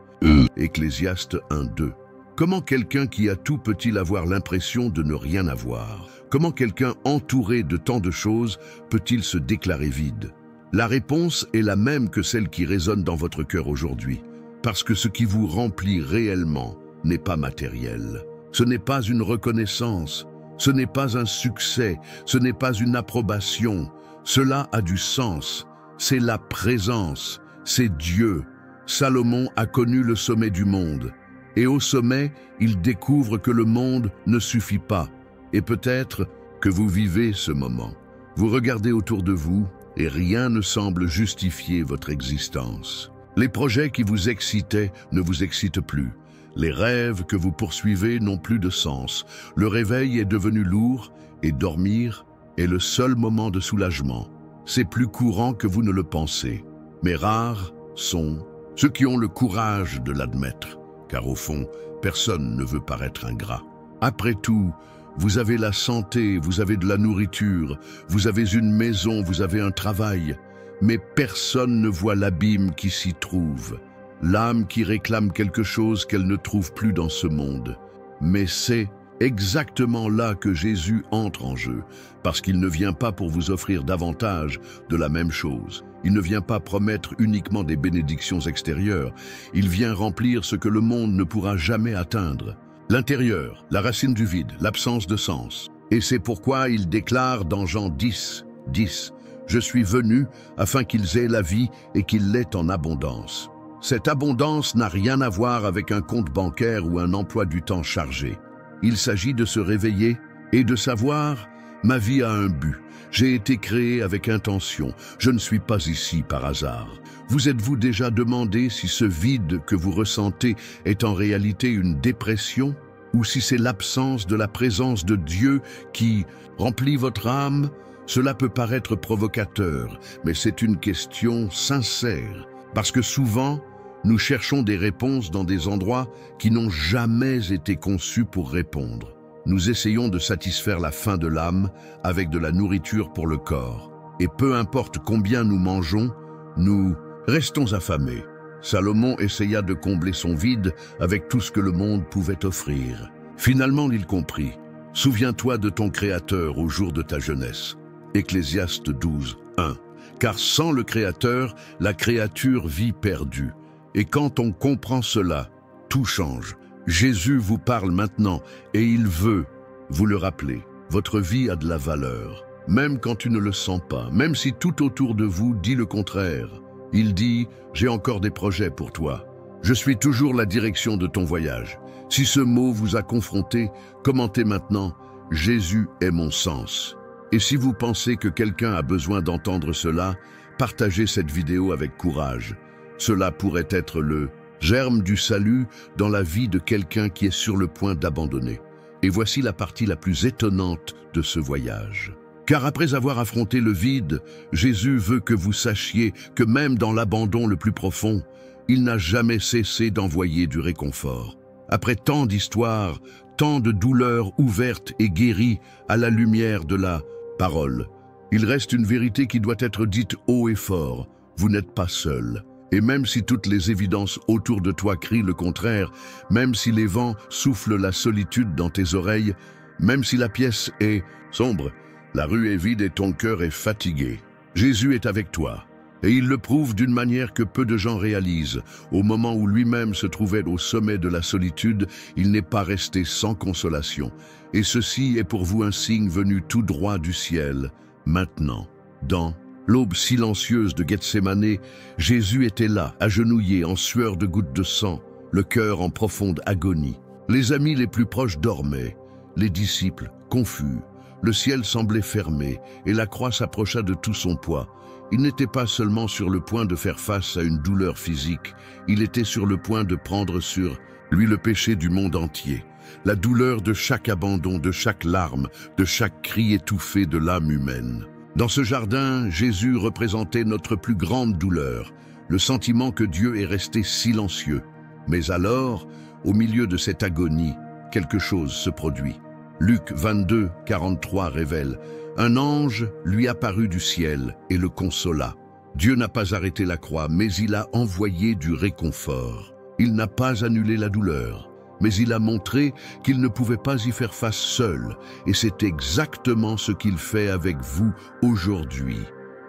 A: Ecclésiaste 1:2. Comment quelqu'un qui a tout peut-il avoir l'impression de ne rien avoir? Comment quelqu'un entouré de tant de choses peut-il se déclarer vide? La réponse est la même que celle qui résonne dans votre cœur aujourd'hui. Parce que ce qui vous remplit réellement n'est pas matériel. Ce n'est pas une reconnaissance, ce n'est pas un succès, ce n'est pas une approbation. Cela a du sens, c'est la présence, c'est Dieu. Salomon a connu le sommet du monde. Et au sommet, il découvre que le monde ne suffit pas. Et peut-être que vous vivez ce moment. Vous regardez autour de vous et rien ne semble justifier votre existence. Les projets qui vous excitaient ne vous excitent plus. Les rêves que vous poursuivez n'ont plus de sens. Le réveil est devenu lourd et dormir est le seul moment de soulagement. C'est plus courant que vous ne le pensez. Mais rares sont ceux qui ont le courage de l'admettre. Car au fond, personne ne veut paraître ingrat. Après tout, Vous avez la santé, vous avez de la nourriture, vous avez une maison, vous avez un travail. Mais personne ne voit l'abîme qui s'y trouve. L'âme qui réclame quelque chose qu'elle ne trouve plus dans ce monde. Mais c'est exactement là que Jésus entre en jeu, parce qu'il ne vient pas pour vous offrir davantage de la même chose. Il ne vient pas promettre uniquement des bénédictions extérieures, il vient remplir ce que le monde ne pourra jamais atteindre. L'intérieur, la racine du vide, l'absence de sens. Et c'est pourquoi il déclare dans Jean 10, 10, « Je suis venu afin qu'ils aient la vie et qu'ils l'aient en abondance. » Cette abondance n'a rien à voir avec un compte bancaire ou un emploi du temps chargé. Il s'agit de se réveiller et de savoir « Ma vie a un but. J'ai été créé avec intention. Je ne suis pas ici par hasard. » Vous êtes-vous déjà demandé si ce vide que vous ressentez est en réalité une dépression ou si c'est l'absence de la présence de Dieu qui remplit votre âme? Cela peut paraître provocateur, mais c'est une question sincère. Parce que souvent, nous cherchons des réponses dans des endroits qui n'ont jamais été conçus pour répondre. Nous essayons de satisfaire la faim de l'âme avec de la nourriture pour le corps. Et peu importe combien nous mangeons, nous restons affamés. Salomon essaya de combler son vide avec tout ce que le monde pouvait offrir. Finalement, il comprit. Souviens-toi de ton Créateur au jour de ta jeunesse. Ecclésiaste 12, 1. Car sans le Créateur, la créature vit perdue. Et quand on comprend cela, tout change. Jésus vous parle maintenant et il veut vous le rappeler. Votre vie a de la valeur, même quand tu ne le sens pas, même si tout autour de vous dit le contraire. Il dit « J'ai encore des projets pour toi. Je suis toujours la direction de ton voyage. » Si ce mot vous a confronté, commentez maintenant « Jésus est mon sens ». Et si vous pensez que quelqu'un a besoin d'entendre cela, partagez cette vidéo avec courage. Cela pourrait être le germe du salut dans la vie de quelqu'un qui est sur le point d'abandonner. Et voici la partie la plus étonnante de ce voyage. Car après avoir affronté le vide, Jésus veut que vous sachiez que même dans l'abandon le plus profond, il n'a jamais cessé d'envoyer du réconfort. Après tant d'histoires, tant de douleurs ouvertes et guéries à la lumière de la parole, il reste une vérité qui doit être dite haut et fort. Vous n'êtes pas seul. Et même si toutes les évidences autour de toi crient le contraire, même si les vents soufflent la solitude dans tes oreilles, même si la pièce est sombre, la rue est vide et ton cœur est fatigué, Jésus est avec toi. Et il le prouve d'une manière que peu de gens réalisent. Au moment où lui-même se trouvait au sommet de la solitude, il n'est pas resté sans consolation. Et ceci est pour vous un signe venu tout droit du ciel, maintenant, dans l'aube silencieuse de Gethsémané, Jésus était là, agenouillé, en sueur de gouttes de sang, le cœur en profonde agonie. Les amis les plus proches dormaient, les disciples confus. Le ciel semblait fermé et la croix s'approcha de tout son poids. Il n'était pas seulement sur le point de faire face à une douleur physique, il était sur le point de prendre sur lui le péché du monde entier. La douleur de chaque abandon, de chaque larme, de chaque cri étouffé de l'âme humaine. Dans ce jardin, Jésus représentait notre plus grande douleur, le sentiment que Dieu est resté silencieux. Mais alors, au milieu de cette agonie, quelque chose se produit. Luc 22, 43 révèle « Un ange lui apparut du ciel et le consola. Dieu n'a pas arrêté la croix, mais il a envoyé du réconfort. Il n'a pas annulé la douleur, mais il a montré qu'il ne pouvait pas y faire face seul, et c'est exactement ce qu'il fait avec vous aujourd'hui.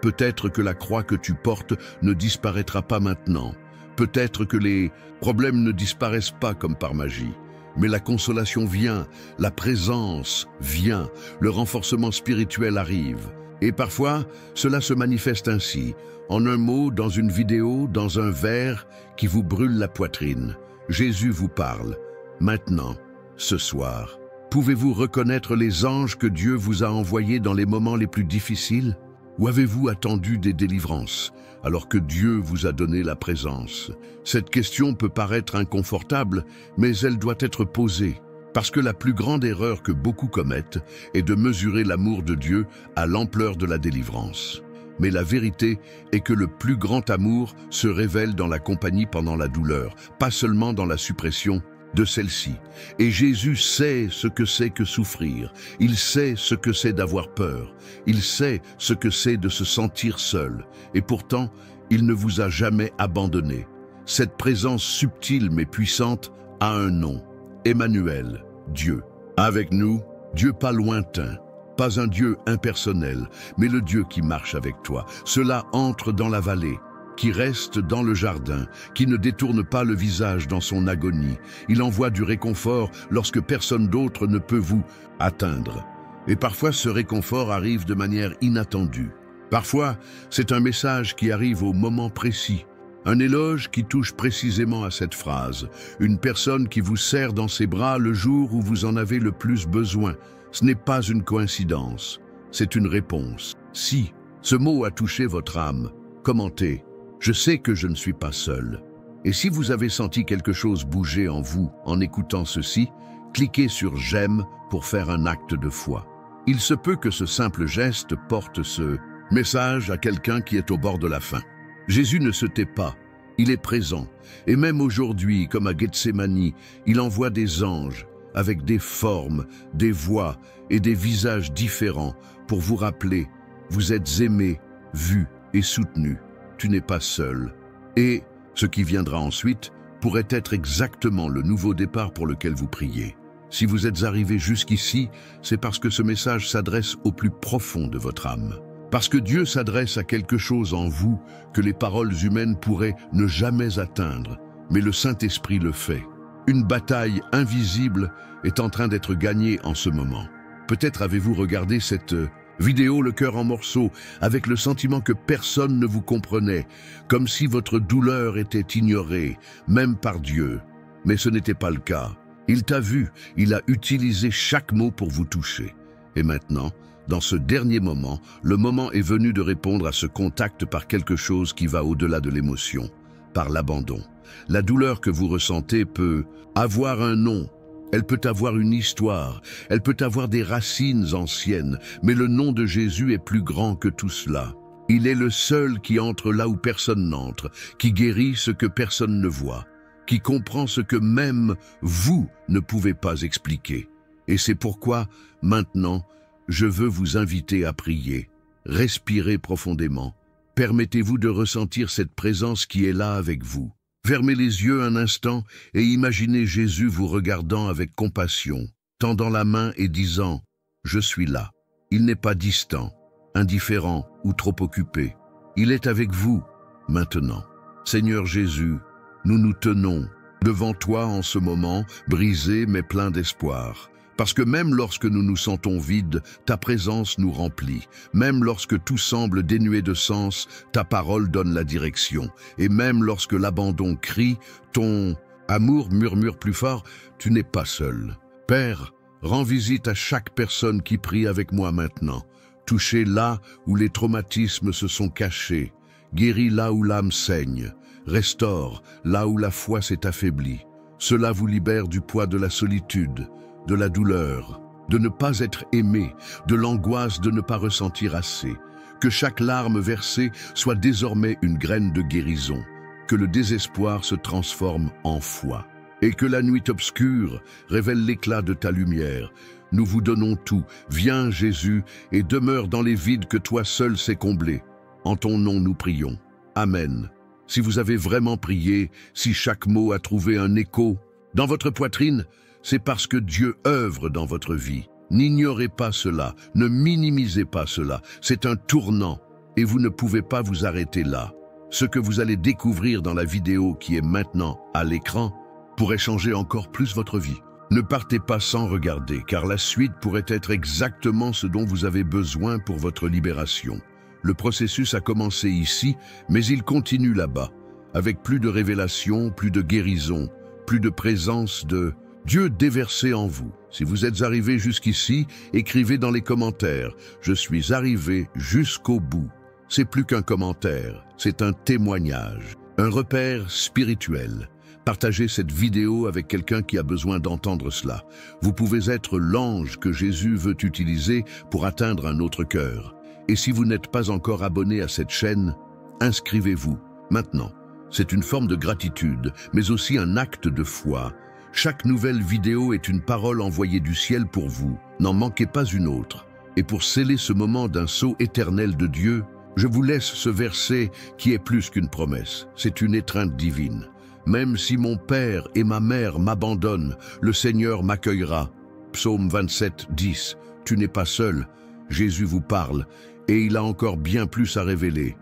A: Peut-être que la croix que tu portes ne disparaîtra pas maintenant. Peut-être que les problèmes ne disparaissent pas comme par magie. Mais la consolation vient, la présence vient, le renforcement spirituel arrive. Et parfois, cela se manifeste ainsi, en un mot, dans une vidéo, dans un vers qui vous brûle la poitrine. Jésus vous parle. Maintenant, ce soir, pouvez-vous reconnaître les anges que Dieu vous a envoyés dans les moments les plus difficiles? Ou avez-vous attendu des délivrances, alors que Dieu vous a donné la présence? Cette question peut paraître inconfortable, mais elle doit être posée, parce que la plus grande erreur que beaucoup commettent est de mesurer l'amour de Dieu à l'ampleur de la délivrance. Mais la vérité est que le plus grand amour se révèle dans la compagnie pendant la douleur, pas seulement dans la suppression. de celle-ci. Et Jésus sait ce que c'est que souffrir. Il sait ce que c'est d'avoir peur. Il sait ce que c'est de se sentir seul. Et pourtant, il ne vous a jamais abandonné. Cette présence subtile mais puissante a un nom. Emmanuel, Dieu. Avec nous, Dieu pas lointain, pas un Dieu impersonnel, mais le Dieu qui marche avec toi. Cela entre dans la vallée, qui reste dans le jardin, qui ne détourne pas le visage dans son agonie. Il envoie du réconfort lorsque personne d'autre ne peut vous atteindre. Et parfois ce réconfort arrive de manière inattendue. Parfois, c'est un message qui arrive au moment précis. Un éloge qui touche précisément à cette phrase. Une personne qui vous serre dans ses bras le jour où vous en avez le plus besoin. Ce n'est pas une coïncidence, c'est une réponse. Si ce mot a touché votre âme, commentez « Je sais que je ne suis pas seul ». Et si vous avez senti quelque chose bouger en vous en écoutant ceci, cliquez sur « J'aime » pour faire un acte de foi. Il se peut que ce simple geste porte ce message à quelqu'un qui est au bord de la faim. Jésus ne se tait pas, il est présent. Et même aujourd'hui, comme à Gethsémani, il envoie des anges avec des formes, des voix et des visages différents pour vous rappeler, vous êtes aimé, vu et soutenu. Tu n'es pas seul. Et ce qui viendra ensuite pourrait être exactement le nouveau départ pour lequel vous priez. Si vous êtes arrivé jusqu'ici, c'est parce que ce message s'adresse au plus profond de votre âme. Parce que Dieu s'adresse à quelque chose en vous que les paroles humaines pourraient ne jamais atteindre, mais le Saint-Esprit le fait. Une bataille invisible est en train d'être gagnée en ce moment. Peut-être avez-vous regardé cette vidéo le cœur en morceaux, avec le sentiment que personne ne vous comprenait, comme si votre douleur était ignorée, même par Dieu. Mais ce n'était pas le cas. Il t'a vu, il a utilisé chaque mot pour vous toucher. Et maintenant, dans ce dernier moment, le moment est venu de répondre à ce contact par quelque chose qui va au-delà de l'émotion, par l'abandon. La douleur que vous ressentez peut avoir un nom, elle peut avoir une histoire, elle peut avoir des racines anciennes, mais le nom de Jésus est plus grand que tout cela. Il est le seul qui entre là où personne n'entre, qui guérit ce que personne ne voit, qui comprend ce que même vous ne pouvez pas expliquer. Et c'est pourquoi, maintenant, je veux vous inviter à prier. Respirez profondément. Permettez-vous de ressentir cette présence qui est là avec vous. Fermez les yeux un instant et imaginez Jésus vous regardant avec compassion, tendant la main et disant « Je suis là ». Il n'est pas distant, indifférent ou trop occupé. Il est avec vous, maintenant. Seigneur Jésus, nous nous tenons devant toi en ce moment, brisés mais pleins d'espoir. Parce que même lorsque nous nous sentons vides, ta présence nous remplit. Même lorsque tout semble dénué de sens, ta parole donne la direction. Et même lorsque l'abandon crie, ton amour murmure plus fort, tu n'es pas seul. Père, rends visite à chaque personne qui prie avec moi maintenant. Touchez là où les traumatismes se sont cachés. Guéris là où l'âme saigne. Restaure là où la foi s'est affaiblie. Cela vous libère du poids de la solitude, de la douleur, de ne pas être aimé, de l'angoisse de ne pas ressentir assez. Que chaque larme versée soit désormais une graine de guérison, que le désespoir se transforme en foi, et que la nuit obscure révèle l'éclat de ta lumière. Nous vous donnons tout. Viens, Jésus, et demeure dans les vides que toi seul sais combler. En ton nom nous prions. Amen. Si vous avez vraiment prié, si chaque mot a trouvé un écho dans votre poitrine, c'est parce que Dieu œuvre dans votre vie. N'ignorez pas cela, ne minimisez pas cela. C'est un tournant et vous ne pouvez pas vous arrêter là. Ce que vous allez découvrir dans la vidéo qui est maintenant à l'écran pourrait changer encore plus votre vie. Ne partez pas sans regarder, car la suite pourrait être exactement ce dont vous avez besoin pour votre libération. Le processus a commencé ici, mais il continue là-bas, avec plus de révélations, plus de guérison, plus de présence de Dieu déversé en vous. Si vous êtes arrivé jusqu'ici, écrivez dans les commentaires « Je suis arrivé jusqu'au bout ». C'est plus qu'un commentaire, c'est un témoignage, un repère spirituel. Partagez cette vidéo avec quelqu'un qui a besoin d'entendre cela. Vous pouvez être l'ange que Jésus veut utiliser pour atteindre un autre cœur. Et si vous n'êtes pas encore abonné à cette chaîne, inscrivez-vous maintenant. C'est une forme de gratitude, mais aussi un acte de foi. Chaque nouvelle vidéo est une parole envoyée du ciel pour vous. N'en manquez pas une autre. Et pour sceller ce moment d'un sceau éternel de Dieu, je vous laisse ce verset qui est plus qu'une promesse. C'est une étreinte divine. Même si mon père et ma mère m'abandonnent, le Seigneur m'accueillera. Psaume 27, 10. Tu n'es pas seul. Jésus vous parle, et il a encore bien plus à révéler.